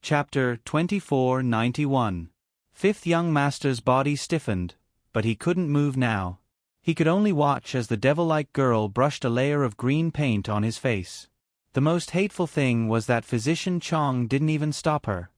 Chapter 2491. Fifth young master's body stiffened, but he couldn't move now. He could only watch as the devil-like girl brushed a layer of green paint on his face. The most hateful thing was that Physician Chong didn't even stop her.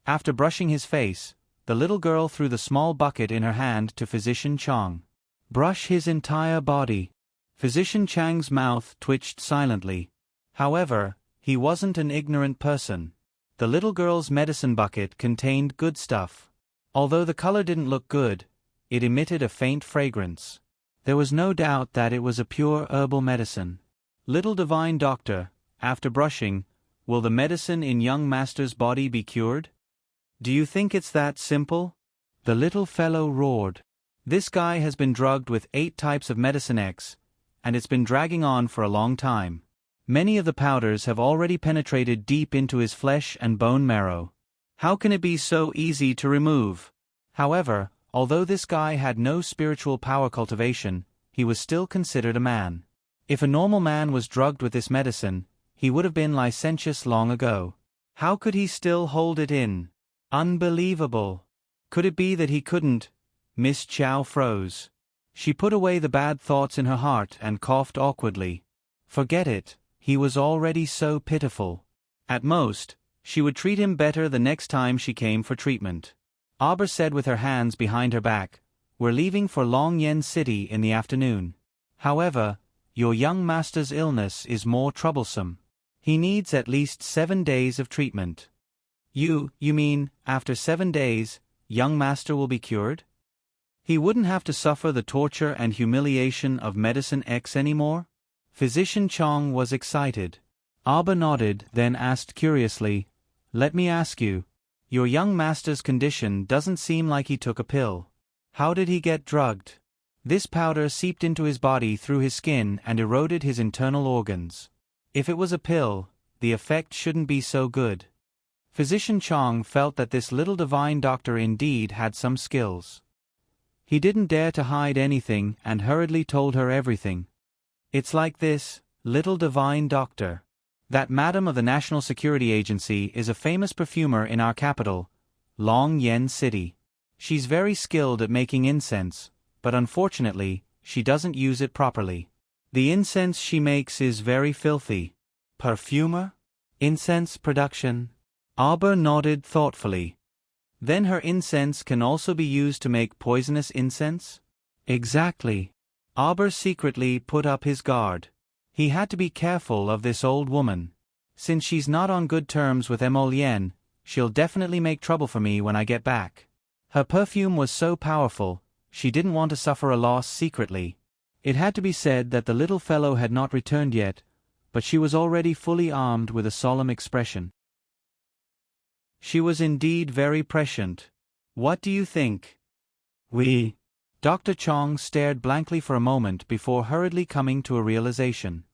After brushing his face, the little girl threw the small bucket in her hand to Physician Chong. Brush his entire body. Physician Chang's mouth twitched silently. However, he wasn't an ignorant person. The little girl's medicine bucket contained good stuff. Although the color didn't look good, it emitted a faint fragrance. There was no doubt that it was a pure herbal medicine. Little divine doctor, after brushing, will the medicine in young master's body be cured? Do you think it's that simple? The little fellow roared. This guy has been drugged with 8 types of medicine X, and it's been dragging on for a long time. Many of the powders have already penetrated deep into his flesh and bone marrow. How can it be so easy to remove? However, although this guy had no spiritual power cultivation, he was still considered a man. If a normal man was drugged with this medicine, he would have been licentious long ago. How could he still hold it in? Unbelievable. Could it be that he couldn't? Miss Chow froze. She put away the bad thoughts in her heart and coughed awkwardly. Forget it. He was already so pitiful. At most, she would treat him better the next time she came for treatment. Auber said with her hands behind her back, "We're leaving for Long Yen City in the afternoon. However, your young master's illness is more troublesome. He needs at least 7 days of treatment." You mean, after 7 days, young master will be cured? He wouldn't have to suffer the torture and humiliation of Medicine X anymore? Physician Chong was excited. Auber nodded, then asked curiously, "Let me ask you. Your young master's condition doesn't seem like he took a pill. How did he get drugged?" This powder seeped into his body through his skin and eroded his internal organs. If it was a pill, the effect shouldn't be so good. Physician Chong felt that this little divine doctor indeed had some skills. He didn't dare to hide anything and hurriedly told her everything. "It's like this, little divine doctor. That madam of the National Security Agency is a famous perfumer in our capital, Long Yen City. She's very skilled at making incense, but unfortunately, she doesn't use it properly. The incense she makes is very filthy." Perfumer? Incense production? Auber nodded thoughtfully. Then her incense can also be used to make poisonous incense? Exactly. Auber secretly put up his guard. He had to be careful of this old woman. Since she's not on good terms with Emolien, she'll definitely make trouble for me when I get back. Her perfume was so powerful, she didn't want to suffer a loss secretly. It had to be said that the little fellow had not returned yet, but she was already fully armed with a solemn expression. She was indeed very prescient. What do you think? Dr. Chong stared blankly for a moment before hurriedly coming to a realization.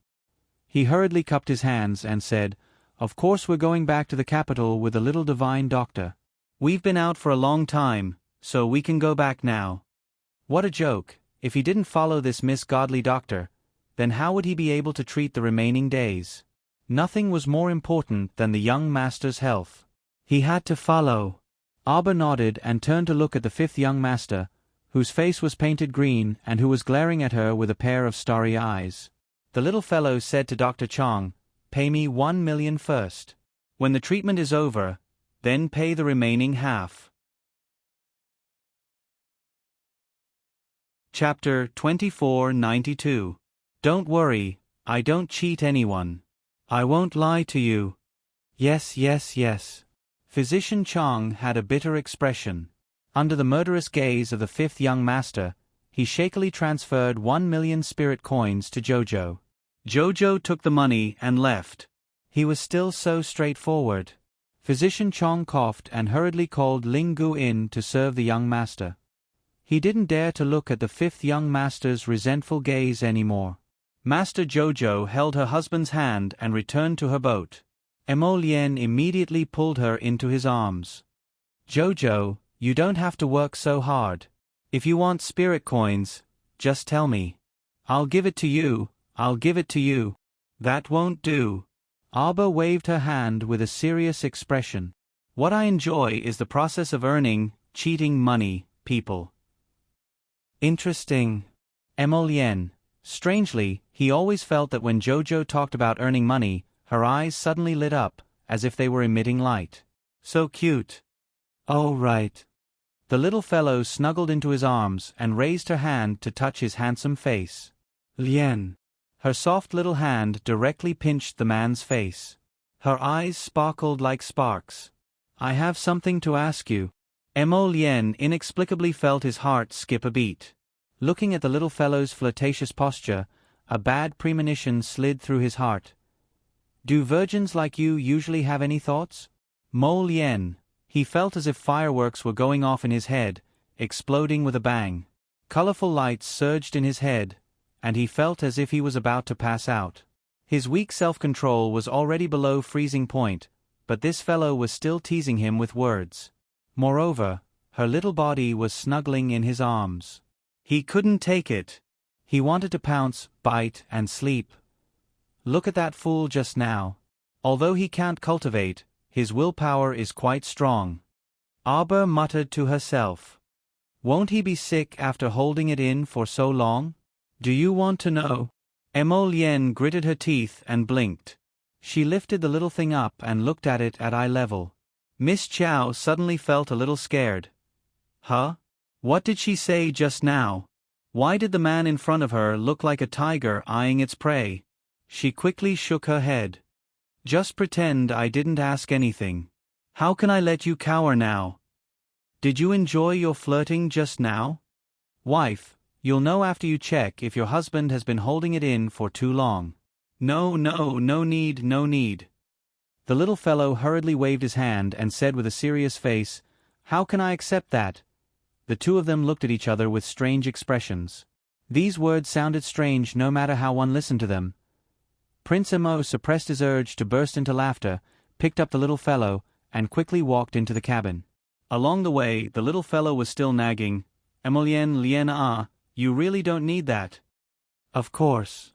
He hurriedly cupped his hands and said, "Of course we're going back to the capital with the little divine doctor. We've been out for a long time, so we can go back now." What a joke. If he didn't follow this misgodly doctor, then how would he be able to treat the remaining days? Nothing was more important than the young master's health. He had to follow. Auber nodded and turned to look at the fifth young master, whose face was painted green and who was glaring at her with a pair of starry eyes. The little fellow said to Dr. Chong, "Pay me 1 million first. When the treatment is over, then pay the remaining half." Chapter 2492. Don't worry, I don't cheat anyone. I won't lie to you. Yes. Physician Chong had a bitter expression. Under the murderous gaze of the fifth young master, he shakily transferred 1 million spirit coins to Jojo. Jojo took the money and left. He was still so straightforward. Physician Chong coughed and hurriedly called Ling Gu in to serve the young master. He didn't dare to look at the fifth young master's resentful gaze anymore. Master Jojo held her husband's hand and returned to her boat. Emolien immediately pulled her into his arms. "Jojo, you don't have to work so hard. If you want spirit coins, just tell me. I'll give it to you. That won't do. Arba waved her hand with a serious expression. What I enjoy is the process of earning, cheating money, people. Interesting. Emolien. Strangely, he always felt that when Jojo talked about earning money, her eyes suddenly lit up, as if they were emitting light. So cute. Oh, right. The little fellow snuggled into his arms and raised her hand to touch his handsome face. Lien. Her soft little hand directly pinched the man's face. Her eyes sparkled like sparks. I have something to ask you. Emolien inexplicably felt his heart skip a beat. Looking at the little fellow's flirtatious posture, a bad premonition slid through his heart. Do virgins like you usually have any thoughts? Mo Lien. He felt as if fireworks were going off in his head, exploding with a bang. Colorful lights surged in his head, and he felt as if he was about to pass out. His weak self-control was already below freezing point, but this fellow was still teasing him with words. Moreover, her little body was snuggling in his arms. He couldn't take it. He wanted to pounce, bite, and sleep. Look at that fool just now. Although he can't cultivate, his willpower is quite strong. Arba muttered to herself. Won't he be sick after holding it in for so long? Do you want to know? Emolien gritted her teeth and blinked. She lifted the little thing up and looked at it at eye level. Miss Chow suddenly felt a little scared. Huh? What did she say just now? Why did the man in front of her look like a tiger eyeing its prey? She quickly shook her head. Just pretend I didn't ask anything. How can I let you cower now? Did you enjoy your flirting just now? Wife, you'll know after you check if your husband has been holding it in for too long. No need. The little fellow hurriedly waved his hand and said with a serious face, How can I accept that? The two of them looked at each other with strange expressions. These words sounded strange no matter how one listened to them. Prince Emo suppressed his urge to burst into laughter, picked up the little fellow, and quickly walked into the cabin. Along the way, the little fellow was still nagging, Emolien Lien you really don't need that. Of course.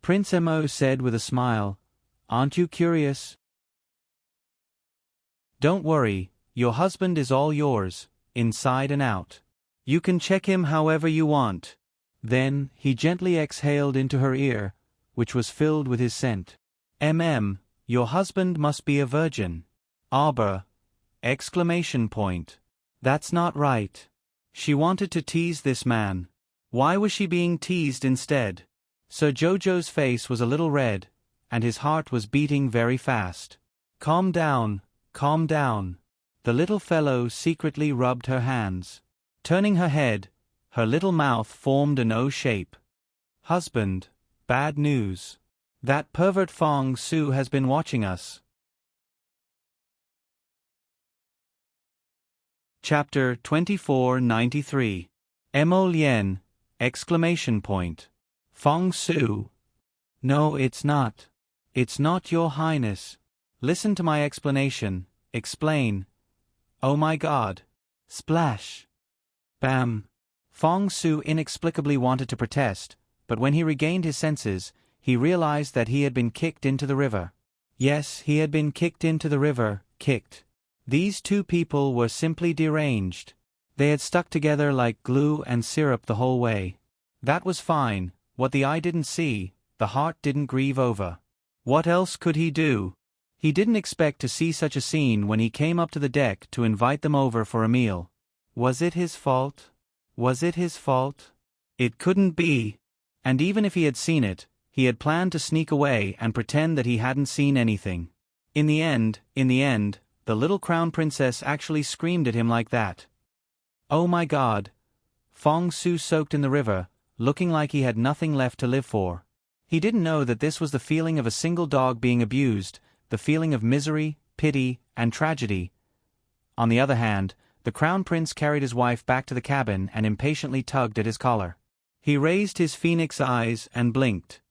Prince Emo said with a smile, Aren't you curious? Don't worry, your husband is all yours, inside and out. You can check him however you want. Then, he gently exhaled into her ear, which was filled with his scent. Your husband must be a virgin. Arba! Exclamation point. That's not right. She wanted to tease this man. Why was she being teased instead? Sir Jojo's face was a little red, and his heart was beating very fast. Calm down. The little fellow secretly rubbed her hands. Turning her head, her little mouth formed an O shape. Husband. Bad news. That pervert Fong Su has been watching us. Chapter 2493. Emolien! Exclamation point. Fong Su. No, it's not. It's not, Your Highness. Listen to my explanation. Explain. Oh my God. Splash. Bam. Fong Su inexplicably wanted to protest, but when he regained his senses, he realized that he had been kicked into the river. Yes, he had been kicked into the river, kicked. These two people were simply deranged. They had stuck together like glue and syrup the whole way. That was fine. What the eye didn't see, the heart didn't grieve over. What else could he do? He didn't expect to see such a scene when he came up to the deck to invite them over for a meal. Was it his fault? It couldn't be. And even if he had seen it, he had planned to sneak away and pretend that he hadn't seen anything. In the end, the little crown princess actually screamed at him like that. Oh my God! Fong Su soaked in the river, looking like he had nothing left to live for. He didn't know that this was the feeling of a single dog being abused, the feeling of misery, pity, and tragedy. On the other hand, the crown prince carried his wife back to the cabin and impatiently tugged at his collar. He raised his phoenix eyes and blinked.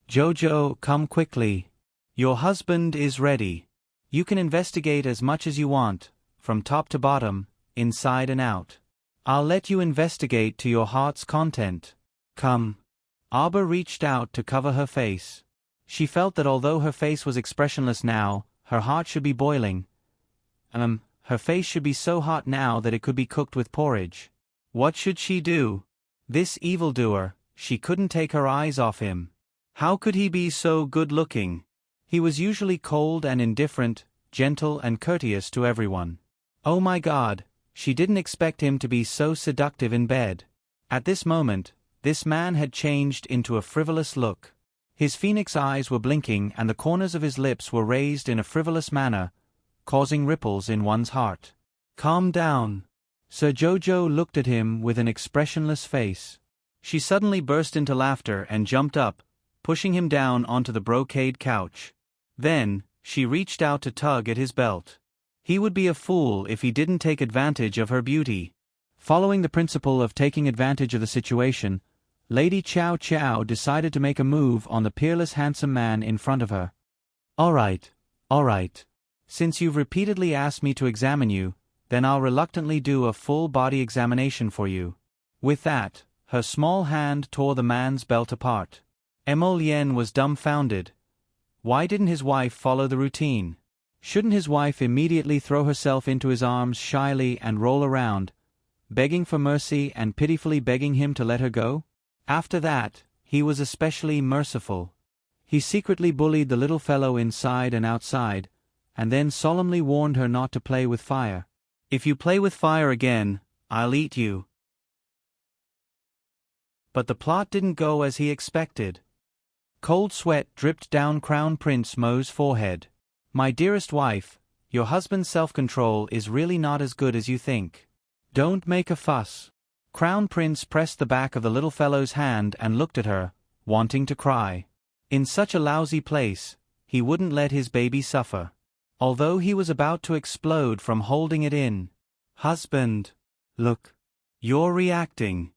Jojo, come quickly. Your husband is ready. You can investigate as much as you want, from top to bottom, inside and out. I'll let you investigate to your heart's content. Come. Arba reached out to cover her face. She felt that although her face was expressionless now, her heart should be boiling. Her face should be so hot now that it could be cooked with porridge. What should she do? This evildoer, she couldn't take her eyes off him. How could he be so good-looking? He was usually cold and indifferent, gentle and courteous to everyone. Oh my God, she didn't expect him to be so seductive in bed. At this moment, this man had changed into a frivolous look. His phoenix eyes were blinking and the corners of his lips were raised in a frivolous manner, causing ripples in one's heart. Calm down. Sir Jojo looked at him with an expressionless face. She suddenly burst into laughter and jumped up, pushing him down onto the brocade couch. Then, she reached out to tug at his belt. He would be a fool if he didn't take advantage of her beauty. Following the principle of taking advantage of the situation, Lady Chow Chow decided to make a move on the peerless handsome man in front of her. All right. Since you've repeatedly asked me to examine you, then I'll reluctantly do a full-body examination for you. With that, her small hand tore the man's belt apart. Emolien was dumbfounded. Why didn't his wife follow the routine? Shouldn't his wife immediately throw herself into his arms shyly and roll around, begging for mercy and pitifully begging him to let her go? After that, he was especially merciful. He secretly bullied the little fellow inside and outside, and then solemnly warned her not to play with fire. If you play with fire again, I'll eat you. But the plot didn't go as he expected. Cold sweat dripped down Crown Prince Mo's forehead. My dearest wife, your husband's self-control is really not as good as you think. Don't make a fuss. Crown Prince pressed the back of the little fellow's hand and looked at her, wanting to cry. In such a lousy place, he wouldn't let his baby suffer. Although he was about to explode from holding it in. Husband. Look. You're reacting.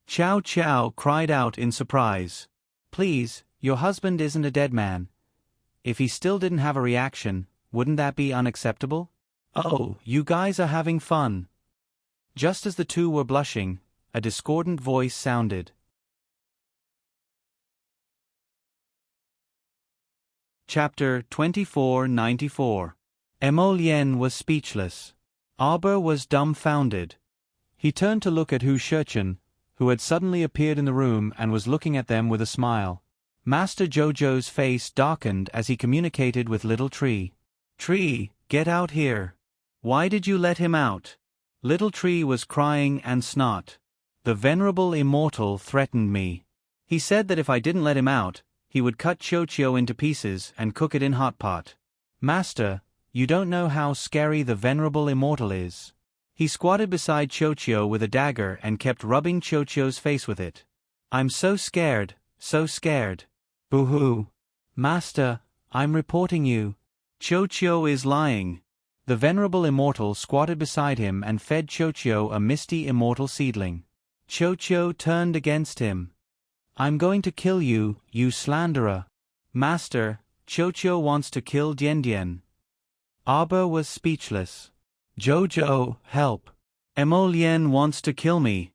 Chow Chow cried out in surprise. Please, your husband isn't a dead man. If he still didn't have a reaction, wouldn't that be unacceptable? Oh, you guys are having fun. Just as the two were blushing, a discordant voice sounded. Chapter 2494. Emolien was speechless. Arbor was dumbfounded. He turned to look at Hu Shurchen, who had suddenly appeared in the room and was looking at them with a smile. Master Jojo's face darkened as he communicated with Little Tree. Tree, get out here. Why did you let him out? Little Tree was crying and snot. The venerable immortal threatened me. He said that if I didn't let him out, he would cut Chochio into pieces and cook it in hot pot. Master, you don't know how scary the venerable immortal is. He squatted beside Chochio with a dagger and kept rubbing Chochio's face with it. I'm so scared, so scared. Boo-hoo. Master, I'm reporting you. Chochio is lying. The venerable immortal squatted beside him and fed Chochio a misty immortal seedling. Chochio turned against him. I'm going to kill you, you slanderer. Master, Chochio wants to kill Dian. Arbor was speechless. Jojo, help. Emolien wants to kill me.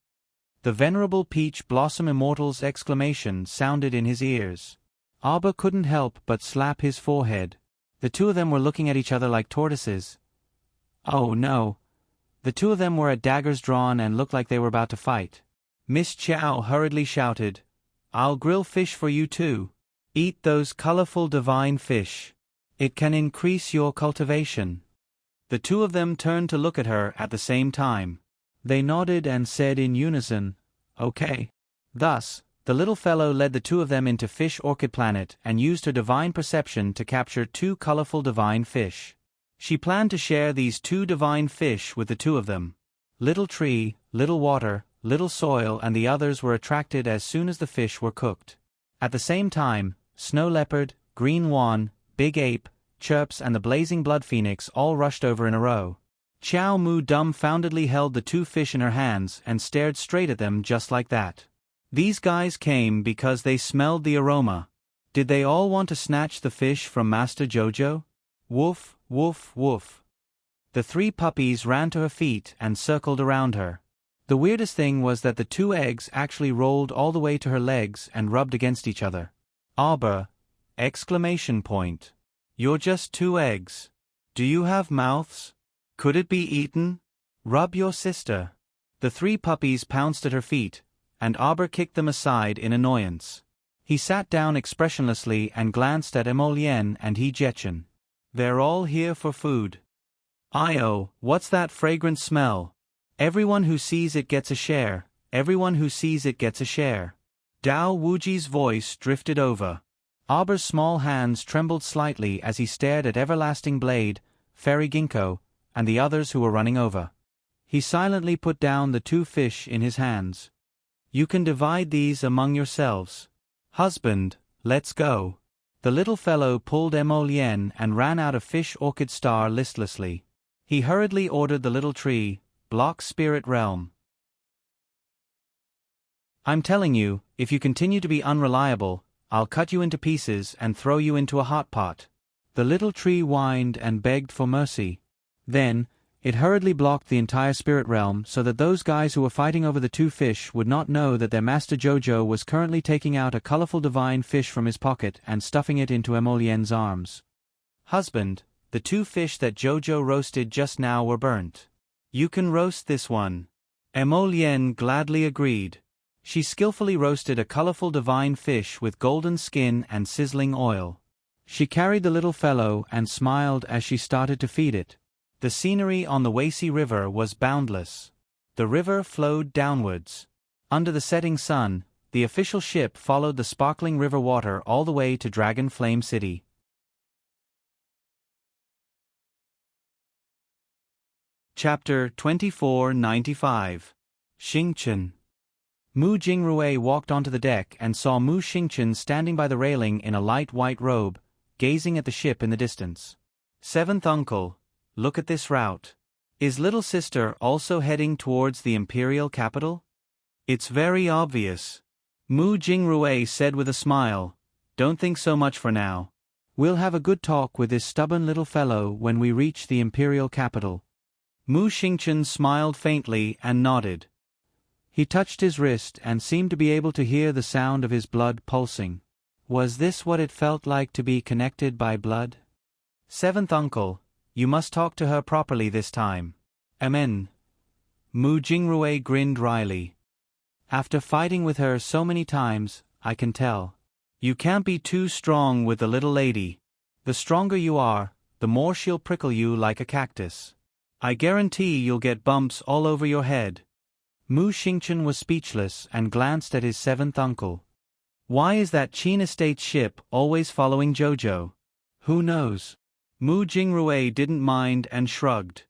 The venerable Peach Blossom Immortal's exclamation sounded in his ears. Arbor couldn't help but slap his forehead. The two of them were looking at each other like tortoises. Oh no. The two of them were at daggers drawn and looked like they were about to fight. Miss Chow hurriedly shouted, I'll grill fish for you too. Eat those colorful divine fish. It can increase your cultivation. The two of them turned to look at her at the same time. They nodded and said in unison, Okay. Thus, the little fellow led the two of them into Fish Orchid Planet and used her divine perception to capture two colorful divine fish. She planned to share these two divine fish with the two of them. Little Tree, Little Water, Little Soil and the others were attracted as soon as the fish were cooked. At the same time, Snow Leopard, Green Swan, Big Ape, Chirps and the Blazing Blood Phoenix all rushed over in a row. Chow Mu dumbfoundedly held the two fish in her hands and stared straight at them just like that. These guys came because they smelled the aroma. Did they all want to snatch the fish from Master Jojo? Woof, woof, woof. The three puppies ran to her feet and circled around her. The weirdest thing was that the two eggs actually rolled all the way to her legs and rubbed against each other. Arbor, Exclamation point. You're just 2 eggs. Do you have mouths? Could it be eaten? Rub your sister. The 3 puppies pounced at her feet, and Auber kicked them aside in annoyance. He sat down expressionlessly and glanced at Emolien and He Jetchen. They're all here for food. Oh, what's that fragrant smell? Everyone who sees it gets a share, everyone who sees it gets a share. Dao Wuji's voice drifted over. Auber's small hands trembled slightly as he stared at Everlasting Blade, Fairy Ginkgo, and the others who were running over. He silently put down the 2 fish in his hands. You can divide these among yourselves. Husband, let's go. The little fellow pulled Emolien and ran out of Fish Orchid Star listlessly. He hurriedly ordered the little tree, block Spirit Realm. I'm telling you, if you continue to be unreliable, I'll cut you into pieces and throw you into a hot pot. The little tree whined and begged for mercy. Then, it hurriedly blocked the entire spirit realm so that those guys who were fighting over the 2 fish would not know that their master Jojo was currently taking out a colorful divine fish from his pocket and stuffing it into Emolien's arms. Husband, the 2 fish that Jojo roasted just now were burnt. You can roast this one. Emolien gladly agreed. She skillfully roasted a colorful divine fish with golden skin and sizzling oil. She carried the little fellow and smiled as she started to feed it. The scenery on the Wacy River was boundless. The river flowed downwards. Under the setting sun, the official ship followed the sparkling river water all the way to Dragon Flame City. Chapter 2495. Xingchen. Mu Jingrui walked onto the deck and saw Mu Xingchen standing by the railing in a light white robe, gazing at the ship in the distance. 7th uncle, look at this route. Is little sister also heading towards the imperial capital? It's very obvious. Mu Jingrui said with a smile. Don't think so much for now. We'll have a good talk with this stubborn little fellow when we reach the imperial capital. Mu Xingchen smiled faintly and nodded. He touched his wrist and seemed to be able to hear the sound of his blood pulsing. Was this what it felt like to be connected by blood? 7th uncle, you must talk to her properly this time. Amen. Mu Jingrui grinned wryly. After fighting with her so many times, I can tell. You can't be too strong with the little lady. The stronger you are, the more she'll prickle you like a cactus. I guarantee you'll get bumps all over your head. Mu Xingchen was speechless and glanced at his 7th uncle. Why is that Qin Estate ship always following Jojo? Who knows? Mu Jingrui didn't mind and shrugged.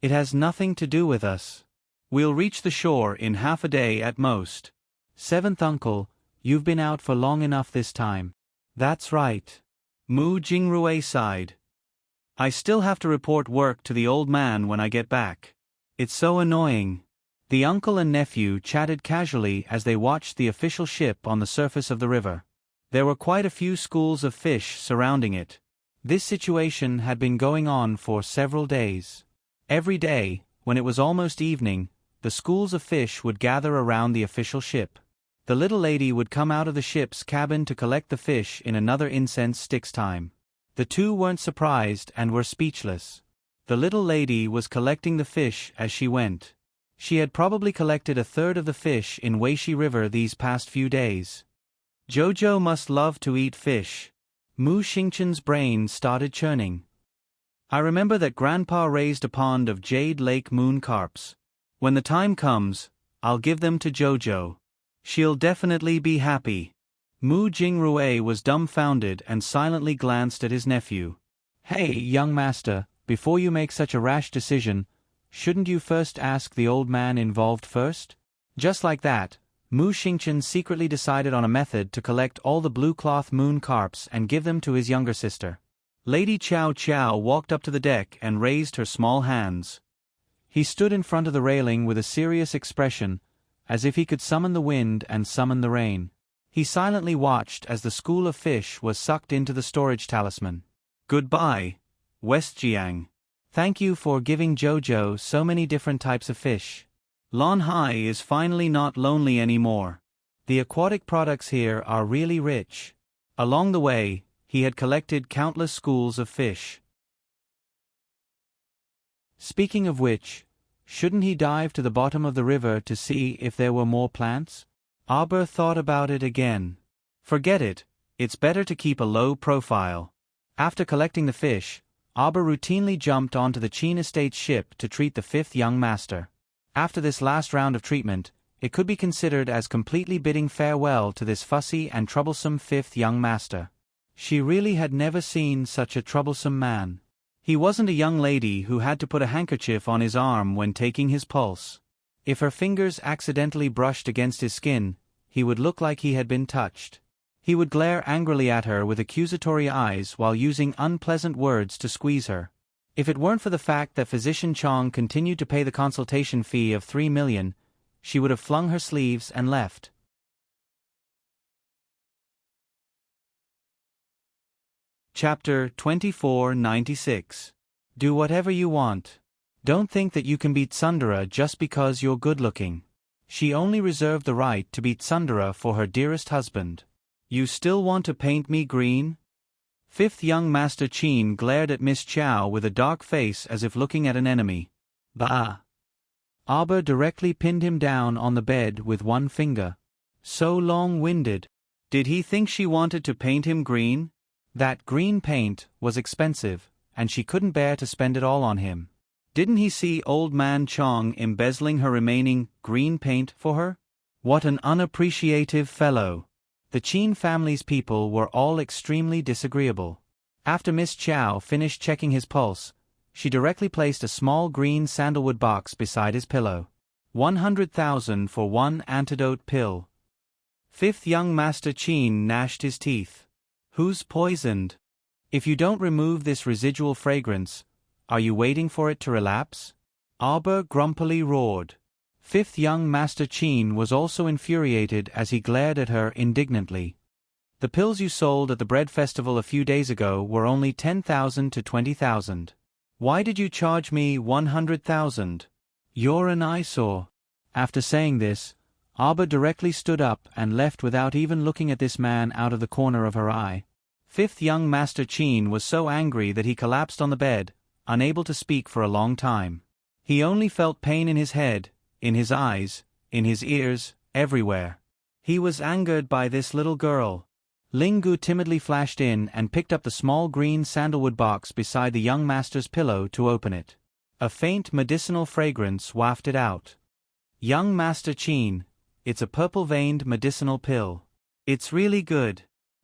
It has nothing to do with us. We'll reach the shore in half a day at most. 7th uncle, you've been out for long enough this time. That's right. Mu Jingrui sighed. I still have to report work to the old man when I get back. It's so annoying. The uncle and nephew chatted casually as they watched the official ship on the surface of the river. There were quite a few schools of fish surrounding it. This situation had been going on for several days. Every day, when it was almost evening, the schools of fish would gather around the official ship. The little lady would come out of the ship's cabin to collect the fish in another incense stick's time. The 2 weren't surprised and were speechless. The little lady was collecting the fish as she went. She had probably collected a third of the fish in Wacy River these past few days. Jojo must love to eat fish. Mu Xingchen's brain started churning. I remember that Grandpa raised a pond of Jade Lake moon carps. When the time comes, I'll give them to Jojo. She'll definitely be happy. Mu Jingrui was dumbfounded and silently glanced at his nephew. Hey, young master, before you make such a rash decision, shouldn't you first ask the old man involved first? Just like that, Mu Xingchen secretly decided on a method to collect all the blue cloth moon carps and give them to his younger sister. Lady Chow Chow walked up to the deck and raised her small hands. He stood in front of the railing with a serious expression, as if he could summon the wind and summon the rain. He silently watched as the school of fish was sucked into the storage talisman. Goodbye, Westjiang. Thank you for giving Jojo so many different types of fish. Lon Hai is finally not lonely anymore. The aquatic products here are really rich. Along the way, he had collected countless schools of fish. Speaking of which, shouldn't he dive to the bottom of the river to see if there were more plants? Arbor thought about it again. Forget it, it's better to keep a low profile. After collecting the fish, Arbor routinely jumped onto the Cheen Estate's ship to treat the fifth young master. After this last round of treatment, it could be considered as completely bidding farewell to this fussy and troublesome fifth young master. She really had never seen such a troublesome man. He wasn't a young lady who had to put a handkerchief on his arm when taking his pulse. If her fingers accidentally brushed against his skin, he would look like he had been touched. He would glare angrily at her with accusatory eyes while using unpleasant words to squeeze her. If it weren't for the fact that Physician Chong continued to pay the consultation fee of 3 million, she would have flung her sleeves and left. Chapter 2496. Do whatever you want. Don't think that you can beat Sundara just because you're good-looking. She only reserved the right to beat Sundara for her dearest husband. You still want to paint me green? Fifth young Master Cheen glared at Miss Chow with a dark face as if looking at an enemy. Bah! Arbor directly pinned him down on the bed with one finger. So long-winded. Did he think she wanted to paint him green? That green paint was expensive, and she couldn't bear to spend it all on him. Didn't he see old man Chong embezzling her remaining green paint for her? What an unappreciative fellow. The Cheen family's people were all extremely disagreeable. After Miss Chow finished checking his pulse, she directly placed a small green sandalwood box beside his pillow. 100,000 for one antidote pill. Fifth young Master Cheen gnashed his teeth. Who's poisoned? If you don't remove this residual fragrance, are you waiting for it to relapse? Arbor grumpily roared. Fifth young Master Cheen was also infuriated as he glared at her indignantly. The pills you sold at the bread festival a few days ago were only 10,000 to 20,000. Why did you charge me 100,000? You're an eyesore. After saying this, Arbor directly stood up and left without even looking at this man out of the corner of her eye. Fifth young Master Cheen was so angry that he collapsed on the bed, unable to speak for a long time. He only felt pain in his head, in his eyes, in his ears, everywhere. He was angered by this little girl. Ling Gu timidly flashed in and picked up the small green sandalwood box beside the young master's pillow to open it. A faint medicinal fragrance wafted out. Young Master Cheen, it's a purple-veined medicinal pill. It's really good.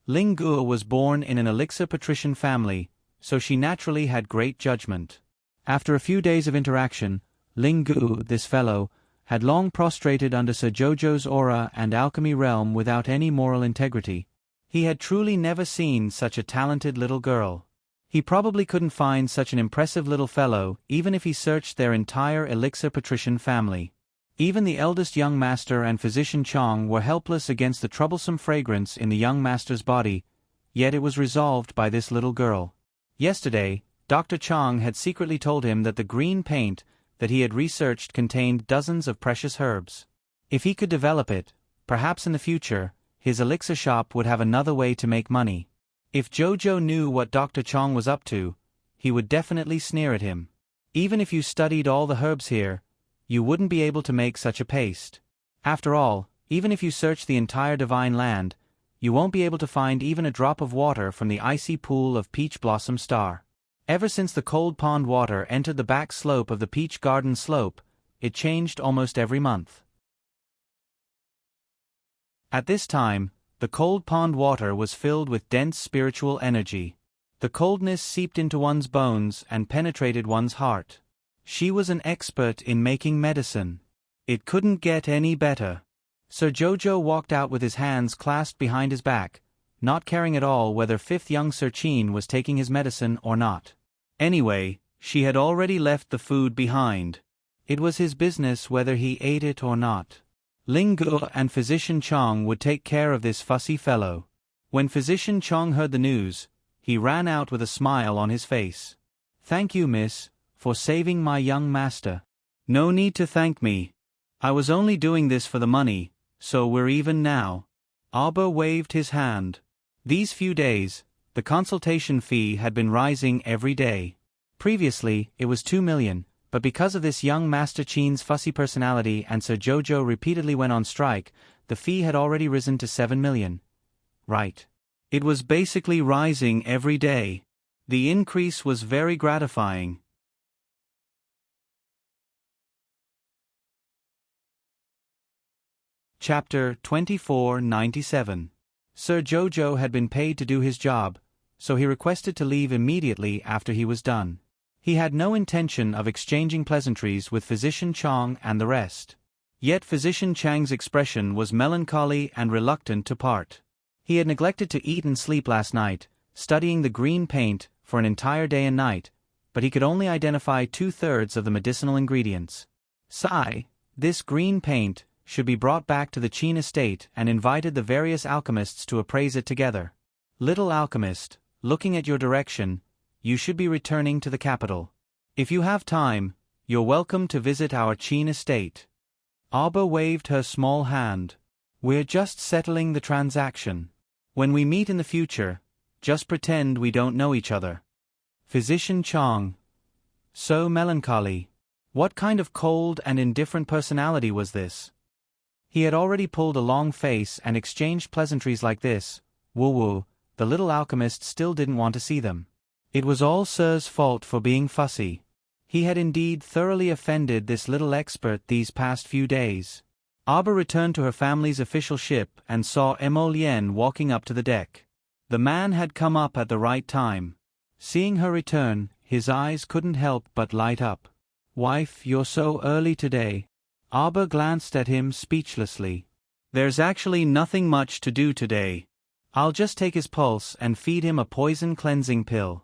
Ling Gu was born in an elixir patrician family, so she naturally had great judgment. After a few days of interaction, Ling Gu, this fellow, had long prostrated under Sir Jojo's aura and alchemy realm without any moral integrity. He had truly never seen such a talented little girl. He probably couldn't find such an impressive little fellow even if he searched their entire elixir patrician family. Even the eldest young master and Physician Chong were helpless against the troublesome fragrance in the young master's body, yet it was resolved by this little girl. Yesterday, Dr. Chong had secretly told him that the green paint that he had researched contained dozens of precious herbs. If he could develop it, perhaps in the future, his elixir shop would have another way to make money. If Jojo knew what Dr. Chong was up to, he would definitely sneer at him. Even if you studied all the herbs here, you wouldn't be able to make such a paste. After all, even if you search the entire divine land, you won't be able to find even a drop of water from the icy pool of Peach Blossom Star. Ever since the cold pond water entered the back slope of the Peach Garden slope, it changed almost every month. At this time, the cold pond water was filled with dense spiritual energy. The coldness seeped into one's bones and penetrated one's heart. She was an expert in making medicine. It couldn't get any better. Sir Jojo walked out with his hands clasped behind his back, not caring at all whether fifth young Sir Cheen was taking his medicine or not. Anyway, she had already left the food behind. It was his business whether he ate it or not. Ling Gu and Physician Chong would take care of this fussy fellow. When Physician Chong heard the news, he ran out with a smile on his face. "Thank you, miss, for saving my young master." "No need to thank me. I was only doing this for the money, so we're even now." Arbor waved his hand. These few days, The consultation fee had been rising every day. Previously, it was 2 million, but because of this young Master Qin's fussy personality and Sir Jojo repeatedly went on strike, the fee had already risen to 7 million. Right. It was basically rising every day. The increase was very gratifying. Chapter 2497. Sir Jojo had been paid to do his job, so he requested to leave immediately after he was done. He had no intention of exchanging pleasantries with Physician Chang and the rest. Yet Physician Chang's expression was melancholy and reluctant to part. He had neglected to eat and sleep last night, studying the green paint for an entire day and night, but he could only identify 2/3 of the medicinal ingredients. Sigh, this green paint should be brought back to the Qin estate and invited the various alchemists to appraise it together. Little alchemist, looking at your direction, you should be returning to the capital. If you have time, you're welcome to visit our Qin estate. Arba waved her small hand. We're just settling the transaction. When we meet in the future, just pretend we don't know each other. Physician Chang. So melancholy. What kind of cold and indifferent personality was this? He had already pulled a long face and exchanged pleasantries like this. Woo-woo, the little alchemist still didn't want to see them. It was all Sir's fault for being fussy. He had indeed thoroughly offended this little expert these past few days. Arba returned to her family's official ship and saw Emolien walking up to the deck. The man had come up at the right time. Seeing her return, his eyes couldn't help but light up. Wife, you're so early today. Arba glanced at him speechlessly. There's actually nothing much to do today. I'll just take his pulse and feed him a poison cleansing pill.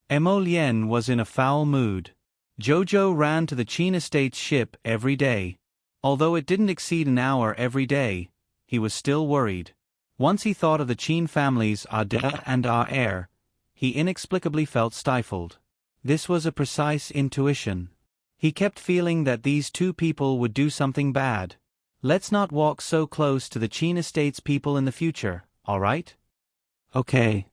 Emolien was in a foul mood. Jojo ran to the Qin estate's ship every day. Although it didn't exceed an hour every day, he was still worried. Once he thought of the Qin families Ada and heir, he inexplicably felt stifled. This was a precise intuition. He kept feeling that these two people would do something bad. Let's not walk so close to the Qin estate's people in the future, all right? Okay.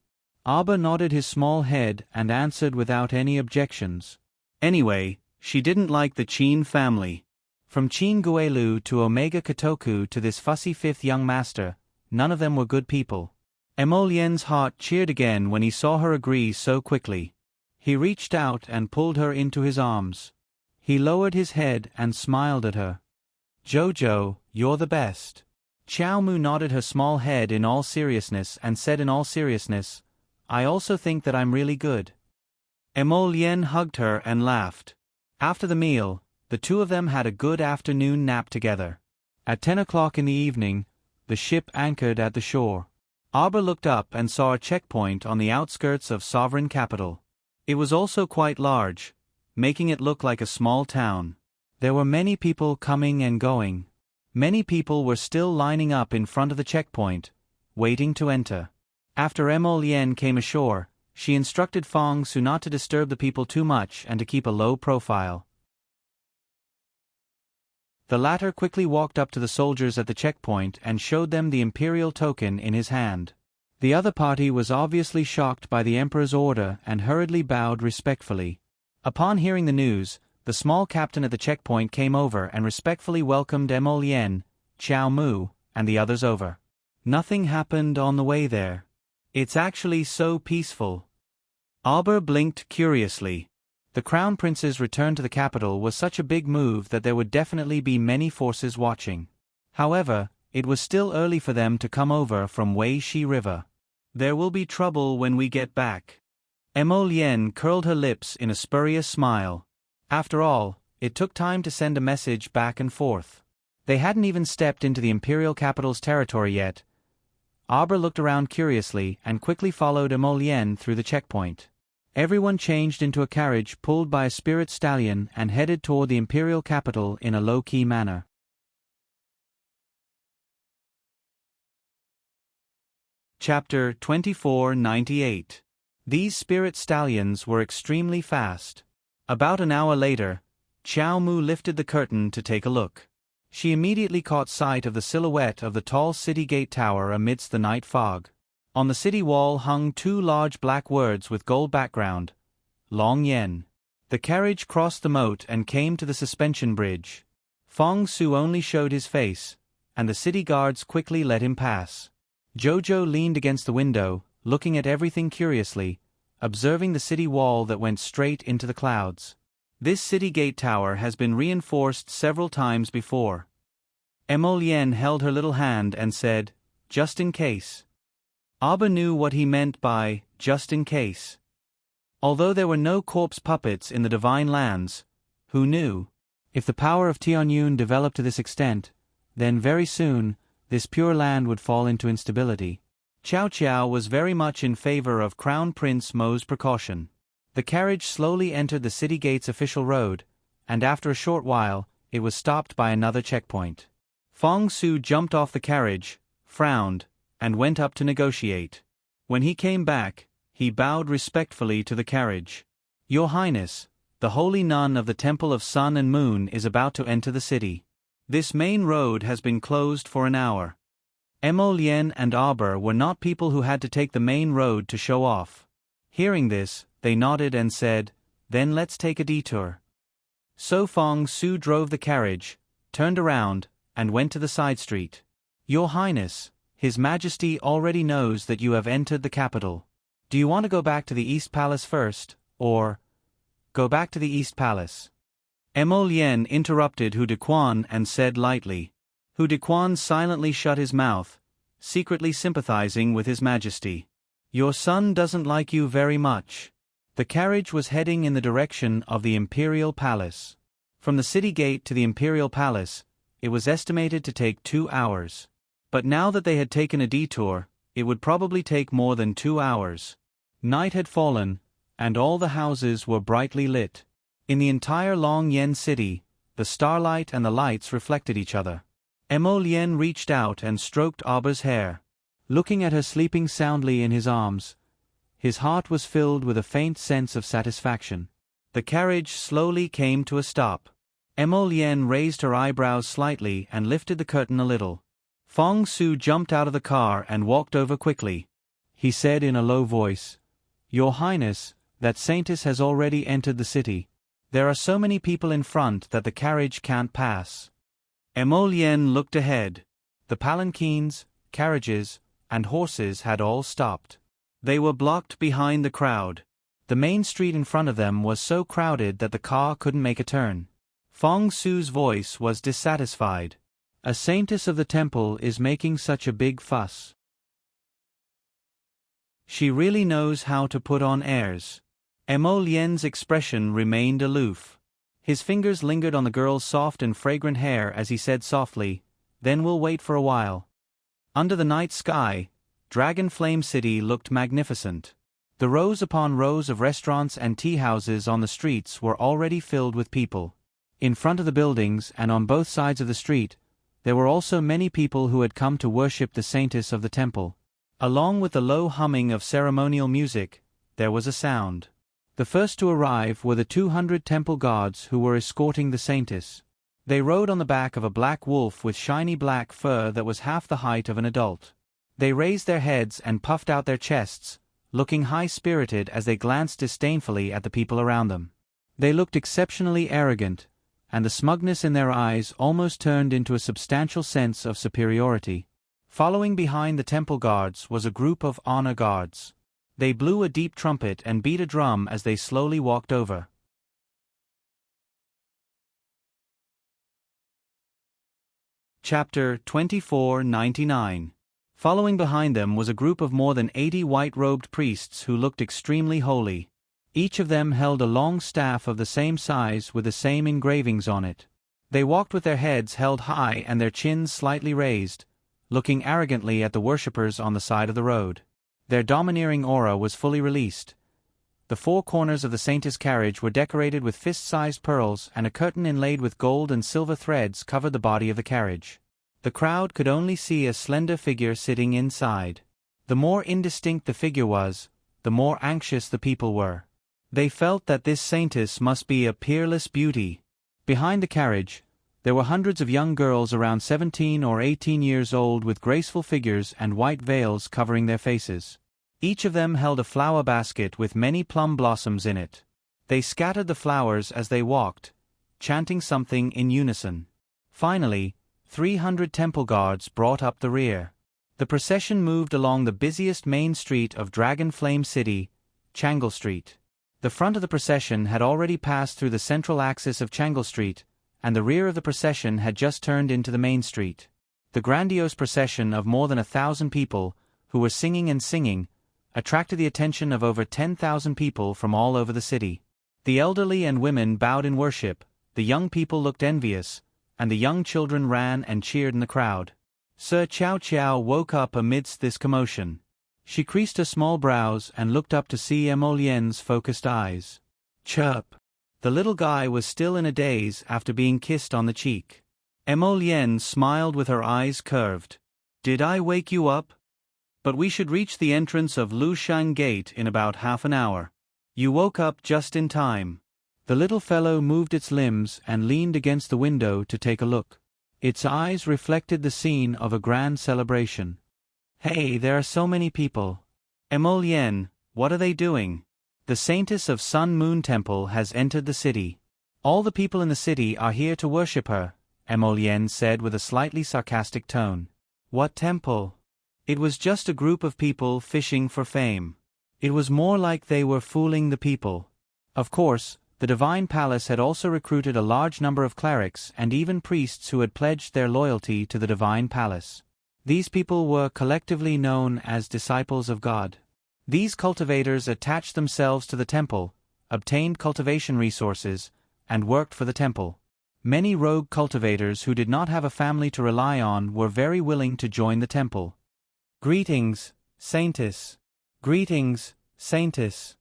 Arba nodded his small head and answered without any objections. Anyway, she didn't like the Qin family. From Qin Guelu to Omega Kotoku to this fussy fifth young master, none of them were good people. Emolien's heart cheered again when he saw her agree so quickly. He reached out and pulled her into his arms. He lowered his head and smiled at her. Jojo, you're the best. Xiao Mu nodded her small head in all seriousness and said in all seriousness, I also think that I'm really good. Emolien hugged her and laughed. After the meal, the two of them had a good afternoon nap together. At 10 o'clock in the evening, the ship anchored at the shore. Arba looked up and saw a checkpoint on the outskirts of Sovereign Capital. It was also quite large, making it look like a small town. There were many people coming and going. Many people were still lining up in front of the checkpoint, waiting to enter. After Emolien came ashore, she instructed Fong Su not to disturb the people too much and to keep a low profile. The latter quickly walked up to the soldiers at the checkpoint and showed them the imperial token in his hand. The other party was obviously shocked by the emperor's order and hurriedly bowed respectfully. Upon hearing the news, the small captain at the checkpoint came over and respectfully welcomed Emolien, Xiao Mu, and the others over. Nothing happened on the way there. It's actually so peaceful. Arba blinked curiously. The crown prince's return to the capital was such a big move that there would definitely be many forces watching. However, it was still early for them to come over from Wei Shi River. There will be trouble when we get back. Emolien curled her lips in a spurious smile. After all, it took time to send a message back and forth. They hadn't even stepped into the imperial capital's territory yet. Arba looked around curiously and quickly followed Emolien through the checkpoint. Everyone changed into a carriage pulled by a spirit stallion and headed toward the imperial capital in a low-key manner. Chapter 2498. These spirit stallions were extremely fast. About an hour later, Xiao Mu lifted the curtain to take a look. She immediately caught sight of the silhouette of the tall city gate tower amidst the night fog. On the city wall hung 2 large black words with gold background, Long Yen. The carriage crossed the moat and came to the suspension bridge. Fong Su only showed his face, and the city guards quickly let him pass. Jojo leaned against the window, looking at everything curiously, observing the city wall that went straight into the clouds. This city gate tower has been reinforced several times before. Emolien held her little hand and said, "Just in case." Abba knew what he meant by "just in case." Although there were no corpse puppets in the Divine Lands, who knew? If the power of Tianyun developed to this extent, then very soon, this pure land would fall into instability. Qiao Qiao was very much in favor of Crown Prince Mo's precaution. The carriage slowly entered the city gate's official road, and after a short while, it was stopped by another checkpoint. Fong Su jumped off the carriage, frowned, and went up to negotiate. When he came back, he bowed respectfully to the carriage. "Your Highness, the holy nun of the Temple of Sun and Moon is about to enter the city. This main road has been closed for an hour." Emolien and Aber were not people who had to take the main road to show off. Hearing this, they nodded and said, "Then let's take a detour." So Fong Su drove the carriage, turned around, and went to the side street. "Your Highness, His Majesty already knows that you have entered the capital. Do you want to go back to the East Palace first, or go back to the East Palace?" Emolien interrupted Hu Dequan and said lightly. Hu Dequan silently shut his mouth, secretly sympathizing with His Majesty. "Your son doesn't like you very much." The carriage was heading in the direction of the Imperial Palace. From the city gate to the Imperial Palace, it was estimated to take 2 hours. But now that they had taken a detour, it would probably take more than 2 hours. Night had fallen, and all the houses were brightly lit. In the entire Long Yen city, the starlight and the lights reflected each other. Emolien reached out and stroked Aba's hair. Looking at her sleeping soundly in his arms, his heart was filled with a faint sense of satisfaction. The carriage slowly came to a stop. Emolien raised her eyebrows slightly and lifted the curtain a little. Fong Su jumped out of the car and walked over quickly. He said in a low voice, "Your Highness, that saintess has already entered the city. There are so many people in front that the carriage can't pass." Emolien looked ahead. The palanquins, carriages, and horses had all stopped. They were blocked behind the crowd. The main street in front of them was so crowded that the car couldn't make a turn. Fong Su's voice was dissatisfied. "A saintess of the temple is making such a big fuss. She really knows how to put on airs." Emolien's expression remained aloof. His fingers lingered on the girl's soft and fragrant hair as he said softly, "Then we'll wait for a while." Under the night sky, Dragon Flame City looked magnificent. The rows upon rows of restaurants and tea houses on the streets were already filled with people. In front of the buildings and on both sides of the street, there were also many people who had come to worship the saintess of the temple. Along with the low humming of ceremonial music, there was a sound. The first to arrive were the 200 temple guards who were escorting the saintess. They rode on the back of a black wolf with shiny black fur that was half the height of an adult. They raised their heads and puffed out their chests, looking high-spirited as they glanced disdainfully at the people around them. They looked exceptionally arrogant, and the smugness in their eyes almost turned into a substantial sense of superiority. Following behind the temple guards was a group of honor guards. They blew a deep trumpet and beat a drum as they slowly walked over. Chapter 2499. Following behind them was a group of more than 80 white-robed priests who looked extremely holy. Each of them held a long staff of the same size with the same engravings on it. They walked with their heads held high and their chins slightly raised, looking arrogantly at the worshippers on the side of the road. Their domineering aura was fully released. The 4 corners of the saintess' carriage were decorated with fist-sized pearls, and a curtain inlaid with gold and silver threads covered the body of the carriage. The crowd could only see a slender figure sitting inside. The more indistinct the figure was, the more anxious the people were. They felt that this saintess must be a peerless beauty. Behind the carriage, There were hundreds of young girls around 17 or 18 years old with graceful figures and white veils covering their faces. Each of them held a flower basket with many plum blossoms in it. They scattered the flowers as they walked, chanting something in unison. Finally, 300 temple guards brought up the rear. The procession moved along the busiest main street of Dragon Flame City, Changle Street. The front of the procession had already passed through the central axis of Changle Street, and the rear of the procession had just turned into the main street. The grandiose procession of more than 1,000 people, who were singing and singing, attracted the attention of over 10,000 people from all over the city. The elderly and women bowed in worship, the young people looked envious, and the young children ran and cheered in the crowd. Sir Chow Chow woke up amidst this commotion. She creased her small brows and looked up to see Emolien's focused eyes. Chirp! The little guy was still in a daze after being kissed on the cheek. Emolien smiled with her eyes curved. Did I wake you up? But we should reach the entrance of Lushang Gate in about half an hour. You woke up just in time. The little fellow moved its limbs and leaned against the window to take a look. Its eyes reflected the scene of a grand celebration. Hey, there are so many people. Emolien, what are they doing? The Saintess of Sun Moon Temple has entered the city. All the people in the city are here to worship her, Emolien said with a slightly sarcastic tone. What temple? It was just a group of people fishing for fame. It was more like they were fooling the people. Of course, the Divine Palace had also recruited a large number of clerics and even priests who had pledged their loyalty to the Divine Palace. These people were collectively known as disciples of God. These cultivators attached themselves to the temple, obtained cultivation resources, and worked for the temple. Many rogue cultivators who did not have a family to rely on were very willing to join the temple. Greetings, Saintess. Greetings, Saintess.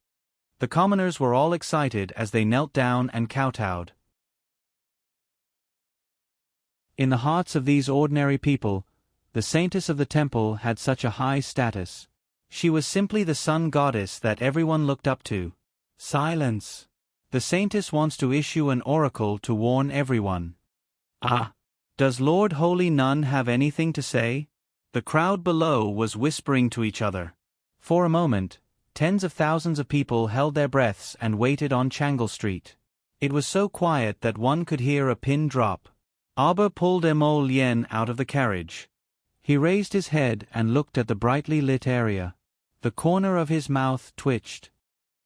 The commoners were all excited as they knelt down and kowtowed. In the hearts of these ordinary people, the Saintess of the temple had such a high status. She was simply the sun goddess that everyone looked up to. Silence. The Saintess wants to issue an oracle to warn everyone. Ah! Does Lord Holy Nun have anything to say? The crowd below was whispering to each other. For a moment, tens of thousands of people held their breaths and waited on Changle Street. It was so quiet that one could hear a pin drop. Abba pulled Emolien out of the carriage. He raised his head and looked at the brightly lit area. The corner of his mouth twitched.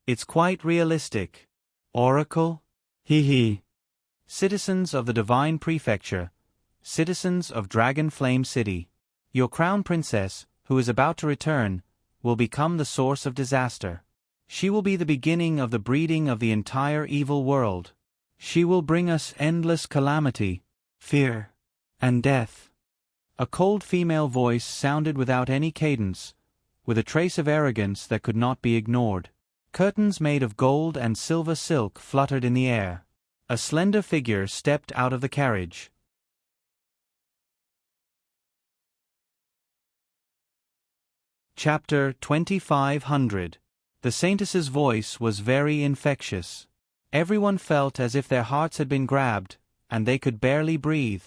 It's quite realistic. Oracle? Hee. Citizens of the Divine Prefecture, citizens of Dragon Flame City, your crown princess, who is about to return, will become the source of disaster. She will be the beginning of the breeding of the entire evil world. She will bring us endless calamity, fear, and death. A cold female voice sounded without any cadence, with a trace of arrogance that could not be ignored. Curtains made of gold and silver silk fluttered in the air. A slender figure stepped out of the carriage. Chapter 2500. The Saintess's voice was very infectious. Everyone felt as if their hearts had been grabbed, and they could barely breathe.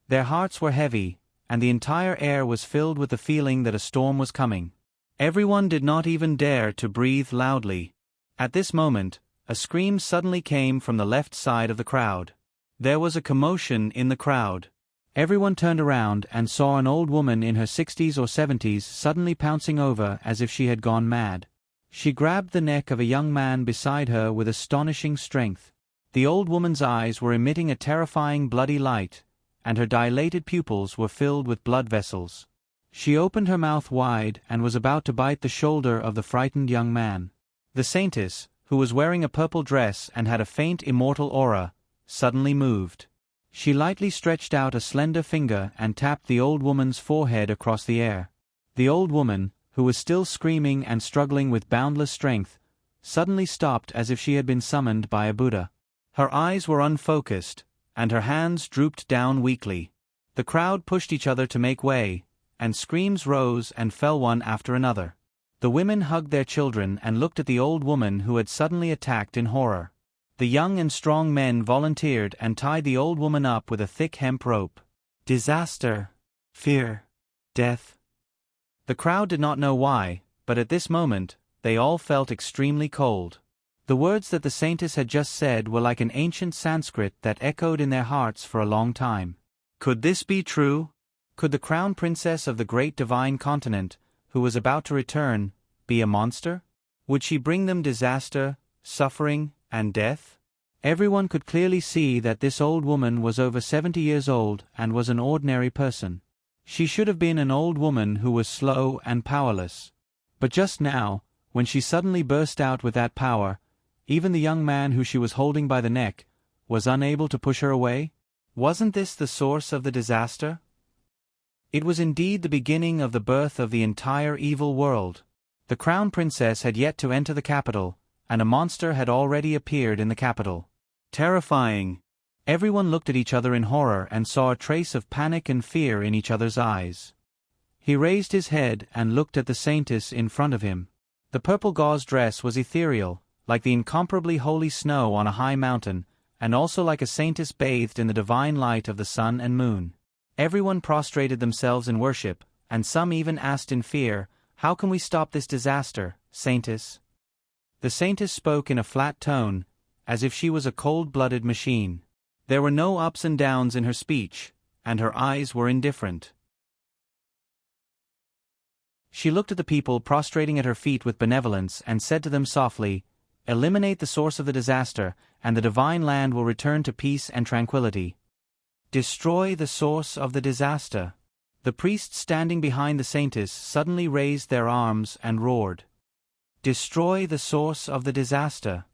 Their hearts were heavy, and the entire air was filled with the feeling that a storm was coming. Everyone did not even dare to breathe loudly. At this moment, a scream suddenly came from the left side of the crowd. There was a commotion in the crowd. Everyone turned around and saw an old woman in her 60s or 70s suddenly pouncing over as if she had gone mad. She grabbed the neck of a young man beside her with astonishing strength. The old woman's eyes were emitting a terrifying bloody light, and her dilated pupils were filled with blood vessels. She opened her mouth wide and was about to bite the shoulder of the frightened young man. The Saintess, who was wearing a purple dress and had a faint immortal aura, suddenly moved. She lightly stretched out a slender finger and tapped the old woman's forehead across the air. The old woman, who was still screaming and struggling with boundless strength, suddenly stopped as if she had been summoned by a Buddha. Her eyes were unfocused, and her hands drooped down weakly. The crowd pushed each other to make way, and screams rose and fell one after another. The women hugged their children and looked at the old woman who had suddenly attacked in horror. The young and strong men volunteered and tied the old woman up with a thick hemp rope. Disaster. Fear. Death. The crowd did not know why, but at this moment, they all felt extremely cold. The words that the saintess had just said were like an ancient Sanskrit that echoed in their hearts for a long time. Could this be true? Could the crown princess of the great divine continent, who was about to return, be a monster? Would she bring them disaster, suffering, and death? Everyone could clearly see that this old woman was over 70 years old and was an ordinary person. She should have been an old woman who was slow and powerless. But just now, when she suddenly burst out with that power, even the young man who she was holding by the neck was unable to push her away. Wasn't this the source of the disaster? It was indeed the beginning of the birth of the entire evil world. The crown princess had yet to enter the capital, and a monster had already appeared in the capital. Terrifying. Everyone looked at each other in horror and saw a trace of panic and fear in each other's eyes. He raised his head and looked at the saintess in front of him. The purple gauze dress was ethereal, like the incomparably holy snow on a high mountain, and also like a saintess bathed in the divine light of the sun and moon. Everyone prostrated themselves in worship, and some even asked in fear, "How can we stop this disaster, saintess?" The saintess spoke in a flat tone, as if she was a cold-blooded machine. There were no ups and downs in her speech, and her eyes were indifferent. She looked at the people prostrating at her feet with benevolence and said to them softly, "Eliminate the source of the disaster, and the divine land will return to peace and tranquility. Destroy the source of the disaster." The priests standing behind the saintess suddenly raised their arms and roared, "Destroy the source of the disaster."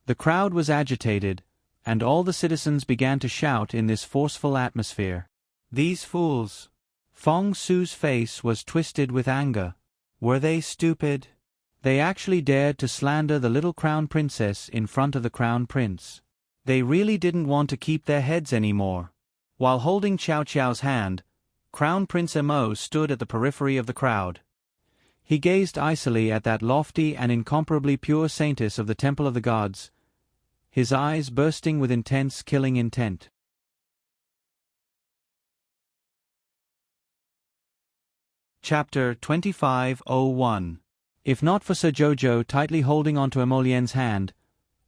The crowd was agitated, and all the citizens began to shout in this forceful atmosphere. These fools! Fong Su's face was twisted with anger. Were they stupid? They actually dared to slander the little crown princess in front of the crown prince. They really didn't want to keep their heads anymore. While holding Chow Chow's hand, Crown Prince Mo stood at the periphery of the crowd. He gazed icily at that lofty and incomparably pure saintess of the Temple of the Gods, his eyes bursting with intense killing intent. Chapter 25:01. If not for Sir Jojo tightly holding onto Emolien's hand,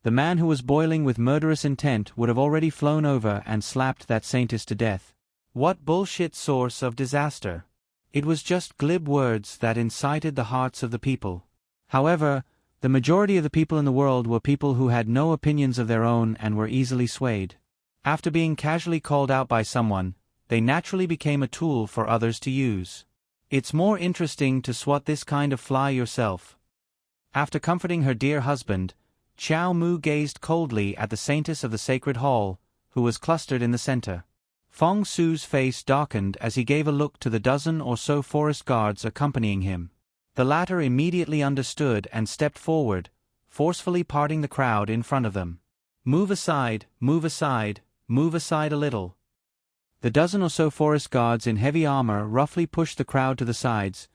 the man who was boiling with murderous intent would have already flown over and slapped that saintess to death. What bullshit source of disaster! It was just glib words that incited the hearts of the people. However, the majority of the people in the world were people who had no opinions of their own and were easily swayed. After being casually called out by someone, they naturally became a tool for others to use. It's more interesting to swat this kind of fly yourself. After comforting her dear husband, Chow Mu gazed coldly at the saintess of the sacred hall, who was clustered in the center. Fong Su's face darkened as he gave a look to the dozen or so forest guards accompanying him. The latter immediately understood and stepped forward, forcefully parting the crowd in front of them. "Move aside, move aside, move aside a little." The dozen or so forest guards in heavy armor roughly pushed the crowd to the sides,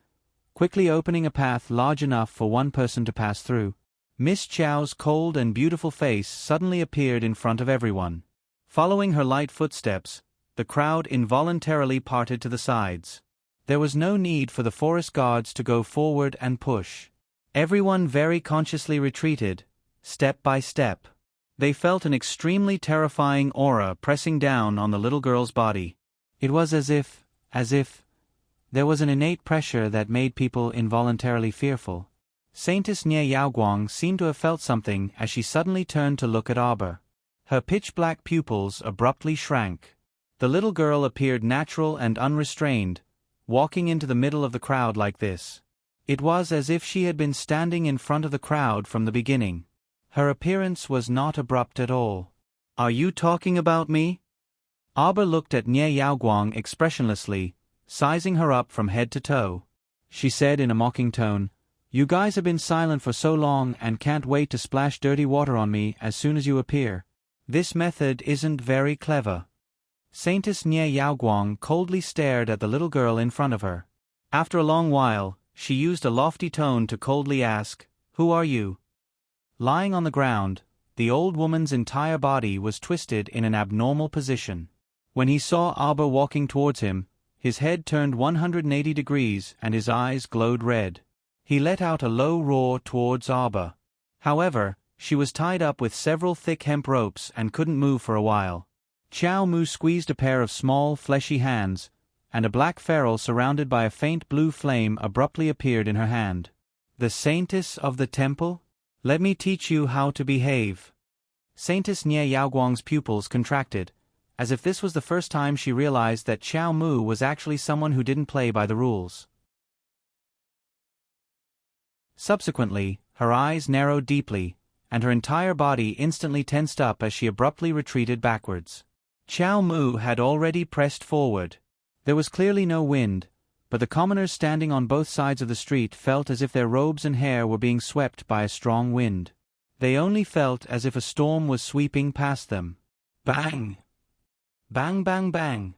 quickly opening a path large enough for one person to pass through. Miss Chow's cold and beautiful face suddenly appeared in front of everyone. Following her light footsteps, the crowd involuntarily parted to the sides. There was no need for the forest guards to go forward and push. Everyone very consciously retreated, step by step. They felt an extremely terrifying aura pressing down on the little girl's body. It was as if, there was an innate pressure that made people involuntarily fearful. Saintess Nie Yaoguang seemed to have felt something as she suddenly turned to look at Arbor. Her pitch-black pupils abruptly shrank. The little girl appeared natural and unrestrained, walking into the middle of the crowd like this. It was as if she had been standing in front of the crowd from the beginning. Her appearance was not abrupt at all. "Are you talking about me?" Arbor looked at Nie Yaoguang expressionlessly, sizing her up from head to toe. She said in a mocking tone, "You guys have been silent for so long and can't wait to splash dirty water on me as soon as you appear. This method isn't very clever." Saintess Nie Yaoguang coldly stared at the little girl in front of her. After a long while, she used a lofty tone to coldly ask, "Who are you?" Lying on the ground, the old woman's entire body was twisted in an abnormal position. When he saw Abba walking towards him, his head turned 180 degrees and his eyes glowed red. He let out a low roar towards Abba. However, she was tied up with several thick hemp ropes and couldn't move for a while. Xiao Mu squeezed a pair of small, fleshy hands, and a black ferrule surrounded by a faint blue flame abruptly appeared in her hand. The Saintess of the Temple? Let me teach you how to behave. Saintess Nie Yaoguang's pupils contracted, as if this was the first time she realized that Xiao Mu was actually someone who didn't play by the rules. Subsequently, her eyes narrowed deeply, and her entire body instantly tensed up as she abruptly retreated backwards. Xiao Mu had already pressed forward. There was clearly no wind, but the commoners standing on both sides of the street felt as if their robes and hair were being swept by a strong wind. They only felt as if a storm was sweeping past them. Bang! Bang bang bang!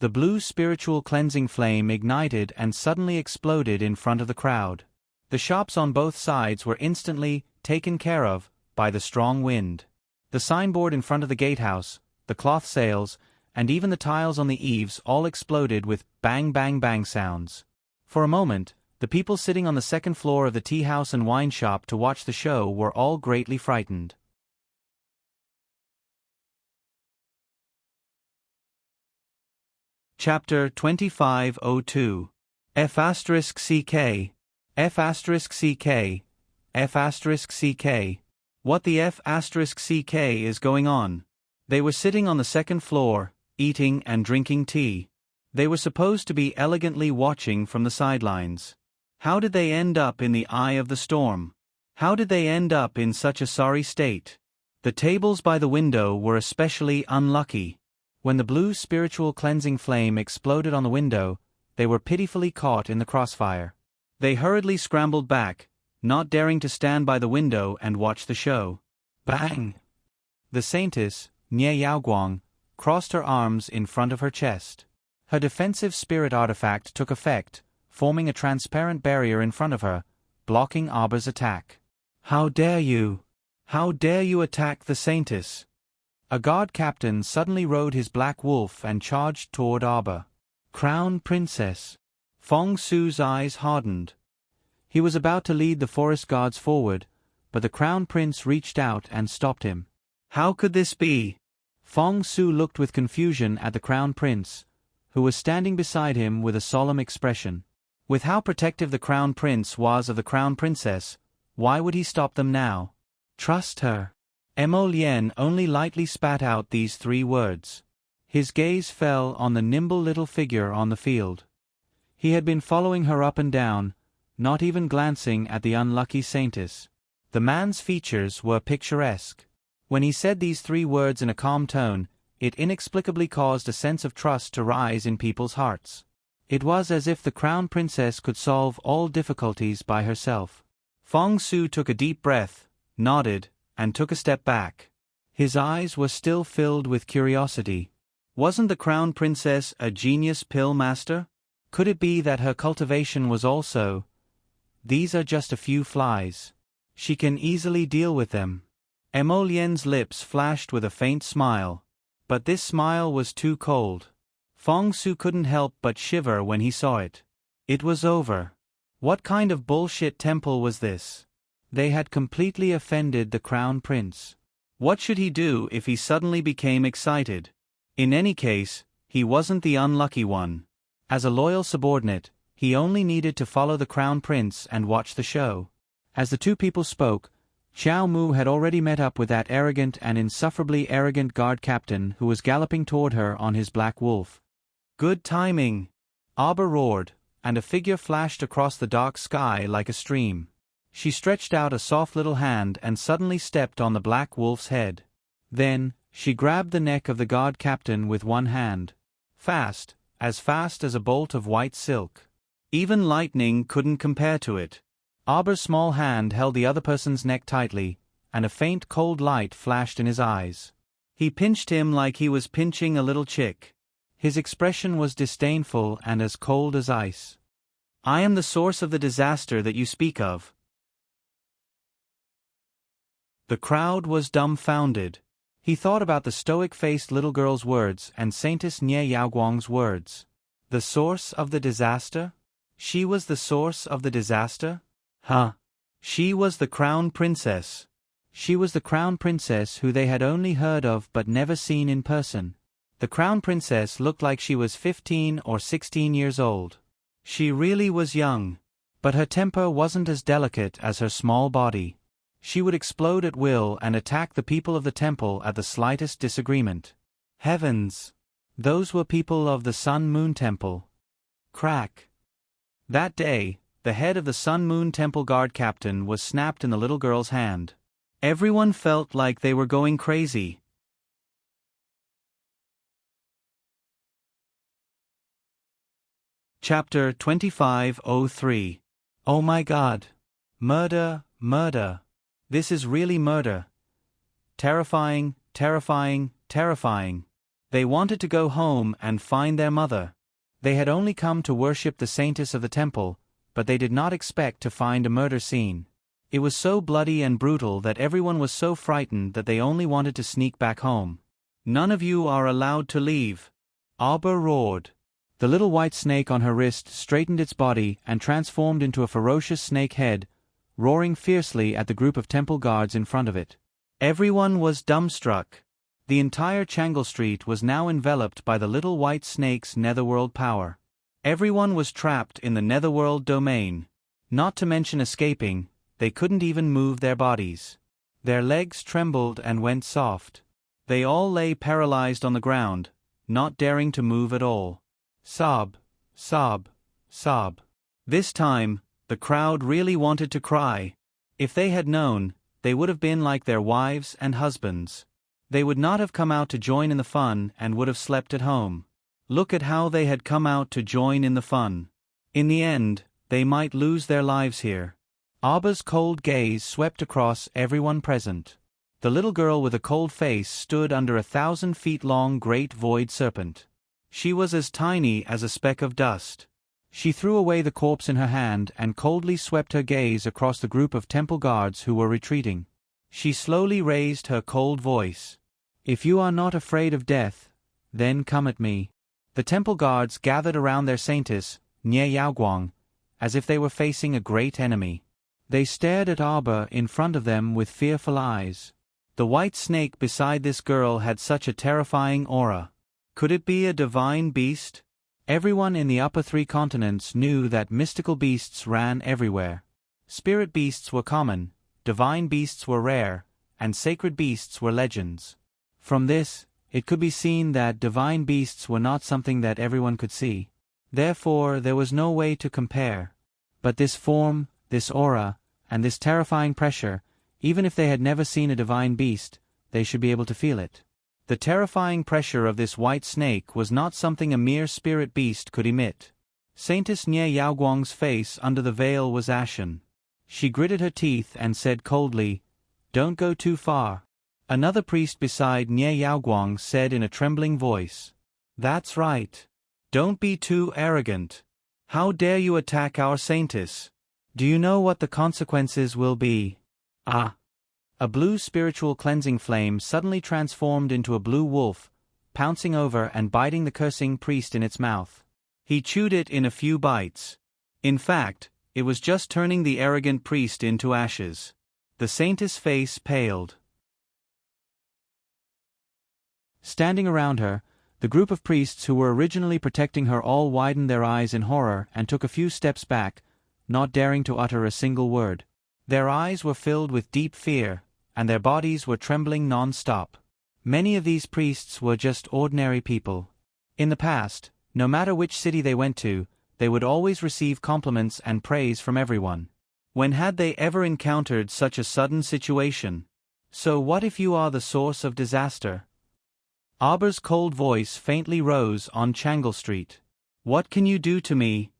The blue spiritual cleansing flame ignited and suddenly exploded in front of the crowd. The shops on both sides were instantly taken care of by the strong wind. The signboard in front of the gatehouse, the cloth sails, and even the tiles on the eaves all exploded with bang bang bang sounds. For a moment, the people sitting on the second floor of the tea house and wine shop to watch the show were all greatly frightened. Chapter 2502 F*CK F*CK F*CK What the F*CK is going on? They were sitting on the second floor, eating and drinking tea. They were supposed to be elegantly watching from the sidelines. How did they end up in the eye of the storm? How did they end up in such a sorry state? The tables by the window were especially unlucky. When the blue spiritual cleansing flame exploded on the window, they were pitifully caught in the crossfire. They hurriedly scrambled back, not daring to stand by the window and watch the show. Bang! The Saintess, Nie Yaoguang, crossed her arms in front of her chest. Her defensive spirit artifact took effect, forming a transparent barrier in front of her, blocking Abba's attack. How dare you! How dare you attack the Saintess! A guard captain suddenly rode his black wolf and charged toward Abba. Crown Princess! Feng Su's eyes hardened. He was about to lead the forest guards forward, but the Crown Prince reached out and stopped him. How could this be? Feng Su looked with confusion at the Crown Prince, who was standing beside him with a solemn expression. With how protective the Crown Prince was of the Crown Princess, why would he stop them now? Trust her. Mo Lien only lightly spat out these 3 words. His gaze fell on the nimble little figure on the field. He had been following her up and down, not even glancing at the unlucky Saintess. The man's features were picturesque. When he said these 3 words in a calm tone, it inexplicably caused a sense of trust to rise in people's hearts. It was as if the Crown Princess could solve all difficulties by herself. Feng Su took a deep breath, nodded, and took a step back. His eyes were still filled with curiosity. Wasn't the Crown Princess a genius pill master? Could it be that her cultivation was also, "These are just a few flies. She can easily deal with them"? Mo Lien's lips flashed with a faint smile. But this smile was too cold. Feng Su couldn't help but shiver when he saw it. It was over. What kind of bullshit temple was this? They had completely offended the Crown Prince. What should he do if he suddenly became excited? In any case, he wasn't the unlucky one. As a loyal subordinate, he only needed to follow the Crown Prince and watch the show. As the 2 people spoke, Xiao Mu had already met up with that arrogant and insufferably arrogant guard captain who was galloping toward her on his black wolf. Good timing! Abba roared, and a figure flashed across the dark sky like a stream. She stretched out a soft little hand and suddenly stepped on the black wolf's head. Then, she grabbed the neck of the guard captain with one hand. Fast as a bolt of white silk. Even lightning couldn't compare to it. Abba's small hand held the other person's neck tightly, and a faint cold light flashed in his eyes. He pinched him like he was pinching a little chick. His expression was disdainful and as cold as ice. I am the source of the disaster that you speak of. The crowd was dumbfounded. He thought about the stoic-faced little girl's words and Saintess Nie Yaoguang's words. The source of the disaster? She was the source of the disaster? Huh. She was the crown princess. She was the crown princess who they had only heard of but never seen in person. The crown princess looked like she was 15 or 16 years old. She really was young. But her temper wasn't as delicate as her small body. She would explode at will and attack the people of the temple at the slightest disagreement. Heavens! Those were people of the Sun Moon Temple. Crack! That day, the head of the Sun Moon Temple guard captain was snapped in the little girl's hand. Everyone felt like they were going crazy. Chapter 2503. Oh my God! Murder, murder! This is really murder. Terrifying, terrifying, terrifying. They wanted to go home and find their mother. They had only come to worship the saintess of the temple, but they did not expect to find a murder scene. It was so bloody and brutal that everyone was so frightened that they only wanted to sneak back home. None of you are allowed to leave. Abba roared. The little white snake on her wrist straightened its body and transformed into a ferocious snake head, roaring fiercely at the group of temple guards in front of it. Everyone was dumbstruck. The entire Changle Street was now enveloped by the little white snake's netherworld power. Everyone was trapped in the netherworld domain. Not to mention escaping, they couldn't even move their bodies. Their legs trembled and went soft. They all lay paralyzed on the ground, not daring to move at all. Sob, sob, sob. This time, the crowd really wanted to cry. If they had known, they would have been like their wives and husbands. They would not have come out to join in the fun and would have slept at home. Look at how they had come out to join in the fun. In the end, they might lose their lives here. Abba's cold gaze swept across everyone present. The little girl with a cold face stood under a 1,000-feet-long great void serpent. She was as tiny as a speck of dust. She threw away the corpse in her hand and coldly swept her gaze across the group of temple guards who were retreating. She slowly raised her cold voice. "If you are not afraid of death, then come at me." The temple guards gathered around their saintess, Nie Yaoguang, as if they were facing a great enemy. They stared at Abba in front of them with fearful eyes. The white snake beside this girl had such a terrifying aura. Could it be a divine beast? Everyone in the upper 3 continents knew that mystical beasts ran everywhere. Spirit beasts were common, divine beasts were rare, and sacred beasts were legends. From this, it could be seen that divine beasts were not something that everyone could see. Therefore, there was no way to compare. But this form, this aura, and this terrifying pressure, even if they had never seen a divine beast, they should be able to feel it. The terrifying pressure of this white snake was not something a mere spirit beast could emit. Saintess Nie Yaoguang's face under the veil was ashen. She gritted her teeth and said coldly, "Don't go too far." Another priest beside Nie Yaoguang said in a trembling voice, "That's right. Don't be too arrogant. How dare you attack our saintess? Do you know what the consequences will be?" Ah! A blue spiritual cleansing flame suddenly transformed into a blue wolf, pouncing over and biting the cursing priest in its mouth. He chewed it in a few bites. In fact, it was just turning the arrogant priest into ashes. The saintess' face paled. Standing around her, the group of priests who were originally protecting her all widened their eyes in horror and took a few steps back, not daring to utter a single word. Their eyes were filled with deep fear, and their bodies were trembling non-stop. Many of these priests were just ordinary people. In the past, no matter which city they went to, they would always receive compliments and praise from everyone. When had they ever encountered such a sudden situation? So what if you are the source of disaster? Abba's cold voice faintly rose on Changle Street. "What can you do to me?"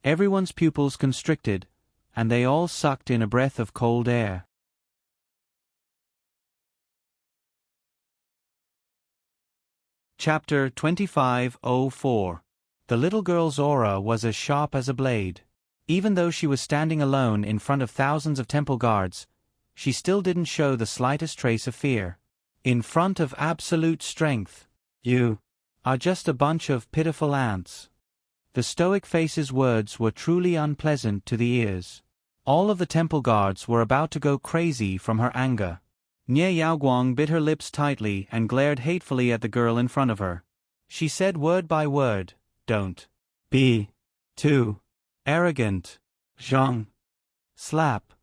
Everyone's pupils constricted, and they all sucked in a breath of cold air. Chapter 2504. The little girl's aura was as sharp as a blade. Even though she was standing alone in front of thousands of temple guards, she still didn't show the slightest trace of fear. In front of absolute strength, you are just a bunch of pitiful ants. The stoic face's words were truly unpleasant to the ears. All of the temple guards were about to go crazy from her anger. Nie Yaoguang bit her lips tightly and glared hatefully at the girl in front of her. She said word by word, "Don't be too arrogant, Zhang." Slap.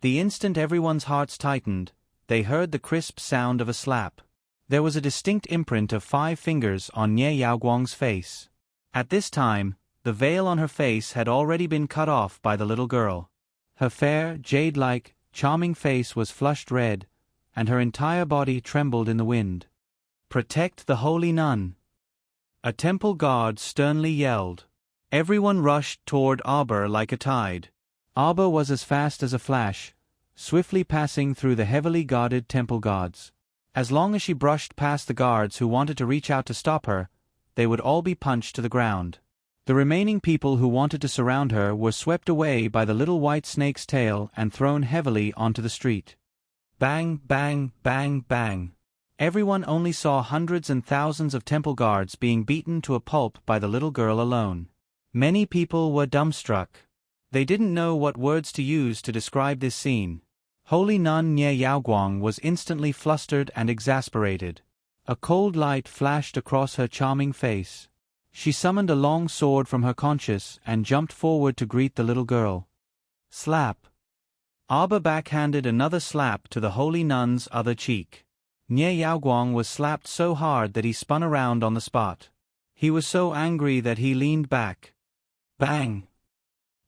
The instant everyone's hearts tightened, they heard the crisp sound of a slap. There was a distinct imprint of 5 fingers on Nie Yaoguang's face. At this time, the veil on her face had already been cut off by the little girl. Her fair, jade-like, charming face was flushed red, and her entire body trembled in the wind. "Protect the holy nun!" A temple guard sternly yelled. Everyone rushed toward Arbor like a tide. Arbor was as fast as a flash, swiftly passing through the heavily guarded temple guards. As long as she brushed past the guards who wanted to reach out to stop her, they would all be punched to the ground. The remaining people who wanted to surround her were swept away by the little white snake's tail and thrown heavily onto the street. Bang, bang, bang, bang. Everyone only saw hundreds and thousands of temple guards being beaten to a pulp by the little girl alone. Many people were dumbstruck. They didn't know what words to use to describe this scene. Holy Nun Nie Yaoguang was instantly flustered and exasperated. A cold light flashed across her charming face. She summoned a long sword from her conscience and jumped forward to greet the little girl. Slap. Arbor backhanded another slap to the holy nun's other cheek. Nie Yaoguang was slapped so hard that he spun around on the spot. He was so angry that he leaned back. Bang!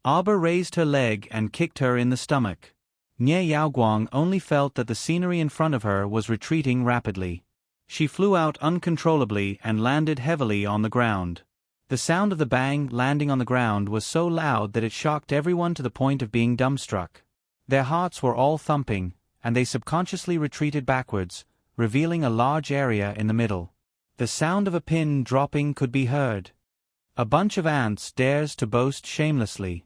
Arbor raised her leg and kicked her in the stomach. Nie Yaoguang only felt that the scenery in front of her was retreating rapidly. She flew out uncontrollably and landed heavily on the ground. The sound of the bang landing on the ground was so loud that it shocked everyone to the point of being dumbstruck. Their hearts were all thumping, and they subconsciously retreated backwards, revealing a large area in the middle. The sound of a pin dropping could be heard. A bunch of ants dares to boast shamelessly.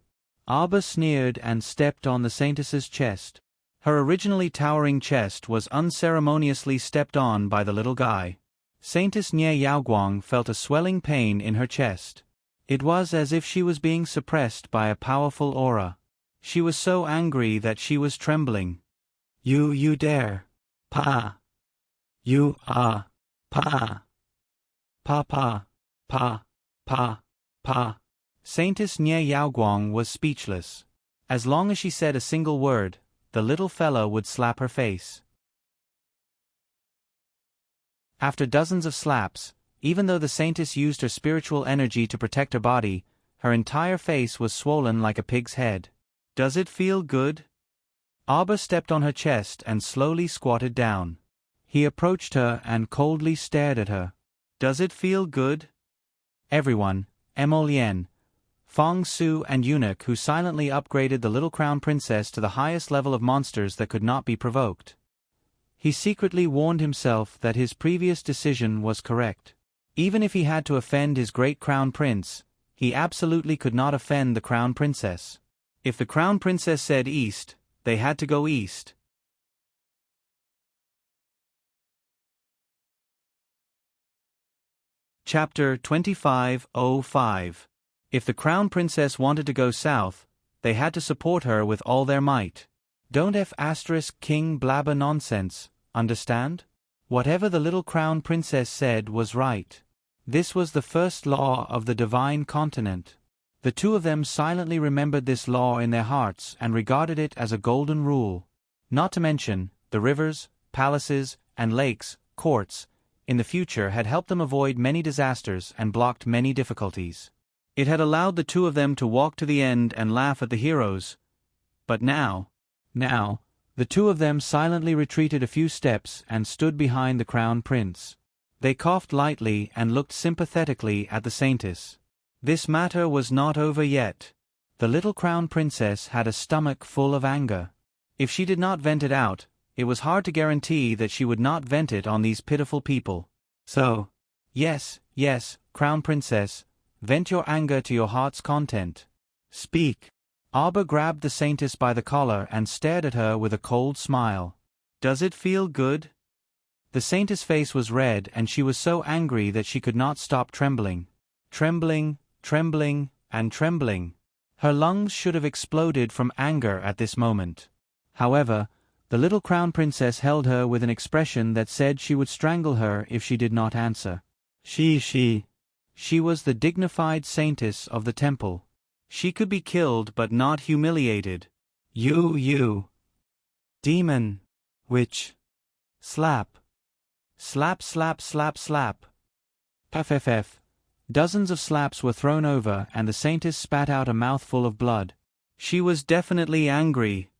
Arbor sneered and stepped on the saintess's chest. Her originally towering chest was unceremoniously stepped on by the little guy. Saintess Nie Yaoguang felt a swelling pain in her chest. It was as if she was being suppressed by a powerful aura. She was so angry that she was trembling. You dare. Pa. You are. Pa. Pa pa. Pa. Pa. Pa. Saintess Nie Yaoguang was speechless. As long as she said a single word, the little fella would slap her face. After dozens of slaps, even though the saintess used her spiritual energy to protect her body, her entire face was swollen like a pig's head. Does it feel good? Arbor stepped on her chest and slowly squatted down. He approached her and coldly stared at her. Does it feel good? Everyone, Emolien, Fong Su and Eunuch who silently upgraded the little crown princess to the highest level of monsters that could not be provoked. He secretly warned himself that his previous decision was correct. Even if he had to offend his great crown prince, he absolutely could not offend the crown princess. If the crown princess said east, they had to go east. Chapter 25:05. If the crown princess wanted to go south, they had to support her with all their might. Don't King blabber nonsense, understand? Whatever the little crown princess said was right. This was the first law of the divine continent. The two of them silently remembered this law in their hearts and regarded it as a golden rule. Not to mention, the rivers, palaces, and lakes, courts, in the future had helped them avoid many disasters and blocked many difficulties. It had allowed the two of them to walk to the end and laugh at the heroes. But now, the two of them silently retreated a few steps and stood behind the crown prince. They coughed lightly and looked sympathetically at the saintess. This matter was not over yet. The little crown princess had a stomach full of anger. If she did not vent it out, it was hard to guarantee that she would not vent it on these pitiful people. So, yes, crown princess, vent your anger to your heart's content. Speak. Arba grabbed the saintess by the collar and stared at her with a cold smile. "Does it feel good?" The saintess' face was red and she was so angry that she could not stop trembling. Trembling, trembling, and trembling. Her lungs should have exploded from anger at this moment. However, the little crown princess held her with an expression that said she would strangle her if she did not answer. She was the dignified saintess of the temple. She could be killed but not humiliated. You. Demon. Witch. Slap. Slap slap slap slap. Puff. Dozens of slaps were thrown over and the saintess spat out a mouthful of blood. She was definitely angry.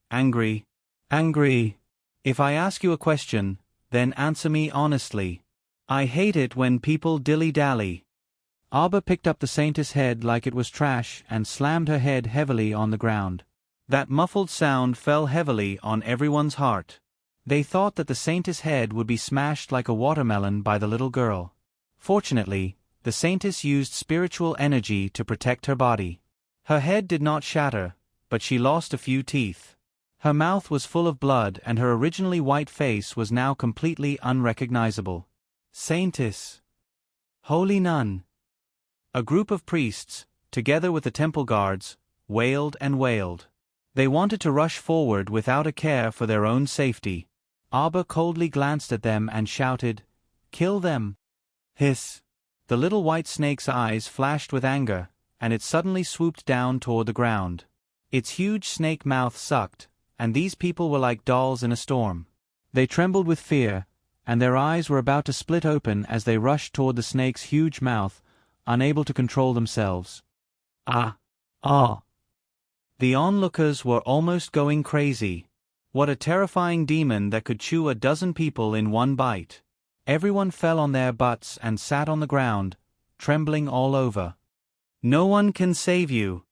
If I ask you a question, then answer me honestly. I hate it when people dilly-dally. Arba picked up the saintess' head like it was trash and slammed her head heavily on the ground. That muffled sound fell heavily on everyone's heart. They thought that the saintess' head would be smashed like a watermelon by the little girl. Fortunately, the saintess used spiritual energy to protect her body. Her head did not shatter, but she lost a few teeth. Her mouth was full of blood and her originally white face was now completely unrecognizable. Saintess. Holy nun. A group of priests, together with the temple guards, wailed and wailed. They wanted to rush forward without a care for their own safety. Arba coldly glanced at them and shouted, "Kill them!" Hiss! The little white snake's eyes flashed with anger, and it suddenly swooped down toward the ground. Its huge snake mouth sucked, and these people were like dolls in a storm. They trembled with fear, and their eyes were about to split open as they rushed toward the snake's huge mouth, unable to control themselves. Ah! The onlookers were almost going crazy. What a terrifying demon that could chew a dozen people in one bite. Everyone fell on their butts and sat on the ground, trembling all over. No one can save you.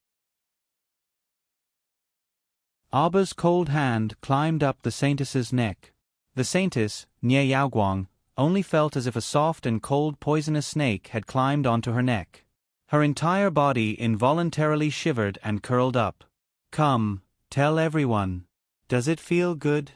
Arba's cold hand climbed up the saintess's neck. The saintess, Nie Yaoguang, only felt as if a soft and cold poisonous snake had climbed onto her neck. Her entire body involuntarily shivered and curled up. "Come, tell everyone. Does it feel good?"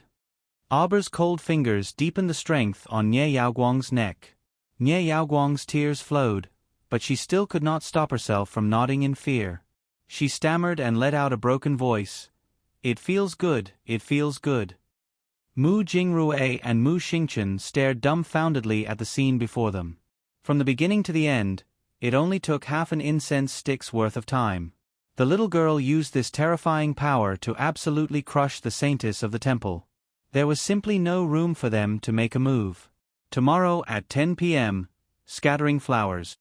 Arba's cold fingers deepened the strength on Nie Yaoguang's neck. Nie Yaoguang's tears flowed, but she still could not stop herself from nodding in fear. She stammered and let out a broken voice. "It feels good, it feels good." Mu Jingrui and Mu Xingchen stared dumbfoundedly at the scene before them. From the beginning to the end, it only took half an incense stick's worth of time. The little girl used this terrifying power to absolutely crush the saintess of the temple. There was simply no room for them to make a move. Tomorrow at 10 p.m., Scattering Flowers.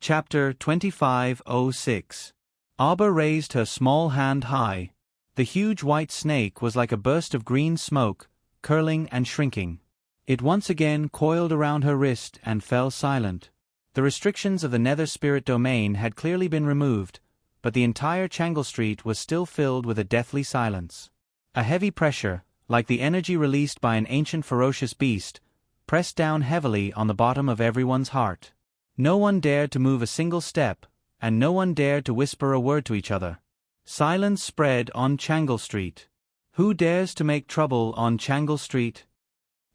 Chapter 2506. Arba raised her small hand high. The huge white snake was like a burst of green smoke, curling and shrinking. It once again coiled around her wrist and fell silent. The restrictions of the Nether Spirit domain had clearly been removed, but the entire Changle Street was still filled with a deathly silence. A heavy pressure, like the energy released by an ancient ferocious beast, pressed down heavily on the bottom of everyone's heart. No one dared to move a single step, and no one dared to whisper a word to each other. Silence spread on Changle Street. Who dares to make trouble on Changle Street?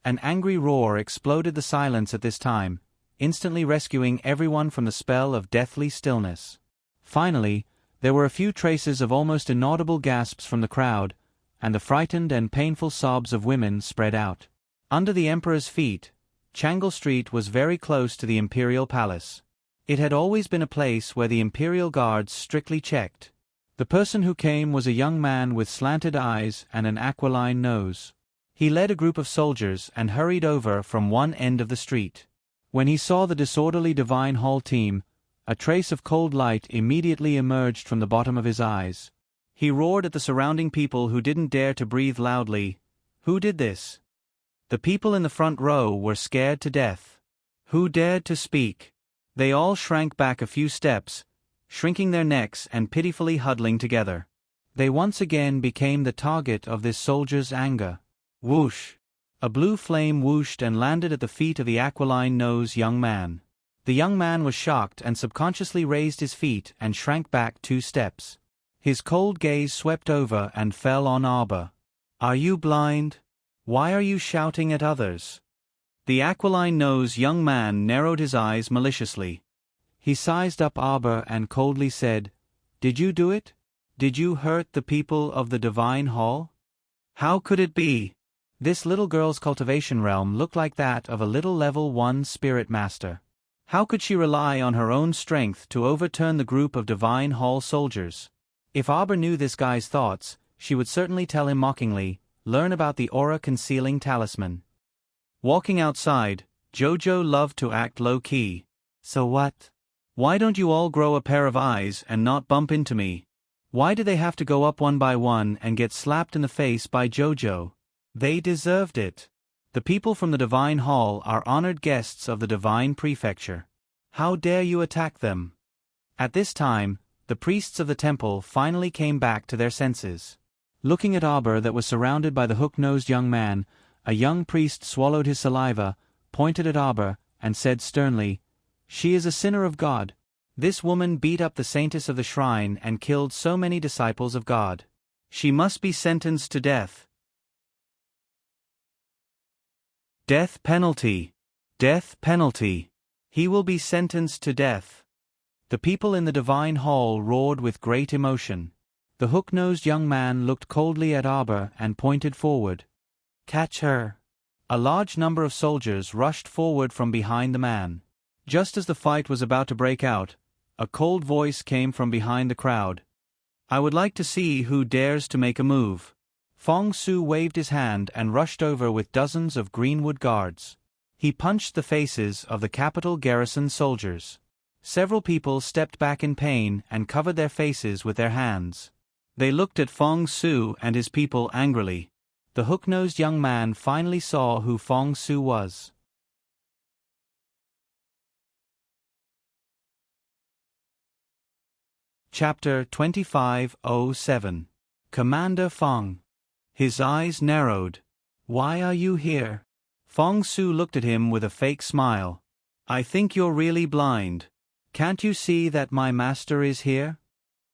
An angry roar exploded the silence at this time, instantly rescuing everyone from the spell of deathly stillness. Finally, there were a few traces of almost inaudible gasps from the crowd, and the frightened and painful sobs of women spread out. Under the Emperor's feet, Changle Street was very close to the Imperial Palace. It had always been a place where the Imperial Guards strictly checked. The person who came was a young man with slanted eyes and an aquiline nose. He led a group of soldiers and hurried over from one end of the street. When he saw the disorderly Divine Hall team, a trace of cold light immediately emerged from the bottom of his eyes. He roared at the surrounding people who didn't dare to breathe loudly. Who did this? The people in the front row were scared to death. Who dared to speak? They all shrank back a few steps, shrinking their necks and pitifully huddling together. They once again became the target of this soldier's anger. Whoosh! A blue flame whooshed and landed at the feet of the aquiline-nosed young man. The young man was shocked and subconsciously raised his feet and shrank back 2 steps. His cold gaze swept over and fell on Arbor. "Are you blind? Why are you shouting at others?" The aquiline-nosed young man narrowed his eyes maliciously. He sized up Arbor and coldly said, "Did you do it? Did you hurt the people of the Divine Hall?" How could it be? This little girl's cultivation realm looked like that of a little level 1 spirit master. How could she rely on her own strength to overturn the group of Divine Hall soldiers? If Arbor knew this guy's thoughts, she would certainly tell him mockingly, "Learn about the aura-concealing talisman." Walking outside, Jojo loved to act low-key. "So what? Why don't you all grow a pair of eyes and not bump into me? Why do they have to go up one by one and get slapped in the face by Jojo? They deserved it. The people from the Divine Hall are honored guests of the Divine Prefecture. How dare you attack them?" At this time, the priests of the temple finally came back to their senses. Looking at Arbor that was surrounded by the hook-nosed young man, a young priest swallowed his saliva, pointed at Arbor, and said sternly, "She is a sinner of God. This woman beat up the saintess of the shrine and killed so many disciples of God. She must be sentenced to death." Death penalty. Death penalty. He will be sentenced to death. The people in the Divine Hall roared with great emotion. The hook-nosed young man looked coldly at Arbor and pointed forward. "Catch her." A large number of soldiers rushed forward from behind the man. Just as the fight was about to break out, a cold voice came from behind the crowd. "I would like to see who dares to make a move." Fong Su waved his hand and rushed over with dozens of Greenwood guards. He punched the faces of the capital garrison soldiers. Several people stepped back in pain and covered their faces with their hands. They looked at Fong Su and his people angrily. The hook-nosed young man finally saw who Fong Su was. Chapter 25:07. Commander Fong. His eyes narrowed. "Why are you here?" Fong Su looked at him with a fake smile. "I think you're really blind. Can't you see that my master is here?"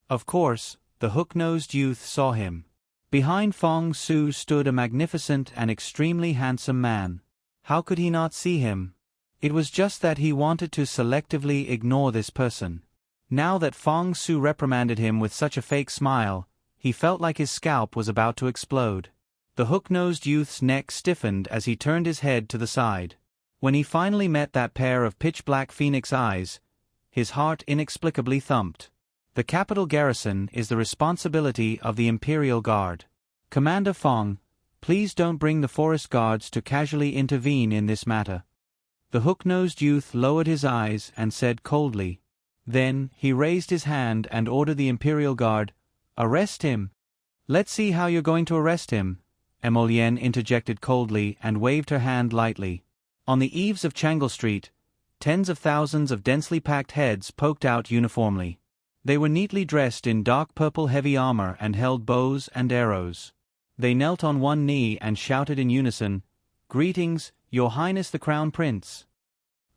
Of course, the hook-nosed youth saw him. Behind Fong Su stood a magnificent and extremely handsome man. How could he not see him? It was just that he wanted to selectively ignore this person. Now that Fong Su reprimanded him with such a fake smile, he felt like his scalp was about to explode. The hook-nosed youth's neck stiffened as he turned his head to the side. When he finally met that pair of pitch-black phoenix eyes, his heart inexplicably thumped. The capital garrison is the responsibility of the Imperial Guard. Commander Fong, please don't bring the forest guards to casually intervene in this matter. The hook-nosed youth lowered his eyes and said coldly. Then, he raised his hand and ordered the Imperial Guard, "Arrest him." "Let's see how you're going to arrest him," Emolienne interjected coldly and waved her hand lightly. On the eaves of Changle Street, tens of thousands of densely packed heads poked out uniformly. They were neatly dressed in dark purple heavy armor and held bows and arrows. They knelt on one knee and shouted in unison, "Greetings, Your Highness the Crown Prince."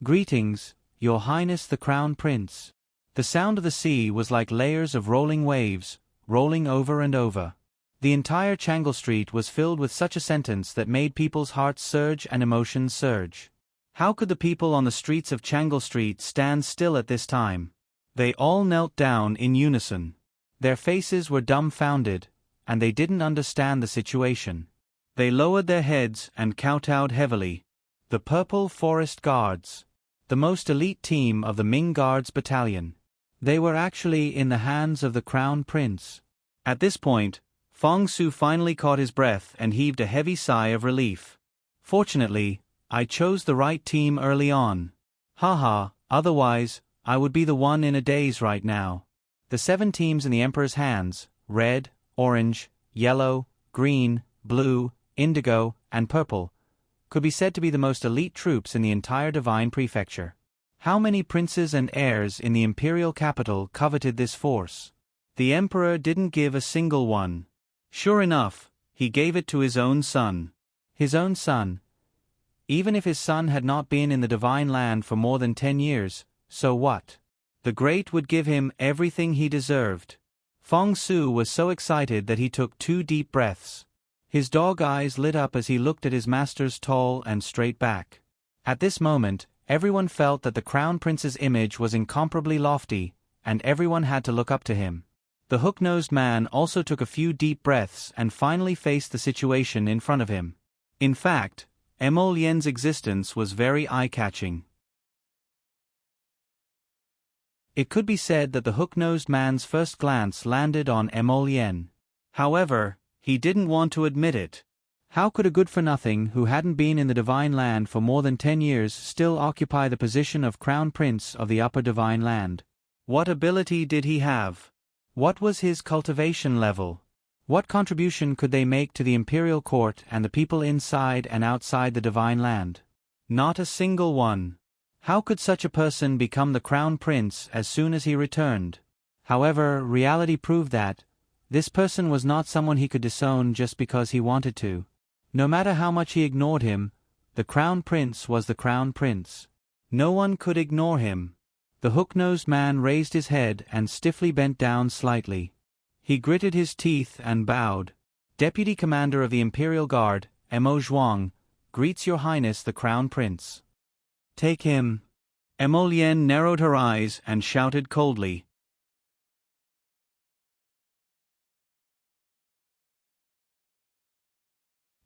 "Greetings, Your Highness the Crown Prince." The sound of the sea was like layers of rolling waves, rolling over and over. The entire Changle Street was filled with such a sentence that made people's hearts surge and emotions surge. How could the people on the streets of Changle Street stand still at this time? They all knelt down in unison. Their faces were dumbfounded, and they didn't understand the situation. They lowered their heads and kowtowed heavily. The Purple Forest Guards. The most elite team of the Ming Guards Battalion. They were actually in the hands of the Crown Prince. At this point, Fong Su finally caught his breath and heaved a heavy sigh of relief. "Fortunately, I chose the right team early on. Haha, otherwise, I would be the one in a daze right now." The 7 teams in the Emperor's hands, red, orange, yellow, green, blue, indigo, and purple, could be said to be the most elite troops in the entire Divine Prefecture. How many princes and heirs in the imperial capital coveted this force? The Emperor didn't give a single one. Sure enough, he gave it to his own son. His own son. Even if his son had not been in the divine land for more than 10 years, so what? The great would give him everything he deserved. Fong Su was so excited that he took 2 deep breaths. His dog eyes lit up as he looked at his master's tall and straight back. At this moment, everyone felt that the Crown Prince's image was incomparably lofty, and everyone had to look up to him. The hook-nosed man also took a few deep breaths and finally faced the situation in front of him. In fact, Emo Lien's existence was very eye-catching. It could be said that the hook-nosed man's first glance landed on Emo Lien. However, he didn't want to admit it. How could a good-for-nothing who hadn't been in the Divine Land for more than 10 years still occupy the position of Crown Prince of the Upper Divine Land? What ability did he have? What was his cultivation level? What contribution could they make to the imperial court and the people inside and outside the Divine Land? Not a single one. How could such a person become the Crown Prince as soon as he returned? However, reality proved that this person was not someone he could disown just because he wanted to. No matter how much he ignored him, the Crown Prince was the Crown Prince. No one could ignore him. The hook-nosed man raised his head and stiffly bent down slightly. He gritted his teeth and bowed. Deputy Commander of the Imperial Guard, Emo Zhuang, greets Your Highness the Crown Prince. Take him. Emo Lien narrowed her eyes and shouted coldly.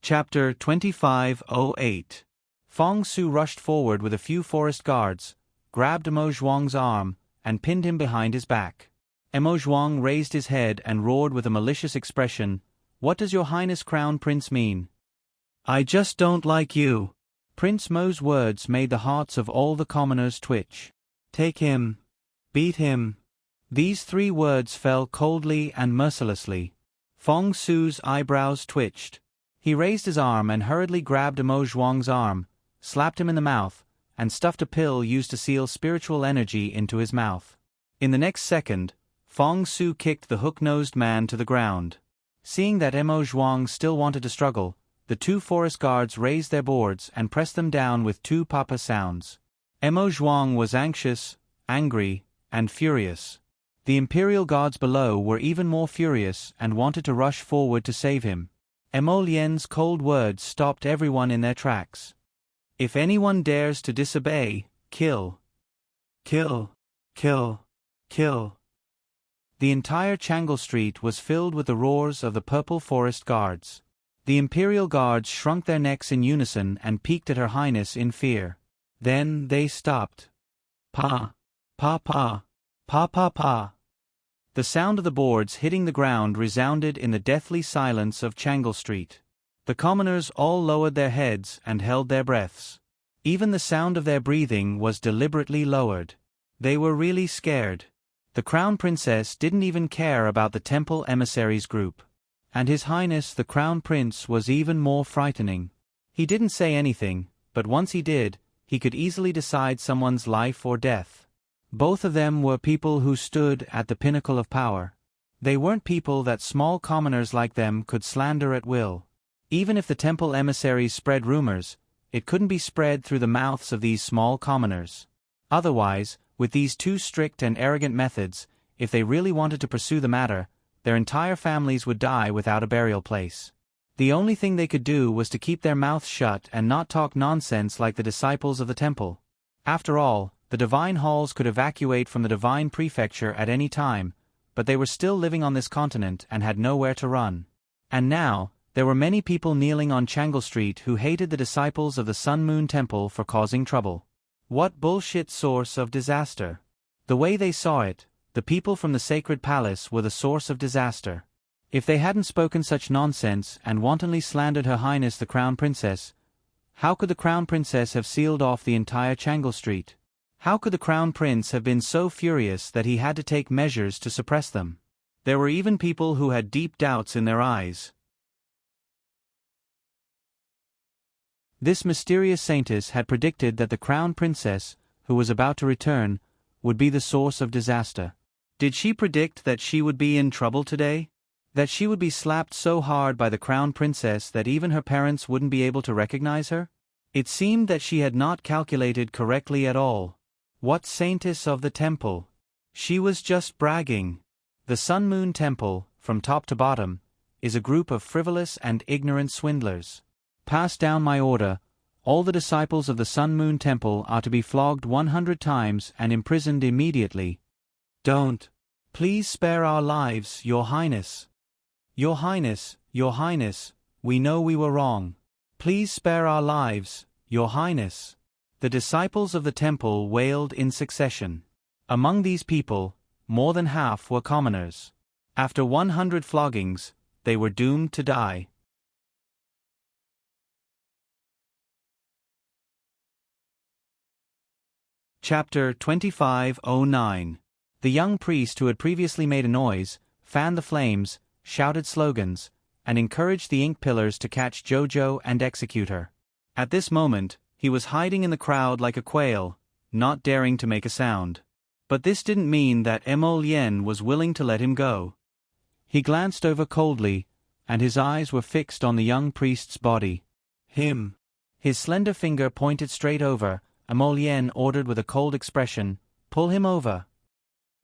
Chapter 2508. Fong Su rushed forward with a few forest guards, grabbed Emo Zhuang's arm, and pinned him behind his back. Emo Zhuang raised his head and roared with a malicious expression, "What does Your Highness Crown Prince mean?" "I just don't like you." Prince Mo's words made the hearts of all the commoners twitch. "Take him. Beat him." These 3 words fell coldly and mercilessly. Fong Su's eyebrows twitched. He raised his arm and hurriedly grabbed Emo Zhuang's arm, slapped him in the mouth, and stuffed a pill used to seal spiritual energy into his mouth. In the next second, Fong Su kicked the hook-nosed man to the ground. Seeing that Emo Zhuang still wanted to struggle, the 2 forest guards raised their boards and pressed them down with 2 papa sounds. Emo Zhuang was anxious, angry, and furious. The Imperial Guards below were even more furious and wanted to rush forward to save him. Emo Lien's cold words stopped everyone in their tracks. "If anyone dares to disobey, kill. Kill. Kill. Kill." The entire Changle Street was filled with the roars of the Purple Forest Guards. The Imperial Guards shrunk their necks in unison and peeked at Her Highness in fear. Then they stopped. Pa. Pa pa. Pa pa pa. The sound of the boards hitting the ground resounded in the deathly silence of Changle Street. The commoners all lowered their heads and held their breaths. Even the sound of their breathing was deliberately lowered. They were really scared. The Crown Princess didn't even care about the Temple Emissaries group. And His Highness the Crown Prince was even more frightening. He didn't say anything, but once he did, he could easily decide someone's life or death. Both of them were people who stood at the pinnacle of power. They weren't people that small commoners like them could slander at will. Even if the Temple Emissaries spread rumors, it couldn't be spread through the mouths of these small commoners. Otherwise, with these 2 strict and arrogant methods, if they really wanted to pursue the matter, their entire families would die without a burial place. The only thing they could do was to keep their mouths shut and not talk nonsense like the disciples of the temple. After all, the divine halls could evacuate from the divine prefecture at any time, but they were still living on this continent and had nowhere to run. And now, there were many people kneeling on Changle Street who hated the disciples of the Sun Moon Temple for causing trouble. What bullshit source of disaster. The way they saw it, the people from the sacred palace were the source of disaster. If they hadn't spoken such nonsense and wantonly slandered Her Highness the Crown Princess, how could the Crown Princess have sealed off the entire Changle Street? How could the Crown Prince have been so furious that he had to take measures to suppress them? There were even people who had deep doubts in their eyes. This mysterious saintess had predicted that the Crown Princess, who was about to return, would be the source of disaster. Did she predict that she would be in trouble today? That she would be slapped so hard by the Crown Princess that even her parents wouldn't be able to recognize her? It seemed that she had not calculated correctly at all. What saintess of the temple! She was just bragging. The Sun Moon Temple, from top to bottom, is a group of frivolous and ignorant swindlers. Pass down my order. All the disciples of the Sun Moon Temple are to be flogged 100 times and imprisoned immediately. Don't. Please spare our lives, Your Highness. Your Highness, Your Highness, we know we were wrong. Please spare our lives, Your Highness. The disciples of the temple wailed in succession. Among these people, more than half were commoners. After 100 floggings, they were doomed to die. Chapter 2509. The young priest who had previously made a noise, fanned the flames, shouted slogans, and encouraged the ink pillars to catch Jojo and execute her. At this moment, he was hiding in the crowd like a quail, not daring to make a sound. But this didn't mean that Emolien was willing to let him go. He glanced over coldly, and his eyes were fixed on the young priest's body. Him. His slender finger pointed straight over. Emolien ordered with a cold expression, "Pull him over."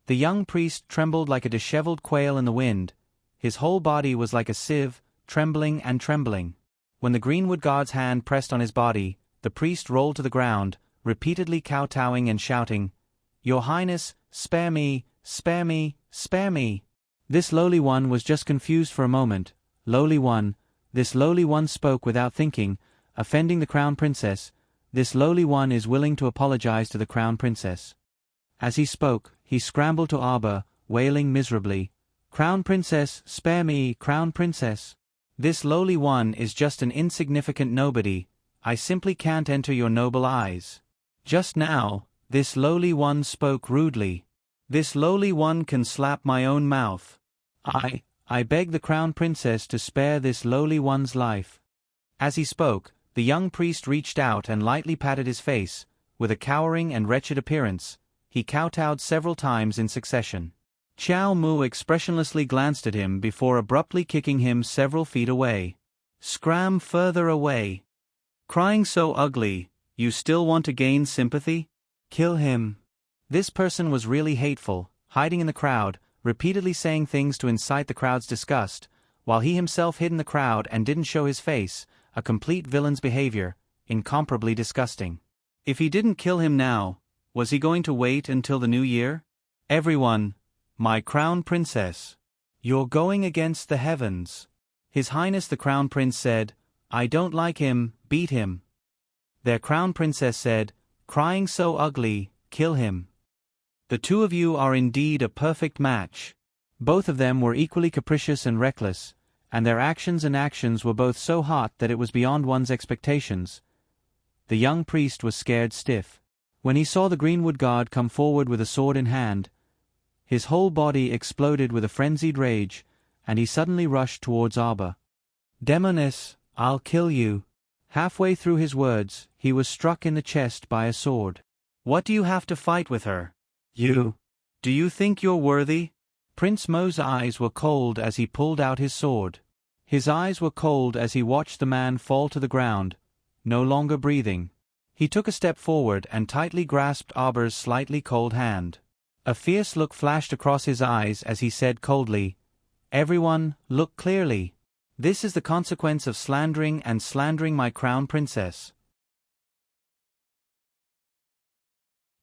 The young priest trembled like a disheveled quail in the wind. His whole body was like a sieve, trembling and trembling. When the greenwood guard's hand pressed on his body, the priest rolled to the ground, repeatedly kowtowing and shouting, "Your Highness, spare me, spare me, spare me." This lowly one was just confused for a moment. Lowly one, this lowly one spoke without thinking, offending the crown princess. This lowly one is willing to apologize to the crown princess. As he spoke, he scrambled to Arbor, wailing miserably, "Crown princess, spare me, crown princess. This lowly one is just an insignificant nobody. I simply can't enter your noble eyes." Just now, this lowly one spoke rudely. This lowly one can slap my own mouth. I beg the crown princess to spare this lowly one's life. As he spoke, the young priest reached out and lightly patted his face. With a cowering and wretched appearance, he kowtowed several times in succession. Chiao Mu expressionlessly glanced at him before abruptly kicking him several feet away. "Scram further away. Crying so ugly, you still want to gain sympathy? Kill him." This person was really hateful, hiding in the crowd, repeatedly saying things to incite the crowd's disgust, while he himself hid in the crowd and didn't show his face, a complete villain's behavior, incomparably disgusting. If he didn't kill him now, was he going to wait until the new year? "Everyone, my crown princess. You're going against the heavens." His Highness the Crown Prince said, "I don't like him, beat him." Their Crown Princess said, "Crying so ugly, kill him." The two of you are indeed a perfect match. Both of them were equally capricious and reckless, and their actions were both so hot that it was beyond one's expectations. The young priest was scared stiff. When he saw the greenwood guard come forward with a sword in hand, his whole body exploded with a frenzied rage, and he suddenly rushed towards Arbor. "Demoness, I'll kill you." Halfway through his words, he was struck in the chest by a sword. "What do you have to fight with her? Do you think you're worthy?" Prince Mo's eyes were cold as he pulled out his sword. His eyes were cold as he watched the man fall to the ground, no longer breathing. He took a step forward and tightly grasped Arbor's slightly cold hand. A fierce look flashed across his eyes as he said coldly, "Everyone, look clearly. This is the consequence of slandering my crown princess.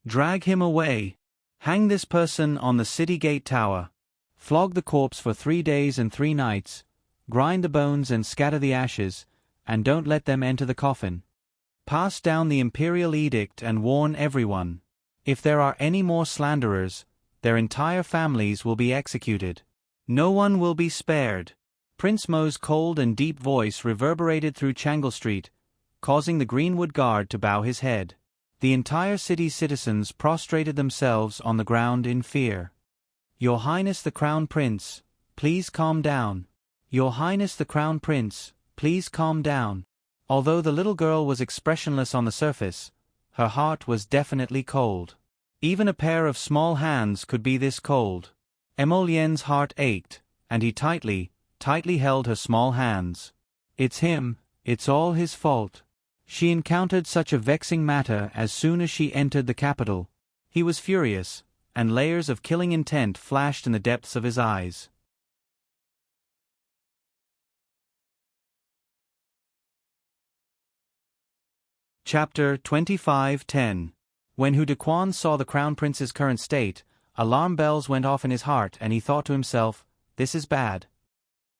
Drag him away. Hang this person on the city gate tower. Flog the corpse for 3 days and 3 nights, grind the bones and scatter the ashes, and don't let them enter the coffin. Pass down the imperial edict and warn everyone. If there are any more slanderers, their entire families will be executed. No one will be spared." Prince Mo's cold and deep voice reverberated through Changle Street, causing the greenwood guard to bow his head. The entire city's citizens prostrated themselves on the ground in fear. "Your Highness the Crown Prince, please calm down. Your Highness the Crown Prince, please calm down." Although the little girl was expressionless on the surface, her heart was definitely cold. Even a pair of small hands could be this cold. Emolien's heart ached, and he tightly held her small hands. "It's him, it's all his fault." She encountered such a vexing matter as soon as she entered the capital. He was furious, and layers of killing intent flashed in the depths of his eyes. Chapter 25:10. When Hu Dequan saw the crown prince's current state, alarm bells went off in his heart and he thought to himself, "This is bad."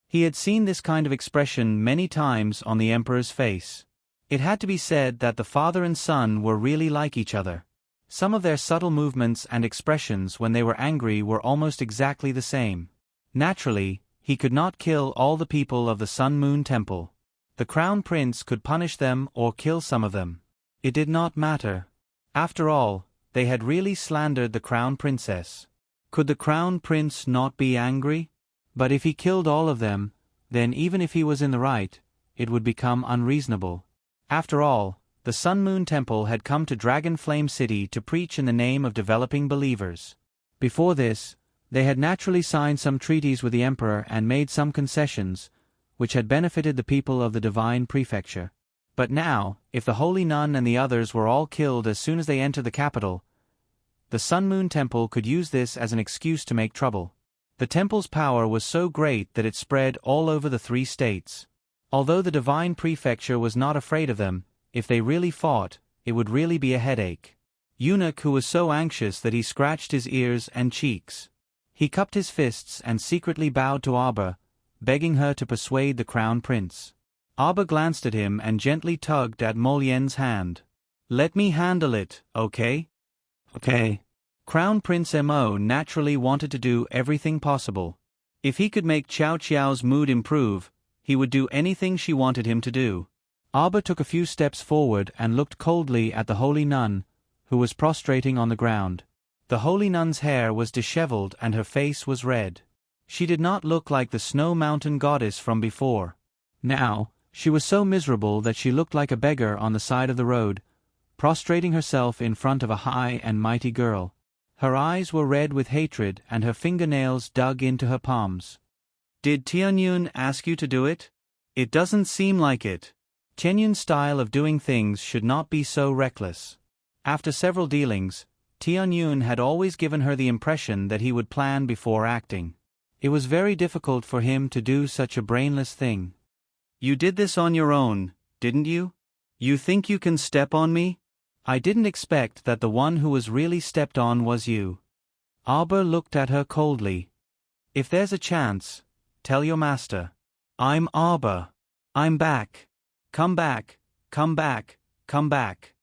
He had seen this kind of expression many times on the emperor's face. It had to be said that the father and son were really like each other. Some of their subtle movements and expressions when they were angry were almost exactly the same. Naturally, he could not kill all the people of the Sun Moon Temple. The crown prince could punish them or kill some of them. It did not matter. After all, they had really slandered the crown princess. Could the crown prince not be angry? But if he killed all of them, then even if he was in the right, it would become unreasonable. After all, the Sun Moon Temple had come to Dragon Flame City to preach in the name of developing believers. Before this, they had naturally signed some treaties with the emperor and made some concessions, which had benefited the people of the Divine Prefecture. But now, if the Holy Nun and the others were all killed as soon as they entered the capital, the Sun Moon Temple could use this as an excuse to make trouble. The temple's power was so great that it spread all over the 3 states. Although the Divine Prefecture was not afraid of them, if they really fought, it would really be a headache. Eunuch who was so anxious that he scratched his ears and cheeks. He cupped his fists and secretly bowed to Abba, begging her to persuade the crown prince. Abba glanced at him and gently tugged at Molien's hand. "Let me handle it, okay?" "Okay." Crown Prince Mo naturally wanted to do everything possible. If he could make Qiao Qiao's mood improve, he would do anything she wanted him to do. Abba took a few steps forward and looked coldly at the holy nun, who was prostrating on the ground. The holy nun's hair was disheveled and her face was red. She did not look like the snow mountain goddess from before. Now, she was so miserable that she looked like a beggar on the side of the road, prostrating herself in front of a high and mighty girl. Her eyes were red with hatred and her fingernails dug into her palms. "Did Tianyun ask you to do it? It doesn't seem like it." Tianyun's style of doing things should not be so reckless. After several dealings, Tianyun had always given her the impression that he would plan before acting. It was very difficult for him to do such a brainless thing. "You did this on your own, didn't you? You think you can step on me?" "I didn't expect that the one who was really stepped on was you." Abba looked at her coldly. "If there's a chance, tell your master. I'm Abba. I'm back. Come back, come back, come back."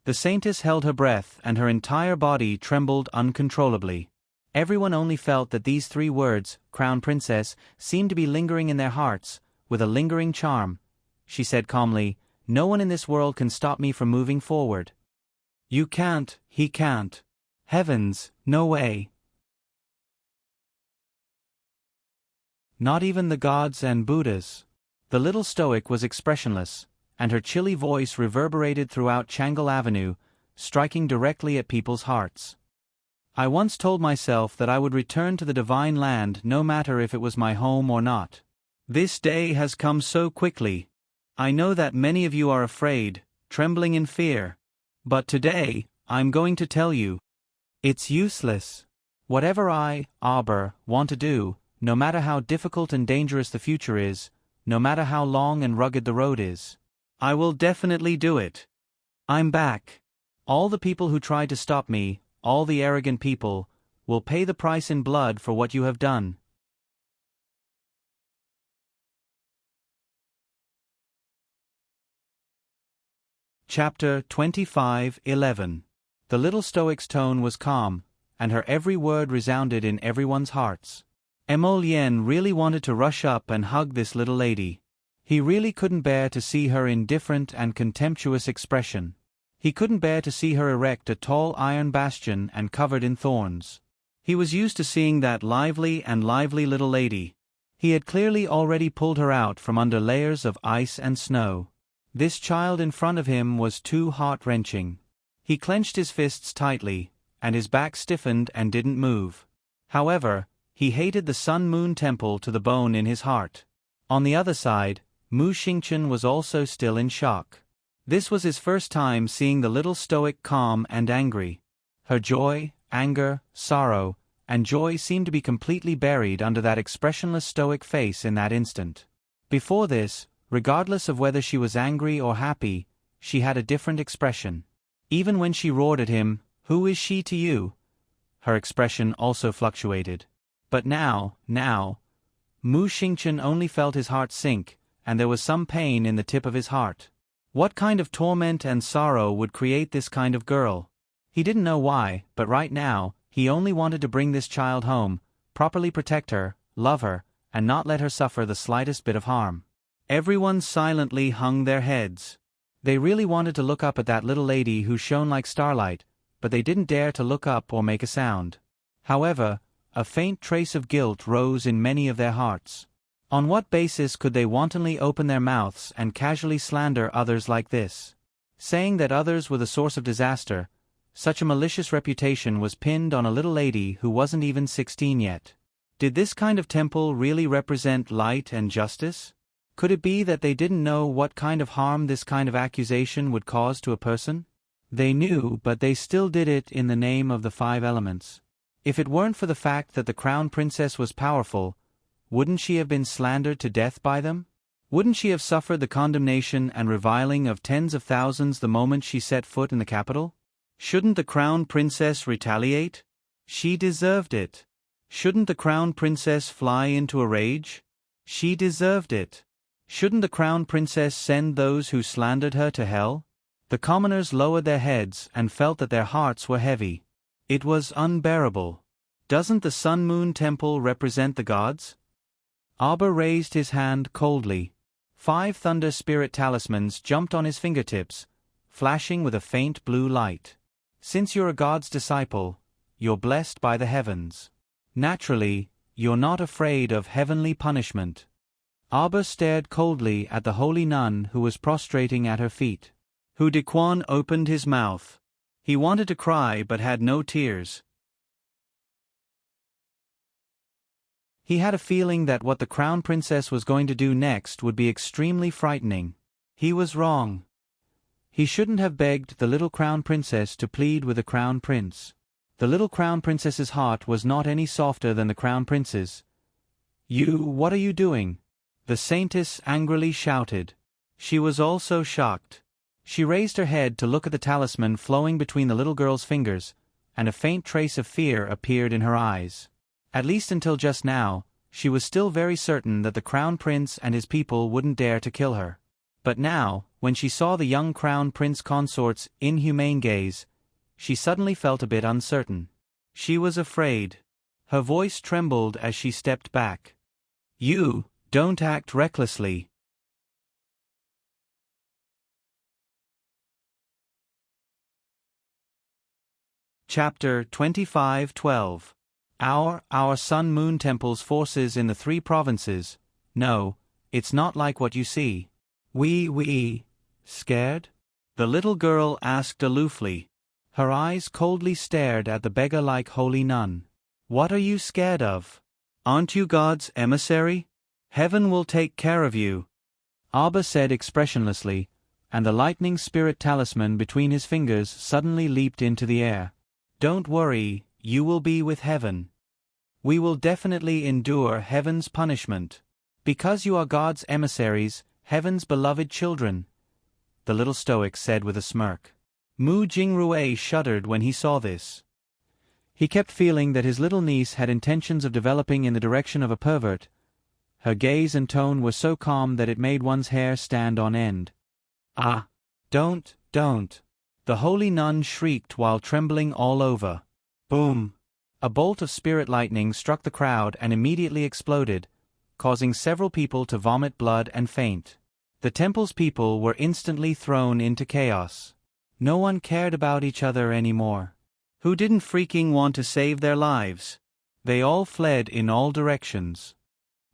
The saintess held her breath and her entire body trembled uncontrollably. Everyone only felt that these 3 words, Crown Princess, seemed to be lingering in their hearts, with a lingering charm. She said calmly, "No one in this world can stop me from moving forward." "You can't, he can't. Heavens, no way." Not even the gods and Buddhas. The little stoic was expressionless, and her chilly voice reverberated throughout Changal Avenue, striking directly at people's hearts. "I once told myself that I would return to the divine land no matter if it was my home or not. This day has come so quickly. I know that many of you are afraid, trembling in fear. But today, I'm going to tell you. It's useless. Whatever I, Abba, want to do, no matter how difficult and dangerous the future is, no matter how long and rugged the road is, I will definitely do it. I'm back. All the people who tried to stop me, all the arrogant people, will pay the price in blood for what you have done." Chapter 25:11. The little stoic's tone was calm, and her every word resounded in everyone's hearts. Emolien really wanted to rush up and hug this little lady. He really couldn't bear to see her indifferent and contemptuous expression. He couldn't bear to see her erect a tall iron bastion and covered in thorns. He was used to seeing that lively little lady. He had clearly already pulled her out from under layers of ice and snow. This child in front of him was too heart-wrenching. He clenched his fists tightly, and his back stiffened and didn't move. However, he hated the Sun Moon Temple to the bone in his heart. On the other side, Mu Xingchen was also still in shock. This was his first time seeing the little stoic calm and angry. Her joy, anger, sorrow, and joy seemed to be completely buried under that expressionless stoic face in that instant. Before this, regardless of whether she was angry or happy, she had a different expression. Even when she roared at him, "Who is she to you?" her expression also fluctuated. But now, Mu Xingchen only felt his heart sink, and there was some pain in the tip of his heart. What kind of torment and sorrow would create this kind of girl? He didn't know why, but right now, he only wanted to bring this child home, properly protect her, love her, and not let her suffer the slightest bit of harm. Everyone silently hung their heads. They really wanted to look up at that little lady who shone like starlight, but they didn't dare to look up or make a sound. However, a faint trace of guilt rose in many of their hearts. On what basis could they wantonly open their mouths and casually slander others like this? Saying that others were the source of disaster, such a malicious reputation was pinned on a little lady who wasn't even 16 yet. Did this kind of temple really represent light and justice? Could it be that they didn't know what kind of harm this kind of accusation would cause to a person? They knew, but they still did it in the name of the 5 elements. If it weren't for the fact that the crown princess was powerful, wouldn't she have been slandered to death by them? Wouldn't she have suffered the condemnation and reviling of tens of thousands the moment she set foot in the capital? Shouldn't the crown princess retaliate? She deserved it. Shouldn't the crown princess fly into a rage? She deserved it. Shouldn't the crown princess send those who slandered her to hell? The commoners lowered their heads and felt that their hearts were heavy. It was unbearable. Doesn't the Sun-Moon Temple represent the gods? Abba raised his hand coldly. 5 thunder spirit talismans jumped on his fingertips, flashing with a faint blue light. Since you're a god's disciple, you're blessed by the heavens. Naturally, you're not afraid of heavenly punishment. Abba stared coldly at the holy nun who was prostrating at her feet. Hu Dequan opened his mouth. He wanted to cry but had no tears. He had a feeling that what the crown princess was going to do next would be extremely frightening. He was wrong. He shouldn't have begged the little crown princess to plead with the crown prince. The little crown princess's heart was not any softer than the crown prince's. What are you doing?" the saintess angrily shouted. She was also shocked. She raised her head to look at the talisman flowing between the little girl's fingers, and a faint trace of fear appeared in her eyes. At least until just now, she was still very certain that the crown prince and his people wouldn't dare to kill her. But now, when she saw the young crown prince consort's inhumane gaze, she suddenly felt a bit uncertain. She was afraid. Her voice trembled as she stepped back. "You, don't act recklessly." Chapter 25:12. Our Sun-Moon Temple's forces in the 3 provinces. No, it's not like what you see. Scared? The little girl asked aloofly. Her eyes coldly stared at the beggar-like holy nun. What are you scared of? Aren't you God's emissary? Heaven will take care of you. Abba said expressionlessly, and the lightning spirit talisman between his fingers suddenly leaped into the air. Don't worry, you will be with heaven. We will definitely endure heaven's punishment. Because you are God's emissaries, heaven's beloved children, the little stoic said with a smirk. Mu Jingrui shuddered when he saw this. He kept feeling that his little niece had intentions of developing in the direction of a pervert. Her gaze and tone were so calm that it made one's hair stand on end. Ah! Don't! The holy nun shrieked while trembling all over. Boom! A bolt of spirit lightning struck the crowd and immediately exploded, causing several people to vomit blood and faint. The temple's people were instantly thrown into chaos. No one cared about each other anymore. Who didn't freaking want to save their lives? They all fled in all directions.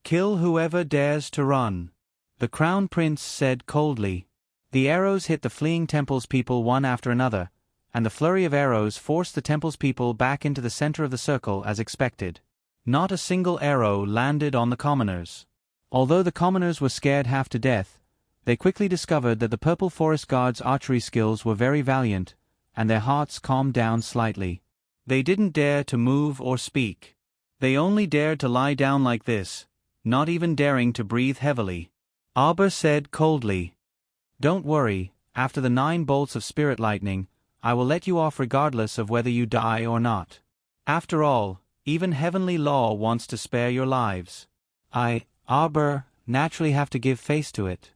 Kill whoever dares to run, the crown prince said coldly. The arrows hit the fleeing temple's people one after another, and the flurry of arrows forced the temple's people back into the center of the circle as expected. Not a single arrow landed on the commoners. Although the commoners were scared half to death, They quickly discovered that the Purple Forest Guard's archery skills were very valiant, and their hearts calmed down slightly. They didn't dare to move or speak. They only dared to lie down like this, not even daring to breathe heavily. Arbor said coldly, "Don't worry, after the 9 bolts of spirit lightning, I will let you off regardless of whether you die or not. After all, even heavenly law wants to spare your lives." Arbor, naturally have to give face to it.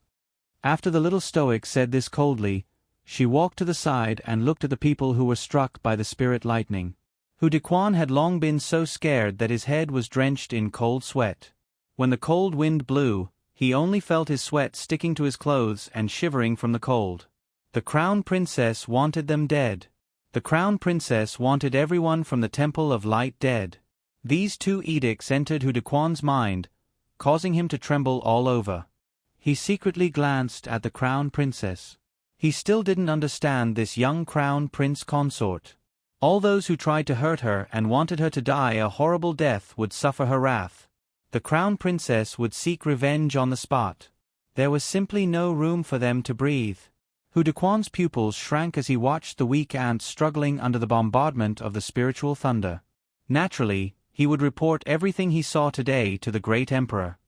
After the little stoic said this coldly, she walked to the side and looked at the people who were struck by the spirit lightning. Hudiquan had long been so scared that his head was drenched in cold sweat. When the cold wind blew, he only felt his sweat sticking to his clothes and shivering from the cold. The Crown Princess wanted them dead. The Crown Princess wanted everyone from the Temple of Light dead. These 2 edicts entered Hudiquan's mind, causing him to tremble all over. He secretly glanced at the Crown Princess. He still didn't understand this young Crown Prince consort. All those who tried to hurt her and wanted her to die a horrible death would suffer her wrath. The Crown Princess would seek revenge on the spot. There was simply no room for them to breathe. Hudiquan's pupils shrank as he watched the weak ants struggling under the bombardment of the spiritual thunder. Naturally, he would report everything he saw today to the great Emperor.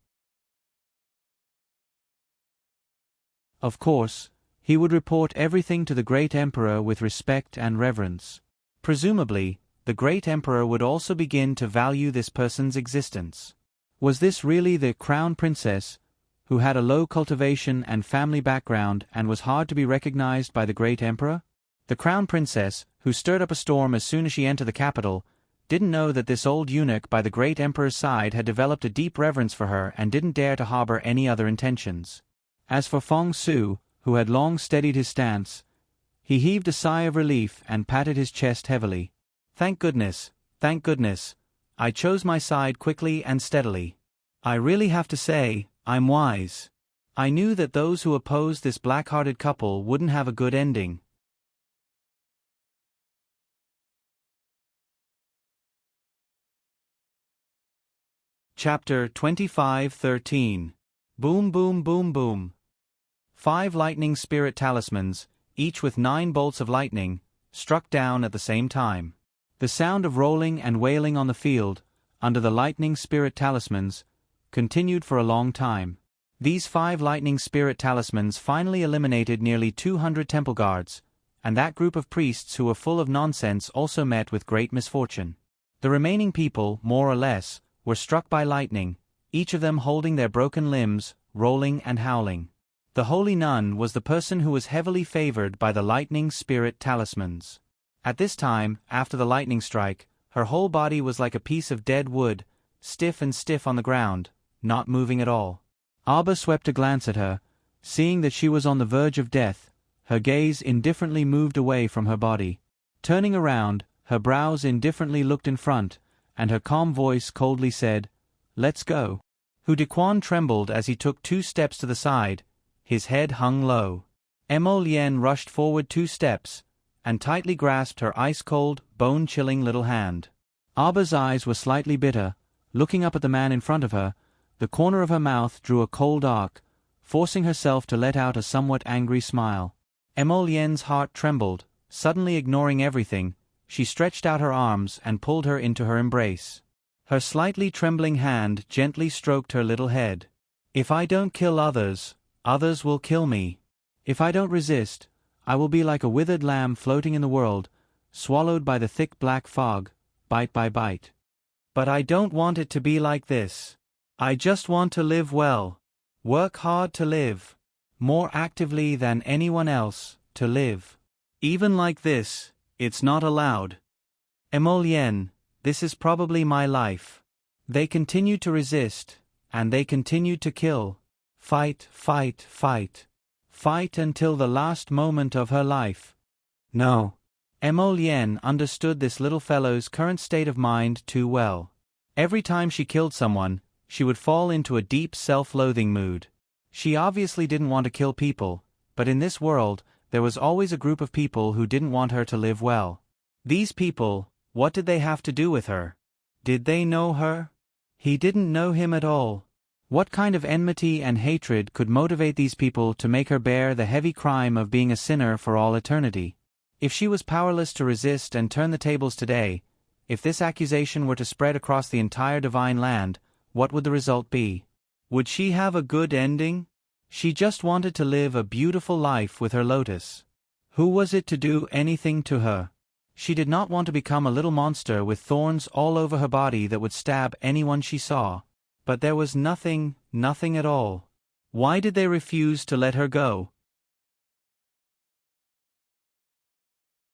Of course, he would report everything to the great Emperor with respect and reverence. Presumably, the great Emperor would also begin to value this person's existence. Was this really the Crown Princess, who had a low cultivation and family background and was hard to be recognized by the great Emperor? The Crown Princess, who stirred up a storm as soon as she entered the capital, didn't know that this old eunuch by the great Emperor's side had developed a deep reverence for her and didn't dare to harbor any other intentions. As for Fong Su, who had long steadied his stance, he heaved a sigh of relief and patted his chest heavily. Thank goodness, I chose my side quickly and steadily. I really have to say, I'm wise. I knew that those who opposed this black-hearted couple wouldn't have a good ending. Chapter 25:13. Boom boom boom boom. 5 lightning spirit talismans, each with 9 bolts of lightning, struck down at the same time. The sound of rolling and wailing on the field, under the lightning spirit talismans, continued for a long time. These 5 lightning spirit talismans finally eliminated nearly 200 temple guards, and that group of priests who were full of nonsense also met with great misfortune. The remaining people, more or less, were struck by lightning, each of them holding their broken limbs, rolling and howling. The holy nun was the person who was heavily favored by the lightning spirit talismans. At this time, after the lightning strike, her whole body was like a piece of dead wood, stiff on the ground, not moving at all. Abba swept a glance at her, seeing that she was on the verge of death. Her gaze indifferently moved away from her body. Turning around, her brows indifferently looked in front, and her calm voice coldly said, "Let's go." Hudiquan trembled as he took 2 steps to the side. His head hung low. Emo Lien rushed forward 2 steps, and tightly grasped her ice-cold, bone-chilling little hand. Abba's eyes were slightly bitter. Looking up at the man in front of her, the corner of her mouth drew a cold arc, forcing herself to let out a somewhat angry smile. Emo Lien's heart trembled. Suddenly ignoring everything, she stretched out her arms and pulled her into her embrace. Her slightly trembling hand gently stroked her little head. "If I don't kill others, others will kill me. If I don't resist, I will be like a withered lamb floating in the world, swallowed by the thick black fog, bite by bite. But I don't want it to be like this. I just want to live well. Work hard to live. More actively than anyone else, to live. Even like this, it's not allowed. Emolien, this is probably my life." They continued to resist, and they continued to kill. Fight, fight, fight. Fight until the last moment of her life. No. Emolien understood this little fellow's current state of mind too well. Every time she killed someone, she would fall into a deep self-loathing mood. She obviously didn't want to kill people, but in this world, there was always a group of people who didn't want her to live well. These people, what did they have to do with her? Did they know her? He didn't know him at all. What kind of enmity and hatred could motivate these people to make her bear the heavy crime of being a sinner for all eternity? If she was powerless to resist and turn the tables today, if this accusation were to spread across the entire divine land, what would the result be? Would she have a good ending? She just wanted to live a beautiful life with her lotus. Who was it to do anything to her? She did not want to become a little monster with thorns all over her body that would stab anyone she saw. But there was nothing at all. Why did they refuse to let her go?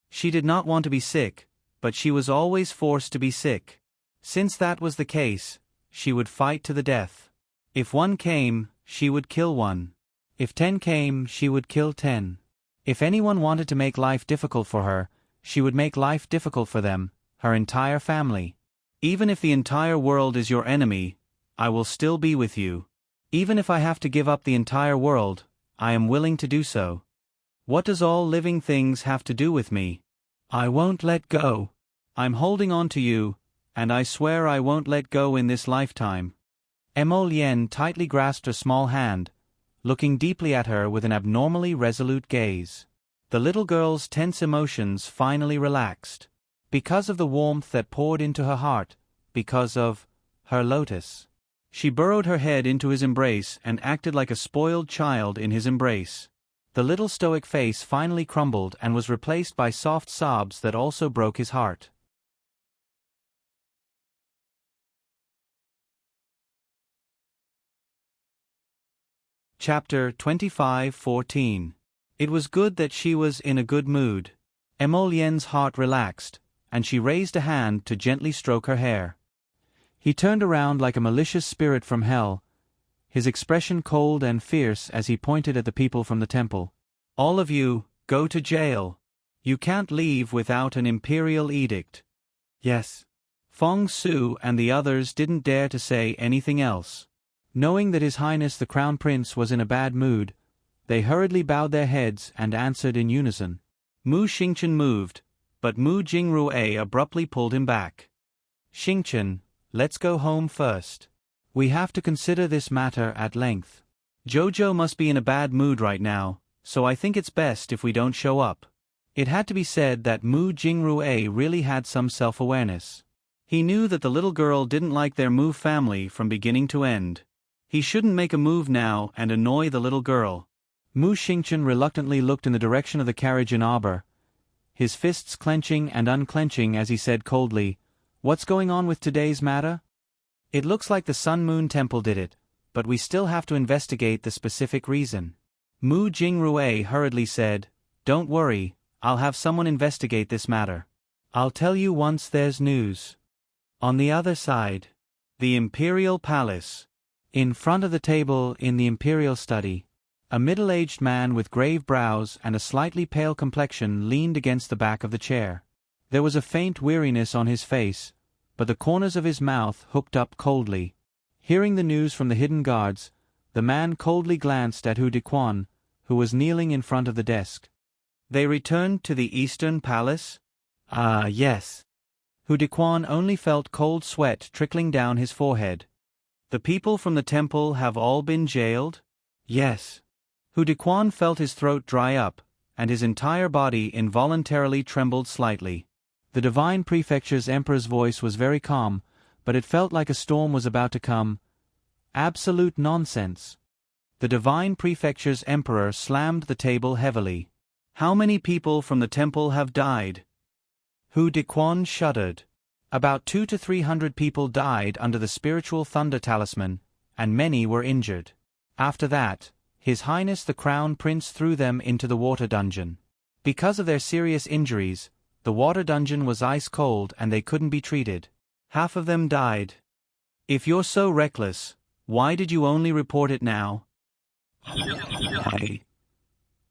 She did not want to be sick, but she was always forced to be sick. Since that was the case, she would fight to the death. If one came, she would kill one. If 10 came, she would kill 10. If anyone wanted to make life difficult for her, she would make life difficult for them, her entire family. Even if the entire world is your enemy, I will still be with you. Even if I have to give up the entire world, I am willing to do so. What does all living things have to do with me? I won't let go. I'm holding on to you, and I swear I won't let go in this lifetime. Emolien tightly grasped her small hand, looking deeply at her with an abnormally resolute gaze. The little girl's tense emotions finally relaxed. Because of the warmth that poured into her heart, because of her lotus. She burrowed her head into his embrace and acted like a spoiled child in his embrace. The little stoic face finally crumbled and was replaced by soft sobs that also broke his heart. Chapter 25:14. It was good that she was in a good mood. Emolien's heart relaxed, and she raised a hand to gently stroke her hair. He turned around like a malicious spirit from hell, his expression cold and fierce as he pointed at the people from the temple. All of you, go to jail. You can't leave without an imperial edict. Yes. Fong Su and the others didn't dare to say anything else. Knowing that His Highness the Crown Prince was in a bad mood, they hurriedly bowed their heads and answered in unison. Mu Xingchen moved, but Mu Jingrue abruptly pulled him back. Xingchen, let's go home first. We have to consider this matter at length. Jojo must be in a bad mood right now, so I think it's best if we don't show up. It had to be said that Mu Jingrue really had some self-awareness. He knew that the little girl didn't like their Mu family from beginning to end. He shouldn't make a move now and annoy the little girl. Mu Xingchen reluctantly looked in the direction of the carriage in arbor, his fists clenching and unclenching as he said coldly, "What's going on with today's matter? It looks like the Sun Moon Temple did it, but we still have to investigate the specific reason." Mu Jingrue hurriedly said, "Don't worry, I'll have someone investigate this matter. I'll tell you once there's news." On the other side, the Imperial Palace. In front of the table in the Imperial study, a middle-aged man with grave brows and a slightly pale complexion leaned against the back of the chair. There was a faint weariness on his face, but the corners of his mouth hooked up coldly. Hearing the news from the hidden guards, the man coldly glanced at Hu Dequan, who was kneeling in front of the desk. "They returned to the Eastern Palace?" "Ah, yes." Hu Dequan only felt cold sweat trickling down his forehead. "The people from the temple have all been jailed?" "Yes." Hu Dequan felt his throat dry up, and his entire body involuntarily trembled slightly. The Divine Prefecture's Emperor's voice was very calm, but it felt like a storm was about to come. Absolute nonsense. The Divine Prefecture's Emperor slammed the table heavily. "How many people from the temple have died?" Hu Dequan shuddered. About 200 to 300 people died under the spiritual thunder talisman, and many were injured. After that, His Highness the Crown Prince threw them into the water dungeon. Because of their serious injuries, the water dungeon was ice cold and they couldn't be treated. Half of them died. If you're so reckless, why did you only report it now?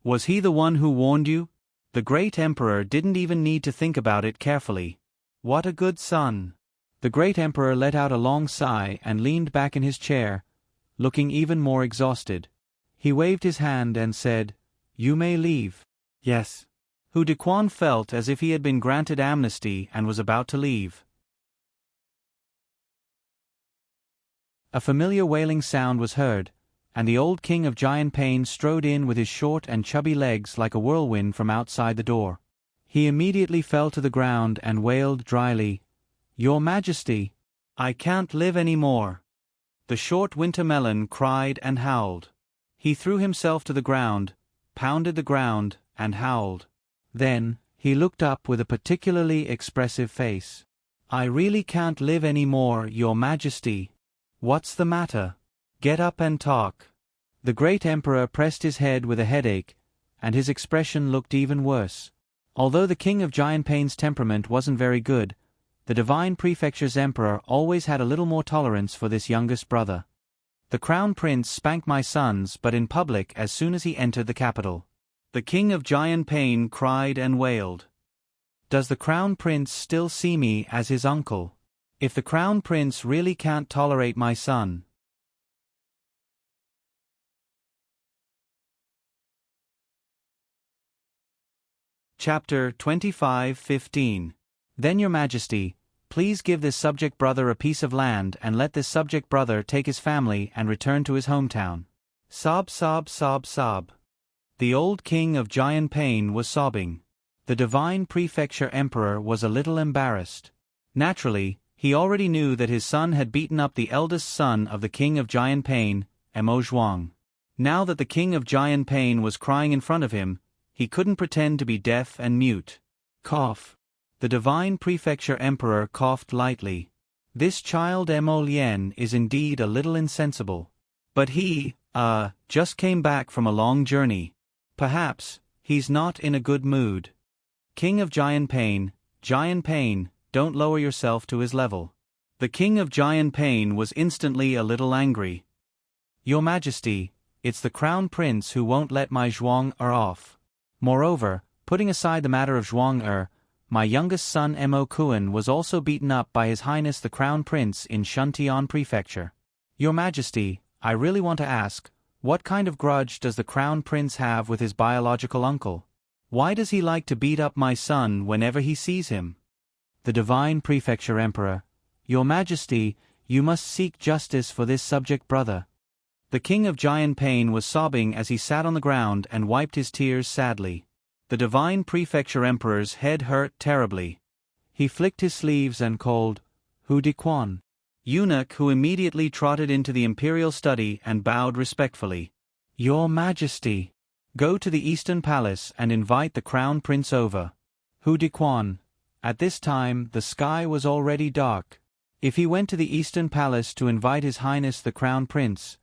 Was he the one who warned you? The great emperor didn't even need to think about it carefully. What a good son. The great emperor let out a long sigh and leaned back in his chair, looking even more exhausted. He waved his hand and said, "You may leave." "Yes." Hu Dequan felt as if he had been granted amnesty and was about to leave. A familiar wailing sound was heard, and the old king of Giant Pain strode in with his short and chubby legs like a whirlwind from outside the door. He immediately fell to the ground and wailed dryly, "Your Majesty, I can't live any more." The short winter melon cried and howled. He threw himself to the ground, pounded the ground, and howled. Then, he looked up with a particularly expressive face. "I really can't live any more, Your Majesty. What's the matter? Get up and talk." The great emperor pressed his head with a headache, and his expression looked even worse. Although the king of Giant Pain's temperament wasn't very good, the divine prefecture's emperor always had a little more tolerance for this youngest brother. The crown prince spanked my sons, but in public as soon as he entered the capital. The king of Giant Pain cried and wailed. Does the crown prince still see me as his uncle? If the crown prince really can't tolerate my son. Chapter 25:15. Then your majesty, please give this subject brother a piece of land and let this subject brother take his family and return to his hometown. Sob, sob, sob, sob. The old king of Giant Pain was sobbing. The divine prefecture emperor was a little embarrassed. Naturally, he already knew that his son had beaten up the eldest son of the king of Giant Pain, Mo Zhuang. Now that the king of Giant Pain was crying in front of him, he couldn't pretend to be deaf and mute. Cough. The divine prefecture emperor coughed lightly. This child Mo Lien is indeed a little insensible. But he, just came back from a long journey. Perhaps, he's not in a good mood. King of Giant Pain, don't lower yourself to his level. The king of Giant Pain was instantly a little angry. Your Majesty, it's the crown prince who won't let my Zhuang off. Moreover, putting aside the matter of Zhuang my youngest son Mo Kuan was also beaten up by His Highness the Crown Prince in Shuntian Prefecture. Your Majesty, I really want to ask, what kind of grudge does the Crown Prince have with his biological uncle? Why does he like to beat up my son whenever he sees him? The Divine Prefecture Emperor, Your Majesty, you must seek justice for this subject brother. The King of Giant Pain was sobbing as he sat on the ground and wiped his tears sadly. The Divine Prefecture Emperor's head hurt terribly. He flicked his sleeves and called, Hu Diquan, eunuch, who immediately trotted into the imperial study and bowed respectfully. Your Majesty, go to the Eastern Palace and invite the Crown Prince over. Hu Diquan. At this time the sky was already dark. If he went to the Eastern Palace to invite His Highness the Crown Prince,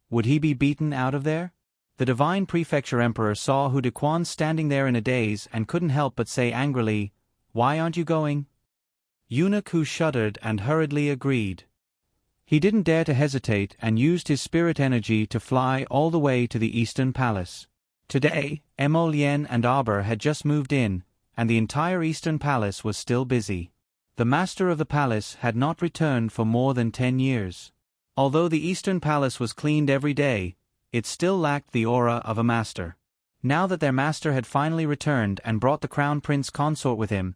would he be beaten out of there? The Divine Prefecture Emperor saw Hu Diquan standing there in a daze and couldn't help but say angrily, Why aren't you going? Eunuch Hu shuddered and hurriedly agreed. He didn't dare to hesitate and used his spirit energy to fly all the way to the Eastern Palace. Today, Mo Lien and Arbor had just moved in, and the entire Eastern Palace was still busy. The master of the palace had not returned for more than 10 years. Although the Eastern Palace was cleaned every day, it still lacked the aura of a master. Now that their master had finally returned and brought the Crown Prince consort with him,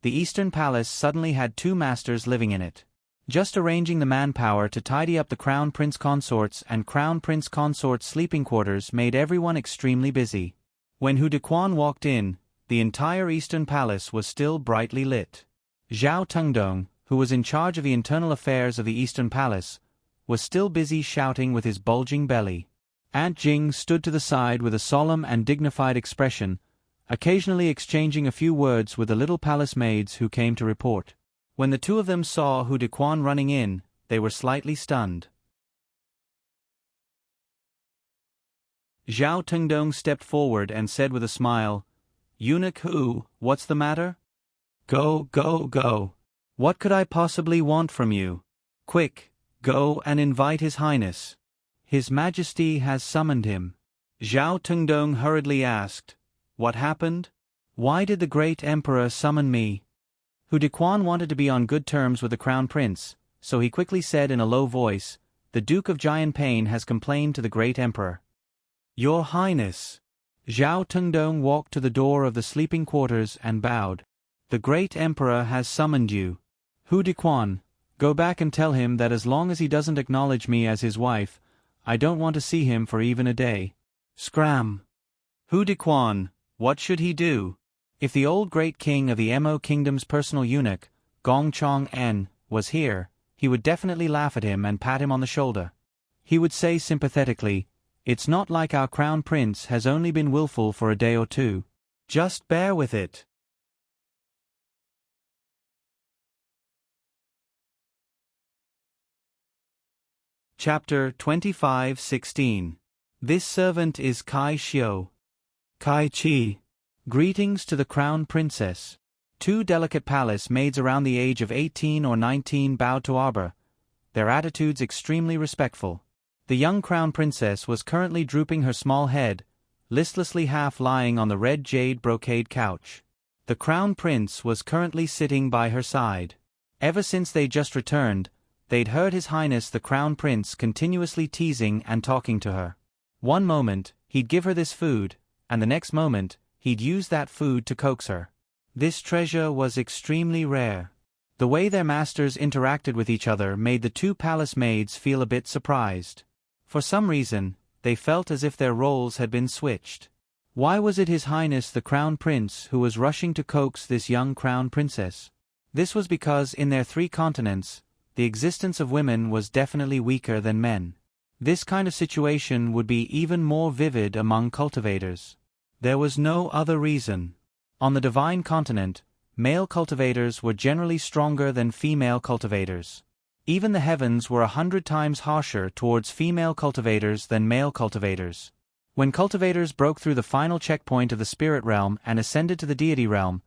the Eastern Palace suddenly had 2 masters living in it. Just arranging the manpower to tidy up the Crown Prince consorts and Crown Prince consorts' sleeping quarters made everyone extremely busy. When Hu Diquan walked in, the entire Eastern Palace was still brightly lit. Zhao Tengdong, who was in charge of the internal affairs of the Eastern Palace, was still busy shouting with his bulging belly. Aunt Jing stood to the side with a solemn and dignified expression, occasionally exchanging a few words with the little palace maids who came to report. When the 2 of them saw Hu Diquan running in, they were slightly stunned. Zhao Tengdong stepped forward and said with a smile, Eunuch Hu, what's the matter? Go, go, go. What could I possibly want from you? Quick, go and invite His Highness. His Majesty has summoned him. Zhao Tengdong hurriedly asked, What happened? Why did the great emperor summon me? Hu Diquan wanted to be on good terms with the Crown Prince, so he quickly said in a low voice, The Duke of Giant Pain has complained to the great emperor. Your Highness. Zhao Tengdong walked to the door of the sleeping quarters and bowed. The great emperor has summoned you. Hu Diquan, Go back and tell him that as long as he doesn't acknowledge me as his wife, I don't want to see him for even a day. Scram! Hu Dequan, what should he do? If the old great king of the Mo kingdom's personal eunuch, Gong Chong En, was here, he would definitely laugh at him and pat him on the shoulder. He would say sympathetically, "It's not like our crown prince has only been willful for a day or two. Just bear with it." Chapter 25:16. This servant is Kai Xiu. Kai Chi. Greetings to the crown princess. Two delicate palace maids around the age of 18 or 19 bowed to Arbor, their attitudes extremely respectful. The young crown princess was currently drooping her small head, listlessly half lying on the red jade brocade couch. The crown prince was currently sitting by her side. Ever since they'd just returned, they'd heard His Highness the Crown Prince continuously teasing and talking to her. One moment, he'd give her this food, and the next moment, he'd use that food to coax her. This treasure was extremely rare. The way their masters interacted with each other made the two palace maids feel a bit surprised. For some reason, they felt as if their roles had been switched. Why was it His Highness the Crown Prince who was rushing to coax this young crown princess? This was because in their three continents, the existence of women was definitely weaker than men. This kind of situation would be even more vivid among cultivators. There was no other reason. On the divine continent, male cultivators were generally stronger than female cultivators. Even the heavens were 100 times harsher towards female cultivators than male cultivators. When cultivators broke through the final checkpoint of the spirit realm and ascended to the deity realm,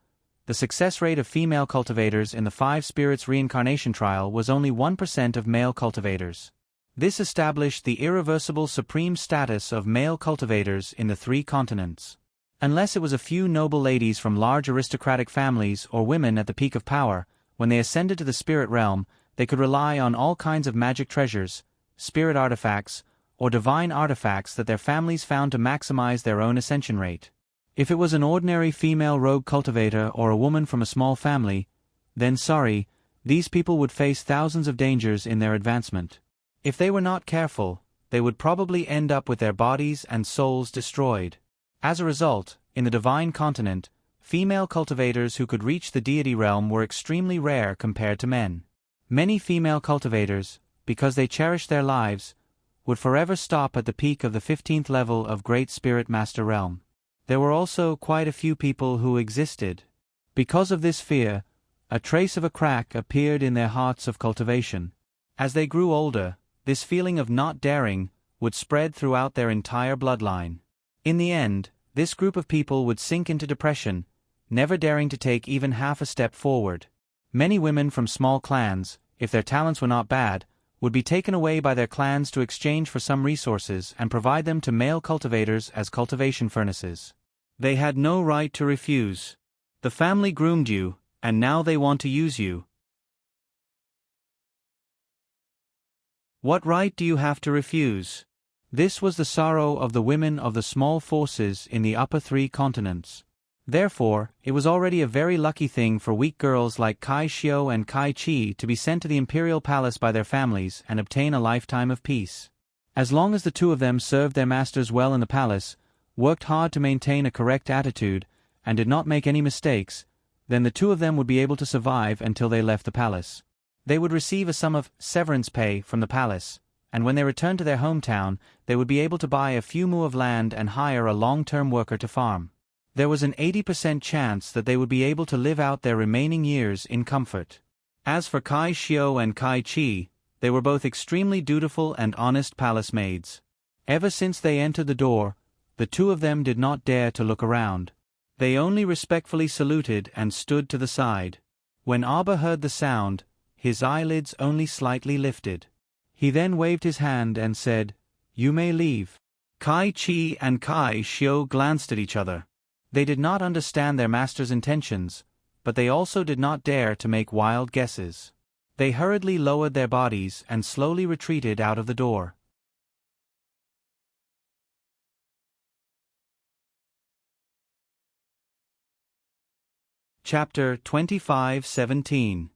the success rate of female cultivators in the 5 spirits reincarnation trial was only 1% of male cultivators. This established the irreversible supreme status of male cultivators in the 3 continents. Unless it was a few noble ladies from large aristocratic families or women at the peak of power, when they ascended to the spirit realm, they could rely on all kinds of magic treasures, spirit artifacts, or divine artifacts that their families found to maximize their own ascension rate. If it was an ordinary female rogue cultivator or a woman from a small family, then sorry, these people would face thousands of dangers in their advancement. If they were not careful, they would probably end up with their bodies and souls destroyed. As a result, in the divine continent, female cultivators who could reach the deity realm were extremely rare compared to men. Many female cultivators, because they cherished their lives, would forever stop at the peak of the 15th level of Great Spirit Master Realm. There were also quite a few people who existed. Because of this fear, a trace of a crack appeared in their hearts of cultivation. As they grew older, this feeling of not daring would spread throughout their entire bloodline. In the end, this group of people would sink into depression, never daring to take even half a step forward. Many women from small clans, if their talents were not bad, would be taken away by their clans to exchange for some resources and provide them to male cultivators as cultivation furnaces. They had no right to refuse. The family groomed you, and now they want to use you. What right do you have to refuse? This was the sorrow of the women of the small forces in the upper 3 continents. Therefore, it was already a very lucky thing for weak girls like Kai Xiu and Kai Chi to be sent to the imperial palace by their families and obtain a lifetime of peace. As long as the two of them served their masters well in the palace, worked hard to maintain a correct attitude, and did not make any mistakes, then the two of them would be able to survive until they left the palace. They would receive a sum of severance pay from the palace, and when they returned to their hometown, they would be able to buy a few mu of land and hire a long-term worker to farm. There was an 80% chance that they would be able to live out their remaining years in comfort. As for Kai Xiu and Kai Chi, they were both extremely dutiful and honest palace maids. Ever since they entered the door, the two of them did not dare to look around. They only respectfully saluted and stood to the side. When Abba heard the sound, his eyelids only slightly lifted. He then waved his hand and said, "You may leave." Kai Chi and Kai Xiu glanced at each other. They did not understand their master's intentions, but they also did not dare to make wild guesses. They hurriedly lowered their bodies and slowly retreated out of the door. Chapter 25:17.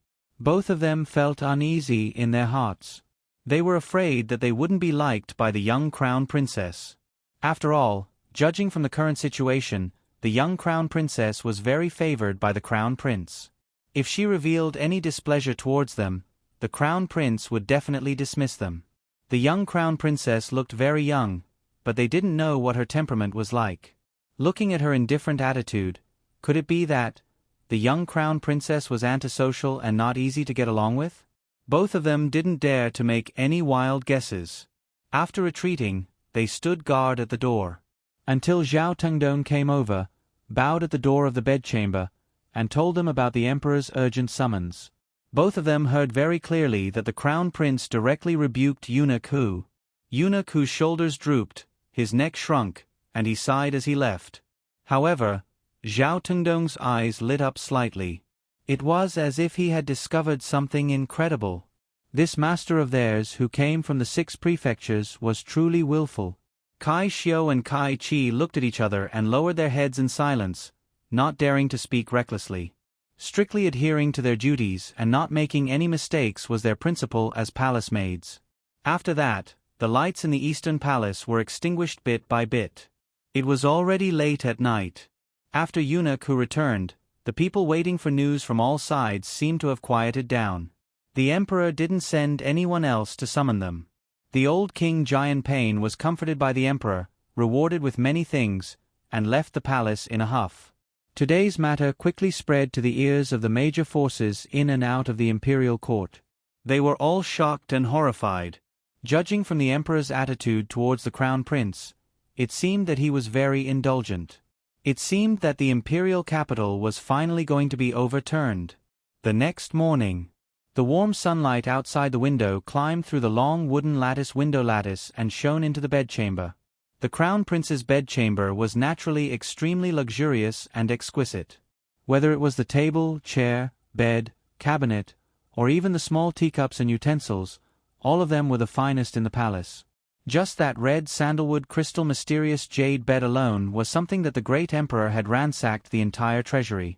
Both of them felt uneasy in their hearts. They were afraid that they wouldn't be liked by the young crown princess. After all, judging from the current situation, the young crown princess was very favored by the crown prince. If she revealed any displeasure towards them, the crown prince would definitely dismiss them. The young crown princess looked very young, but they didn't know what her temperament was like. Looking at her indifferent attitude, could it be that the young crown princess was antisocial and not easy to get along with? Both of them didn't dare to make any wild guesses. After retreating, they stood guard at the door. Until Zhao Tengdong came over, bowed at the door of the bedchamber, and told them about the emperor's urgent summons. Both of them heard very clearly that the crown prince directly rebuked Eunuch whose shoulders drooped, his neck shrunk, and he sighed as he left. However, Zhao Tengdong's eyes lit up slightly. It was as if he had discovered something incredible. This master of theirs who came from the 6 prefectures was truly willful. Kai Xiu and Kai Chi looked at each other and lowered their heads in silence, not daring to speak recklessly. Strictly adhering to their duties and not making any mistakes was their principle as palace maids. After that, the lights in the Eastern Palace were extinguished bit by bit. It was already late at night. After Eunuch returned, the people waiting for news from all sides seemed to have quieted down. The emperor didn't send anyone else to summon them. The old King Jian Pain was comforted by the emperor, rewarded with many things, and left the palace in a huff. Today's matter quickly spread to the ears of the major forces in and out of the imperial court. They were all shocked and horrified. Judging from the emperor's attitude towards the crown prince, it seemed that he was very indulgent. It seemed that the imperial capital was finally going to be overturned. The next morning, the warm sunlight outside the window climbed through the long wooden window lattice and shone into the bedchamber. The crown prince's bedchamber was naturally extremely luxurious and exquisite. Whether it was the table, chair, bed, cabinet, or even the small teacups and utensils, all of them were the finest in the palace. Just that red sandalwood crystal mysterious jade bed alone was something that the great emperor had ransacked the entire treasury.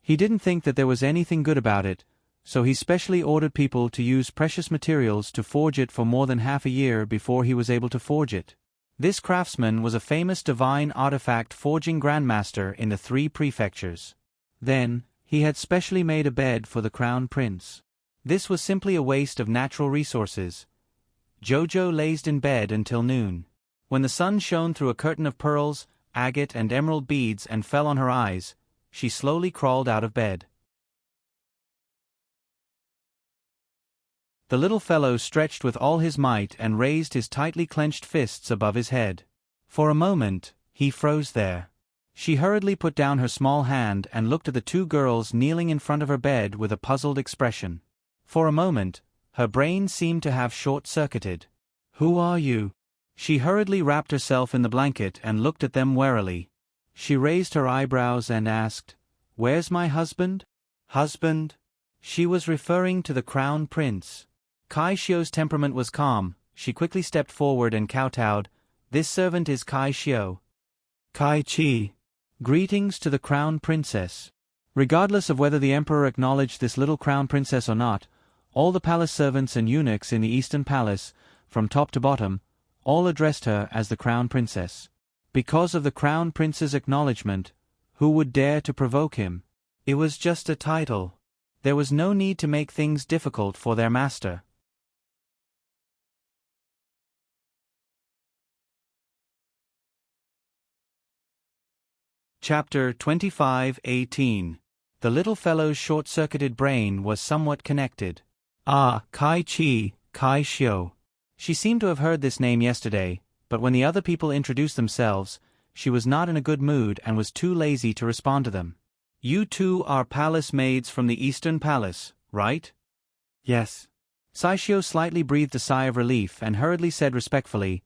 He didn't think that there was anything good about it, so he specially ordered people to use precious materials to forge it for more than half a year before he was able to forge it. This craftsman was a famous divine artifact forging grandmaster in the 3 prefectures. Then, he had specially made a bed for the crown prince. This was simply a waste of natural resources. Jojo lazed in bed until noon. When the sun shone through a curtain of pearls, agate and emerald beads and fell on her eyes, she slowly crawled out of bed. The little fellow stretched with all his might and raised his tightly clenched fists above his head. For a moment, he froze there. She hurriedly put down her small hand and looked at the 2 girls kneeling in front of her bed with a puzzled expression. For a moment, her brain seemed to have short-circuited. "Who are you?" She hurriedly wrapped herself in the blanket and looked at them warily. She raised her eyebrows and asked, "Where's my husband?" "Husband?" She was referring to the crown prince. Kai Xiu's temperament was calm. She quickly stepped forward and kowtowed, "This servant is Kai Xiu." "Kai Chi." Greetings to the crown princess. Regardless of whether the emperor acknowledged this little crown princess or not, all the palace servants and eunuchs in the Eastern Palace, from top to bottom, all addressed her as the crown princess. Because of the crown prince's acknowledgement, who would dare to provoke him? It was just a title. There was no need to make things difficult for their master. Chapter 25:18. The little fellow's short-circuited brain was somewhat connected. Ah, Kai Chi, Kai Xiu. She seemed to have heard this name yesterday, but when the other people introduced themselves, she was not in a good mood and was too lazy to respond to them. "You 2 are palace maids from the Eastern Palace, right?" "Yes." Saichio slightly breathed a sigh of relief and hurriedly said respectfully,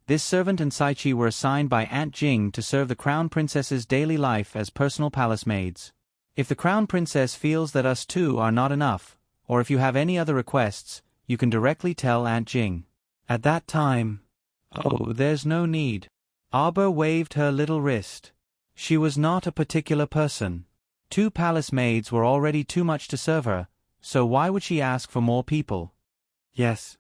"This servant and Saichi were assigned by Aunt Jing to serve the crown princess's daily life as personal palace maids. If the crown princess feels that us 2 are not enough, or if you have any other requests, you can directly tell Aunt Jing." At that time, "Oh, there's no need." Arbor waved her little wrist. She was not a particular person. 2 palace maids were already too much to serve her, so why would she ask for more people? Yes.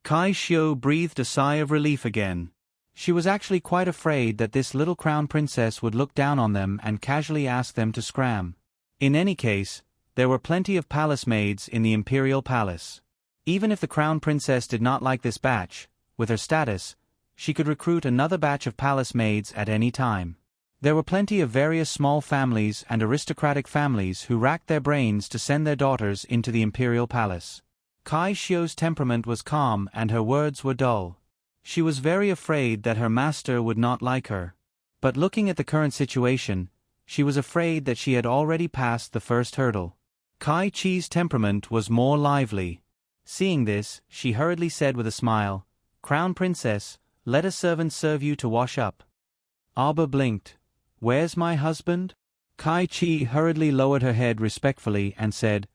Kai Xiu breathed a sigh of relief again. She was actually quite afraid that this little crown princess would look down on them and casually ask them to scram. In any case, there were plenty of palace maids in the imperial palace. Even if the crown princess did not like this batch, with her status, she could recruit another batch of palace maids at any time. There were plenty of various small families and aristocratic families who racked their brains to send their daughters into the imperial palace. Kai Xiu's temperament was calm and her words were dull. She was very afraid that her master would not like her. But looking at the current situation, she was afraid that she had already passed the first hurdle. Kai Chi's temperament was more lively. Seeing this, she hurriedly said with a smile, "Crown Princess, let a servant serve you to wash up." Arba blinked. "Where's my husband?" Kai Chi hurriedly lowered her head respectfully and said,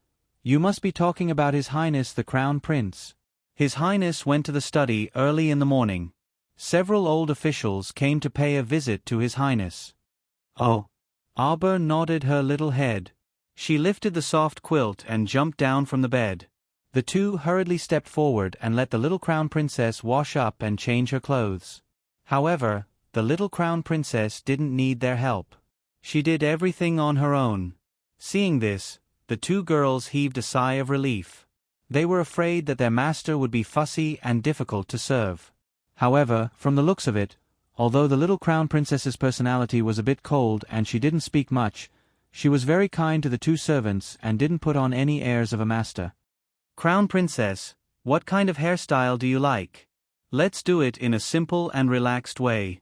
"You must be talking about His Highness the Crown Prince." His Highness went to the study early in the morning. Several old officials came to pay a visit to His Highness. Oh. Arba nodded her little head. She lifted the soft quilt and jumped down from the bed. The two hurriedly stepped forward and let the little crown princess wash up and change her clothes. However, the little crown princess didn't need their help. She did everything on her own. Seeing this, the two girls heaved a sigh of relief. They were afraid that their master would be fussy and difficult to serve. However, from the looks of it, although the little crown princess's personality was a bit cold and she didn't speak much, she was very kind to the two servants and didn't put on any airs of a master. "Crown Princess, what kind of hairstyle do you like? Let's do it in a simple and relaxed way."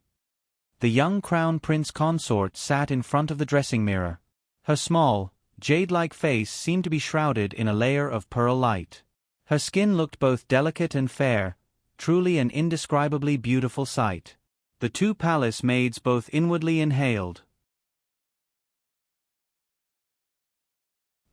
The young crown prince consort sat in front of the dressing mirror. Her small, jade-like face seemed to be shrouded in a layer of pearl light. Her skin looked both delicate and fair, truly an indescribably beautiful sight. The two palace maids both inwardly inhaled.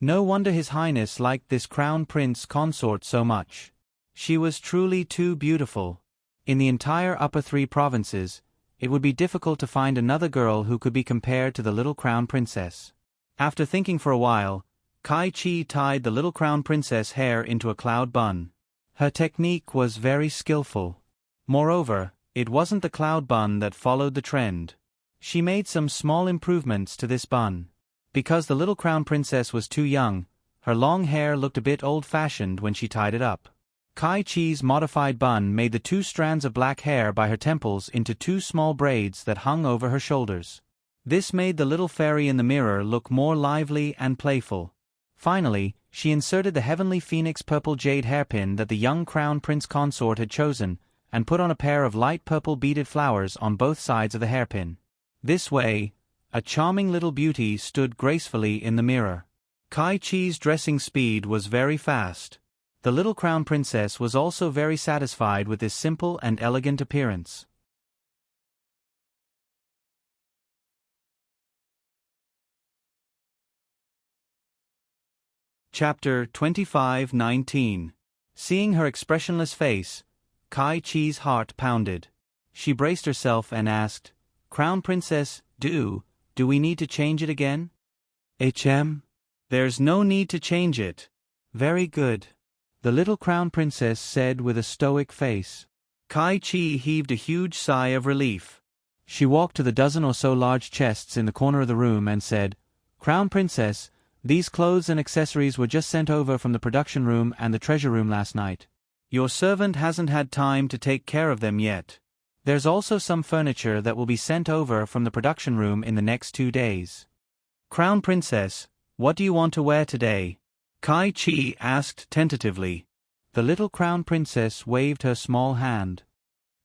No wonder His Highness liked this crown prince consort so much. She was truly too beautiful. In the entire upper three provinces, it would be difficult to find another girl who could be compared to the little crown princess. After thinking for a while, Kai Chi tied the little crown princess' hair into a cloud bun. Her technique was very skillful. Moreover, it wasn't the cloud bun that followed the trend. She made some small improvements to this bun. Because the little crown princess was too young, her long hair looked a bit old-fashioned when she tied it up. Kai Chi's modified bun made the two strands of black hair by her temples into two small braids that hung over her shoulders. This made the little fairy in the mirror look more lively and playful. Finally, she inserted the heavenly phoenix purple jade hairpin that the young crown prince consort had chosen, and put on a pair of light purple beaded flowers on both sides of the hairpin. This way, a charming little beauty stood gracefully in the mirror. Kai Chi's dressing speed was very fast. The little crown princess was also very satisfied with this simple and elegant appearance. Chapter 25:19. Seeing her expressionless face, Kai Chi's heart pounded. She braced herself and asked, "Crown Princess, do we need to change it again?" There's no need to change it." "Very good," the little crown princess said with a stoic face. Kai Chi heaved a huge sigh of relief. She walked to the dozen or so large chests in the corner of the room and said, "Crown Princess, these clothes and accessories were just sent over from the production room and the treasure room last night. Your servant hasn't had time to take care of them yet. There's also some furniture that will be sent over from the production room in the next 2 days." "Crown Princess, what do you want to wear today?" Kai Chi asked tentatively. The little crown princess waved her small hand.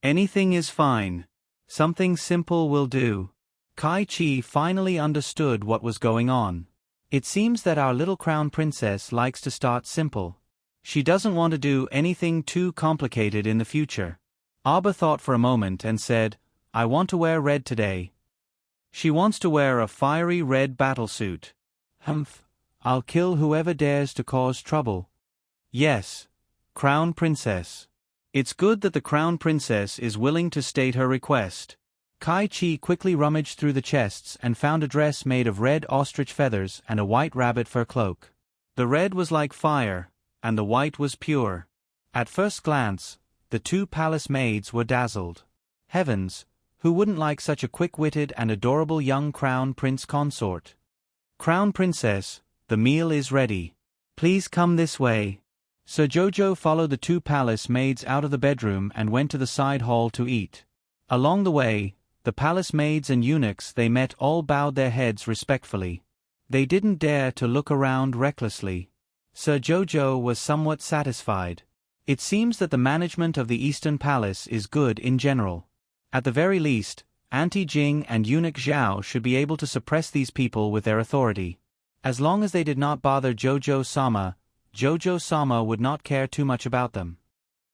"Anything is fine. Something simple will do." Kai Chi finally understood what was going on. It seems that our little crown princess likes to start simple. She doesn't want to do anything too complicated in the future. Arba thought for a moment and said, "I want to wear red today." She wants to wear a fiery red battlesuit. "Humph, I'll kill whoever dares to cause trouble." "Yes, Crown Princess. It's good that the Crown Princess is willing to state her request." Kai Chi quickly rummaged through the chests and found a dress made of red ostrich feathers and a white rabbit fur cloak. The red was like fire, and the white was pure. At first glance, the two palace maids were dazzled. Heavens, who wouldn't like such a quick-witted and adorable young crown prince consort? Crown Princess, the meal is ready. Please come this way. Sir Jojo followed the two palace maids out of the bedroom and went to the side hall to eat. Along the way, the palace maids and eunuchs they met all bowed their heads respectfully. They didn't dare to look around recklessly. Sir Jojo was somewhat satisfied. It seems that the management of the Eastern Palace is good in general. At the very least, Auntie Jing and Eunuch Zhao should be able to suppress these people with their authority. As long as they did not bother Jojo-sama, Jojo-sama would not care too much about them.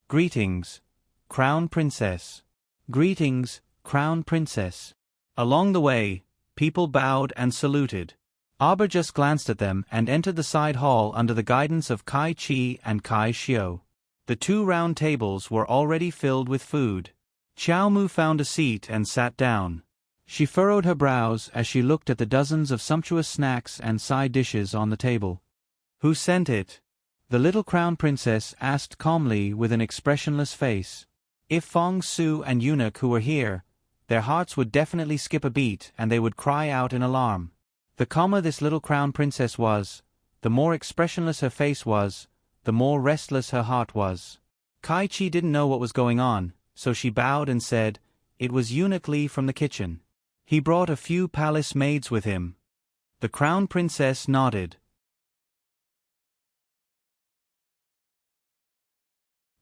Greetings, Crown Princess. Greetings, Crown Princess. Along the way, people bowed and saluted. Aber just glanced at them and entered the side hall under the guidance of Kai Chi and Kai Xiu. The two round tables were already filled with food. Xiao Mu found a seat and sat down. She furrowed her brows as she looked at the dozens of sumptuous snacks and side dishes on the table. Who sent it? The little crown princess asked calmly with an expressionless face. If Fong Su and Eunuch who were here, their hearts would definitely skip a beat and they would cry out in alarm. The calmer this little crown princess was, the more expressionless her face was, the more restless her heart was. Kai Chi didn't know what was going on, so she bowed and said, "It was Eunuch Lee from the kitchen. He brought a few palace maids with him." The crown princess nodded.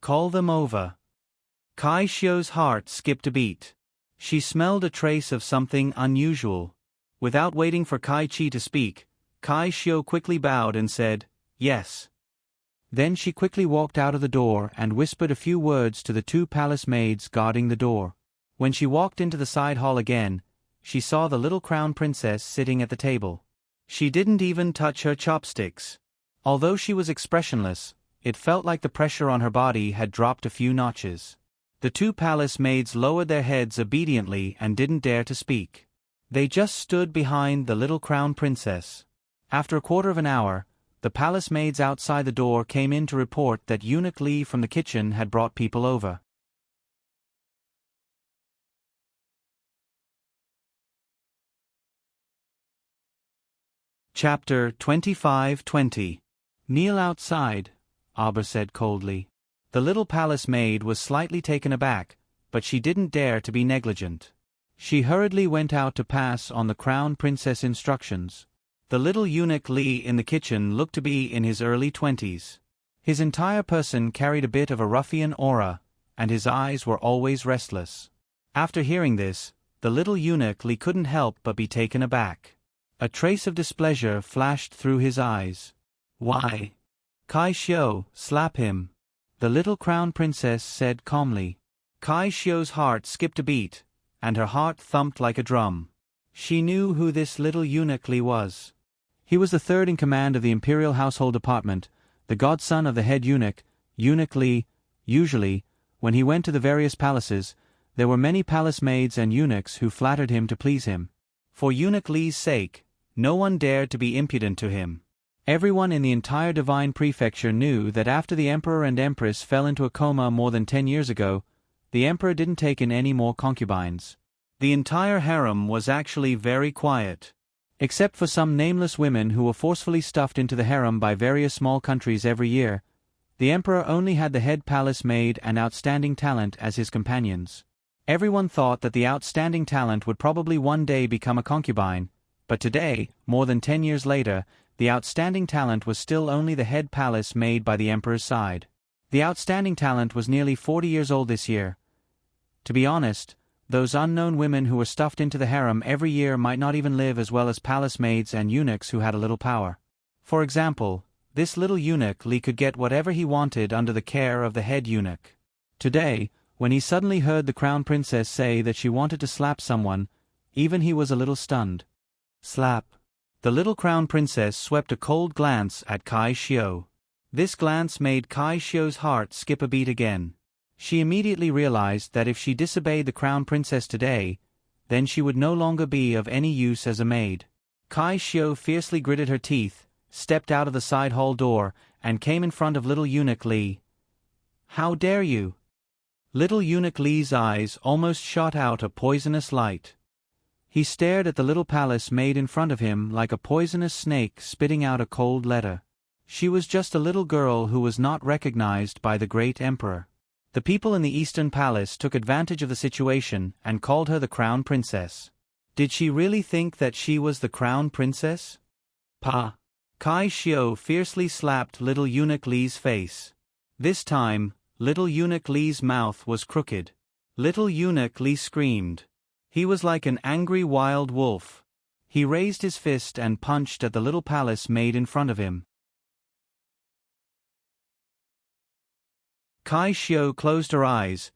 "Call them over." Kai Xiu's heart skipped a beat. She smelled a trace of something unusual. Without waiting for Kai Chi to speak, Kai Xiu quickly bowed and said, "Yes." Then she quickly walked out of the door and whispered a few words to the two palace maids guarding the door. When she walked into the side hall again, she saw the little crown princess sitting at the table. She didn't even touch her chopsticks. Although she was expressionless, it felt like the pressure on her body had dropped a few notches. The two palace maids lowered their heads obediently and didn't dare to speak. They just stood behind the little crown princess. After a quarter of an hour, the palace maids outside the door came in to report that Eunuch Lee from the kitchen had brought people over. Chapter 25-20. "Kneel outside," Aber said coldly. The little palace maid was slightly taken aback, but she didn't dare to be negligent. She hurriedly went out to pass on the crown princess instructions. The little Eunuch Lee in the kitchen looked to be in his early 20s. His entire person carried a bit of a ruffian aura, and his eyes were always restless. After hearing this, the little Eunuch Lee couldn't help but be taken aback. A trace of displeasure flashed through his eyes. "Why? Kai Xiu, slap him," the little crown princess said calmly. Kai Xiu's heart skipped a beat, and her heart thumped like a drum. She knew who this little Eunuch Lee was. He was the third in command of the Imperial Household Department, the godson of the head eunuch, Eunuch Lee. Usually, when he went to the various palaces, there were many palace maids and eunuchs who flattered him to please him. For Eunuch Lee's sake, no one dared to be impudent to him. Everyone in the entire Divine Prefecture knew that after the Emperor and Empress fell into a coma more than 10 years ago, the Emperor didn't take in any more concubines. The entire harem was actually very quiet. Except for some nameless women who were forcefully stuffed into the harem by various small countries every year, the Emperor only had the head palace maid and outstanding talent as his companions. Everyone thought that the outstanding talent would probably one day become a concubine, but today, more than 10 years later, the outstanding talent was still only the head palace maid by the Emperor's side. The outstanding talent was nearly 40 years old this year. To be honest, those unknown women who were stuffed into the harem every year might not even live as well as palace maids and eunuchs who had a little power. For example, this little Eunuch Lee could get whatever he wanted under the care of the head eunuch. Today, when he suddenly heard the crown princess say that she wanted to slap someone, even he was a little stunned. Slap. The little crown princess swept a cold glance at Kai Xiu. This glance made Kai Xiu's heart skip a beat again. She immediately realized that if she disobeyed the crown princess today, then she would no longer be of any use as a maid. Kai Xiu fiercely gritted her teeth, stepped out of the side hall door, and came in front of little Eunuch Lee. "How dare you?" Little Eunuch Lee's eyes almost shot out a poisonous light. He stared at the little palace maid in front of him like a poisonous snake spitting out a cold letter. She was just a little girl who was not recognized by the great emperor. The people in the Eastern Palace took advantage of the situation and called her the Crown Princess. Did she really think that she was the Crown Princess? Pa! Kai Xiu fiercely slapped little Eunuch Lee's face. This time, little Eunuch Lee's mouth was crooked. Little Eunuch Lee screamed. He was like an angry wild wolf. He raised his fist and punched at the little palace maid in front of him. Kai Xiu closed her eyes,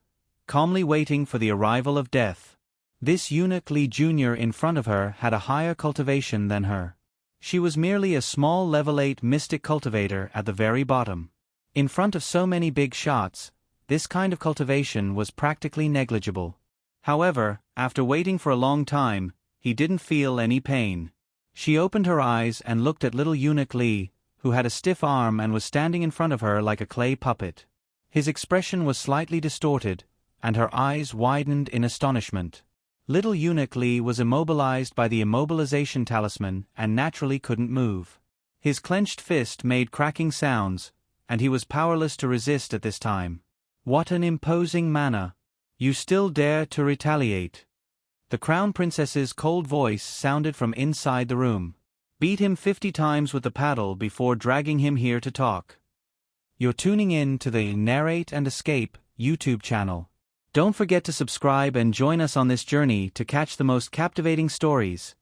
calmly waiting for the arrival of death. This Eunuch Lee Jr. in front of her had a higher cultivation than her. She was merely a small level 8 mystic cultivator at the very bottom. In front of so many big shots, this kind of cultivation was practically negligible. However, after waiting for a long time, he didn't feel any pain. She opened her eyes and looked at little Eunuch Lee, who had a stiff arm and was standing in front of her like a clay puppet. His expression was slightly distorted, and her eyes widened in astonishment. Little Eunuch Lee was immobilized by the immobilization talisman and naturally couldn't move. His clenched fist made cracking sounds, and he was powerless to resist at this time. What an imposing manner! You still dare to retaliate? The Crown Princess's cold voice sounded from inside the room. Beat him 50 times with the paddle before dragging him here to talk. You're tuning in to the Narrate and Escape YouTube channel. Don't forget to subscribe and join us on this journey to catch the most captivating stories.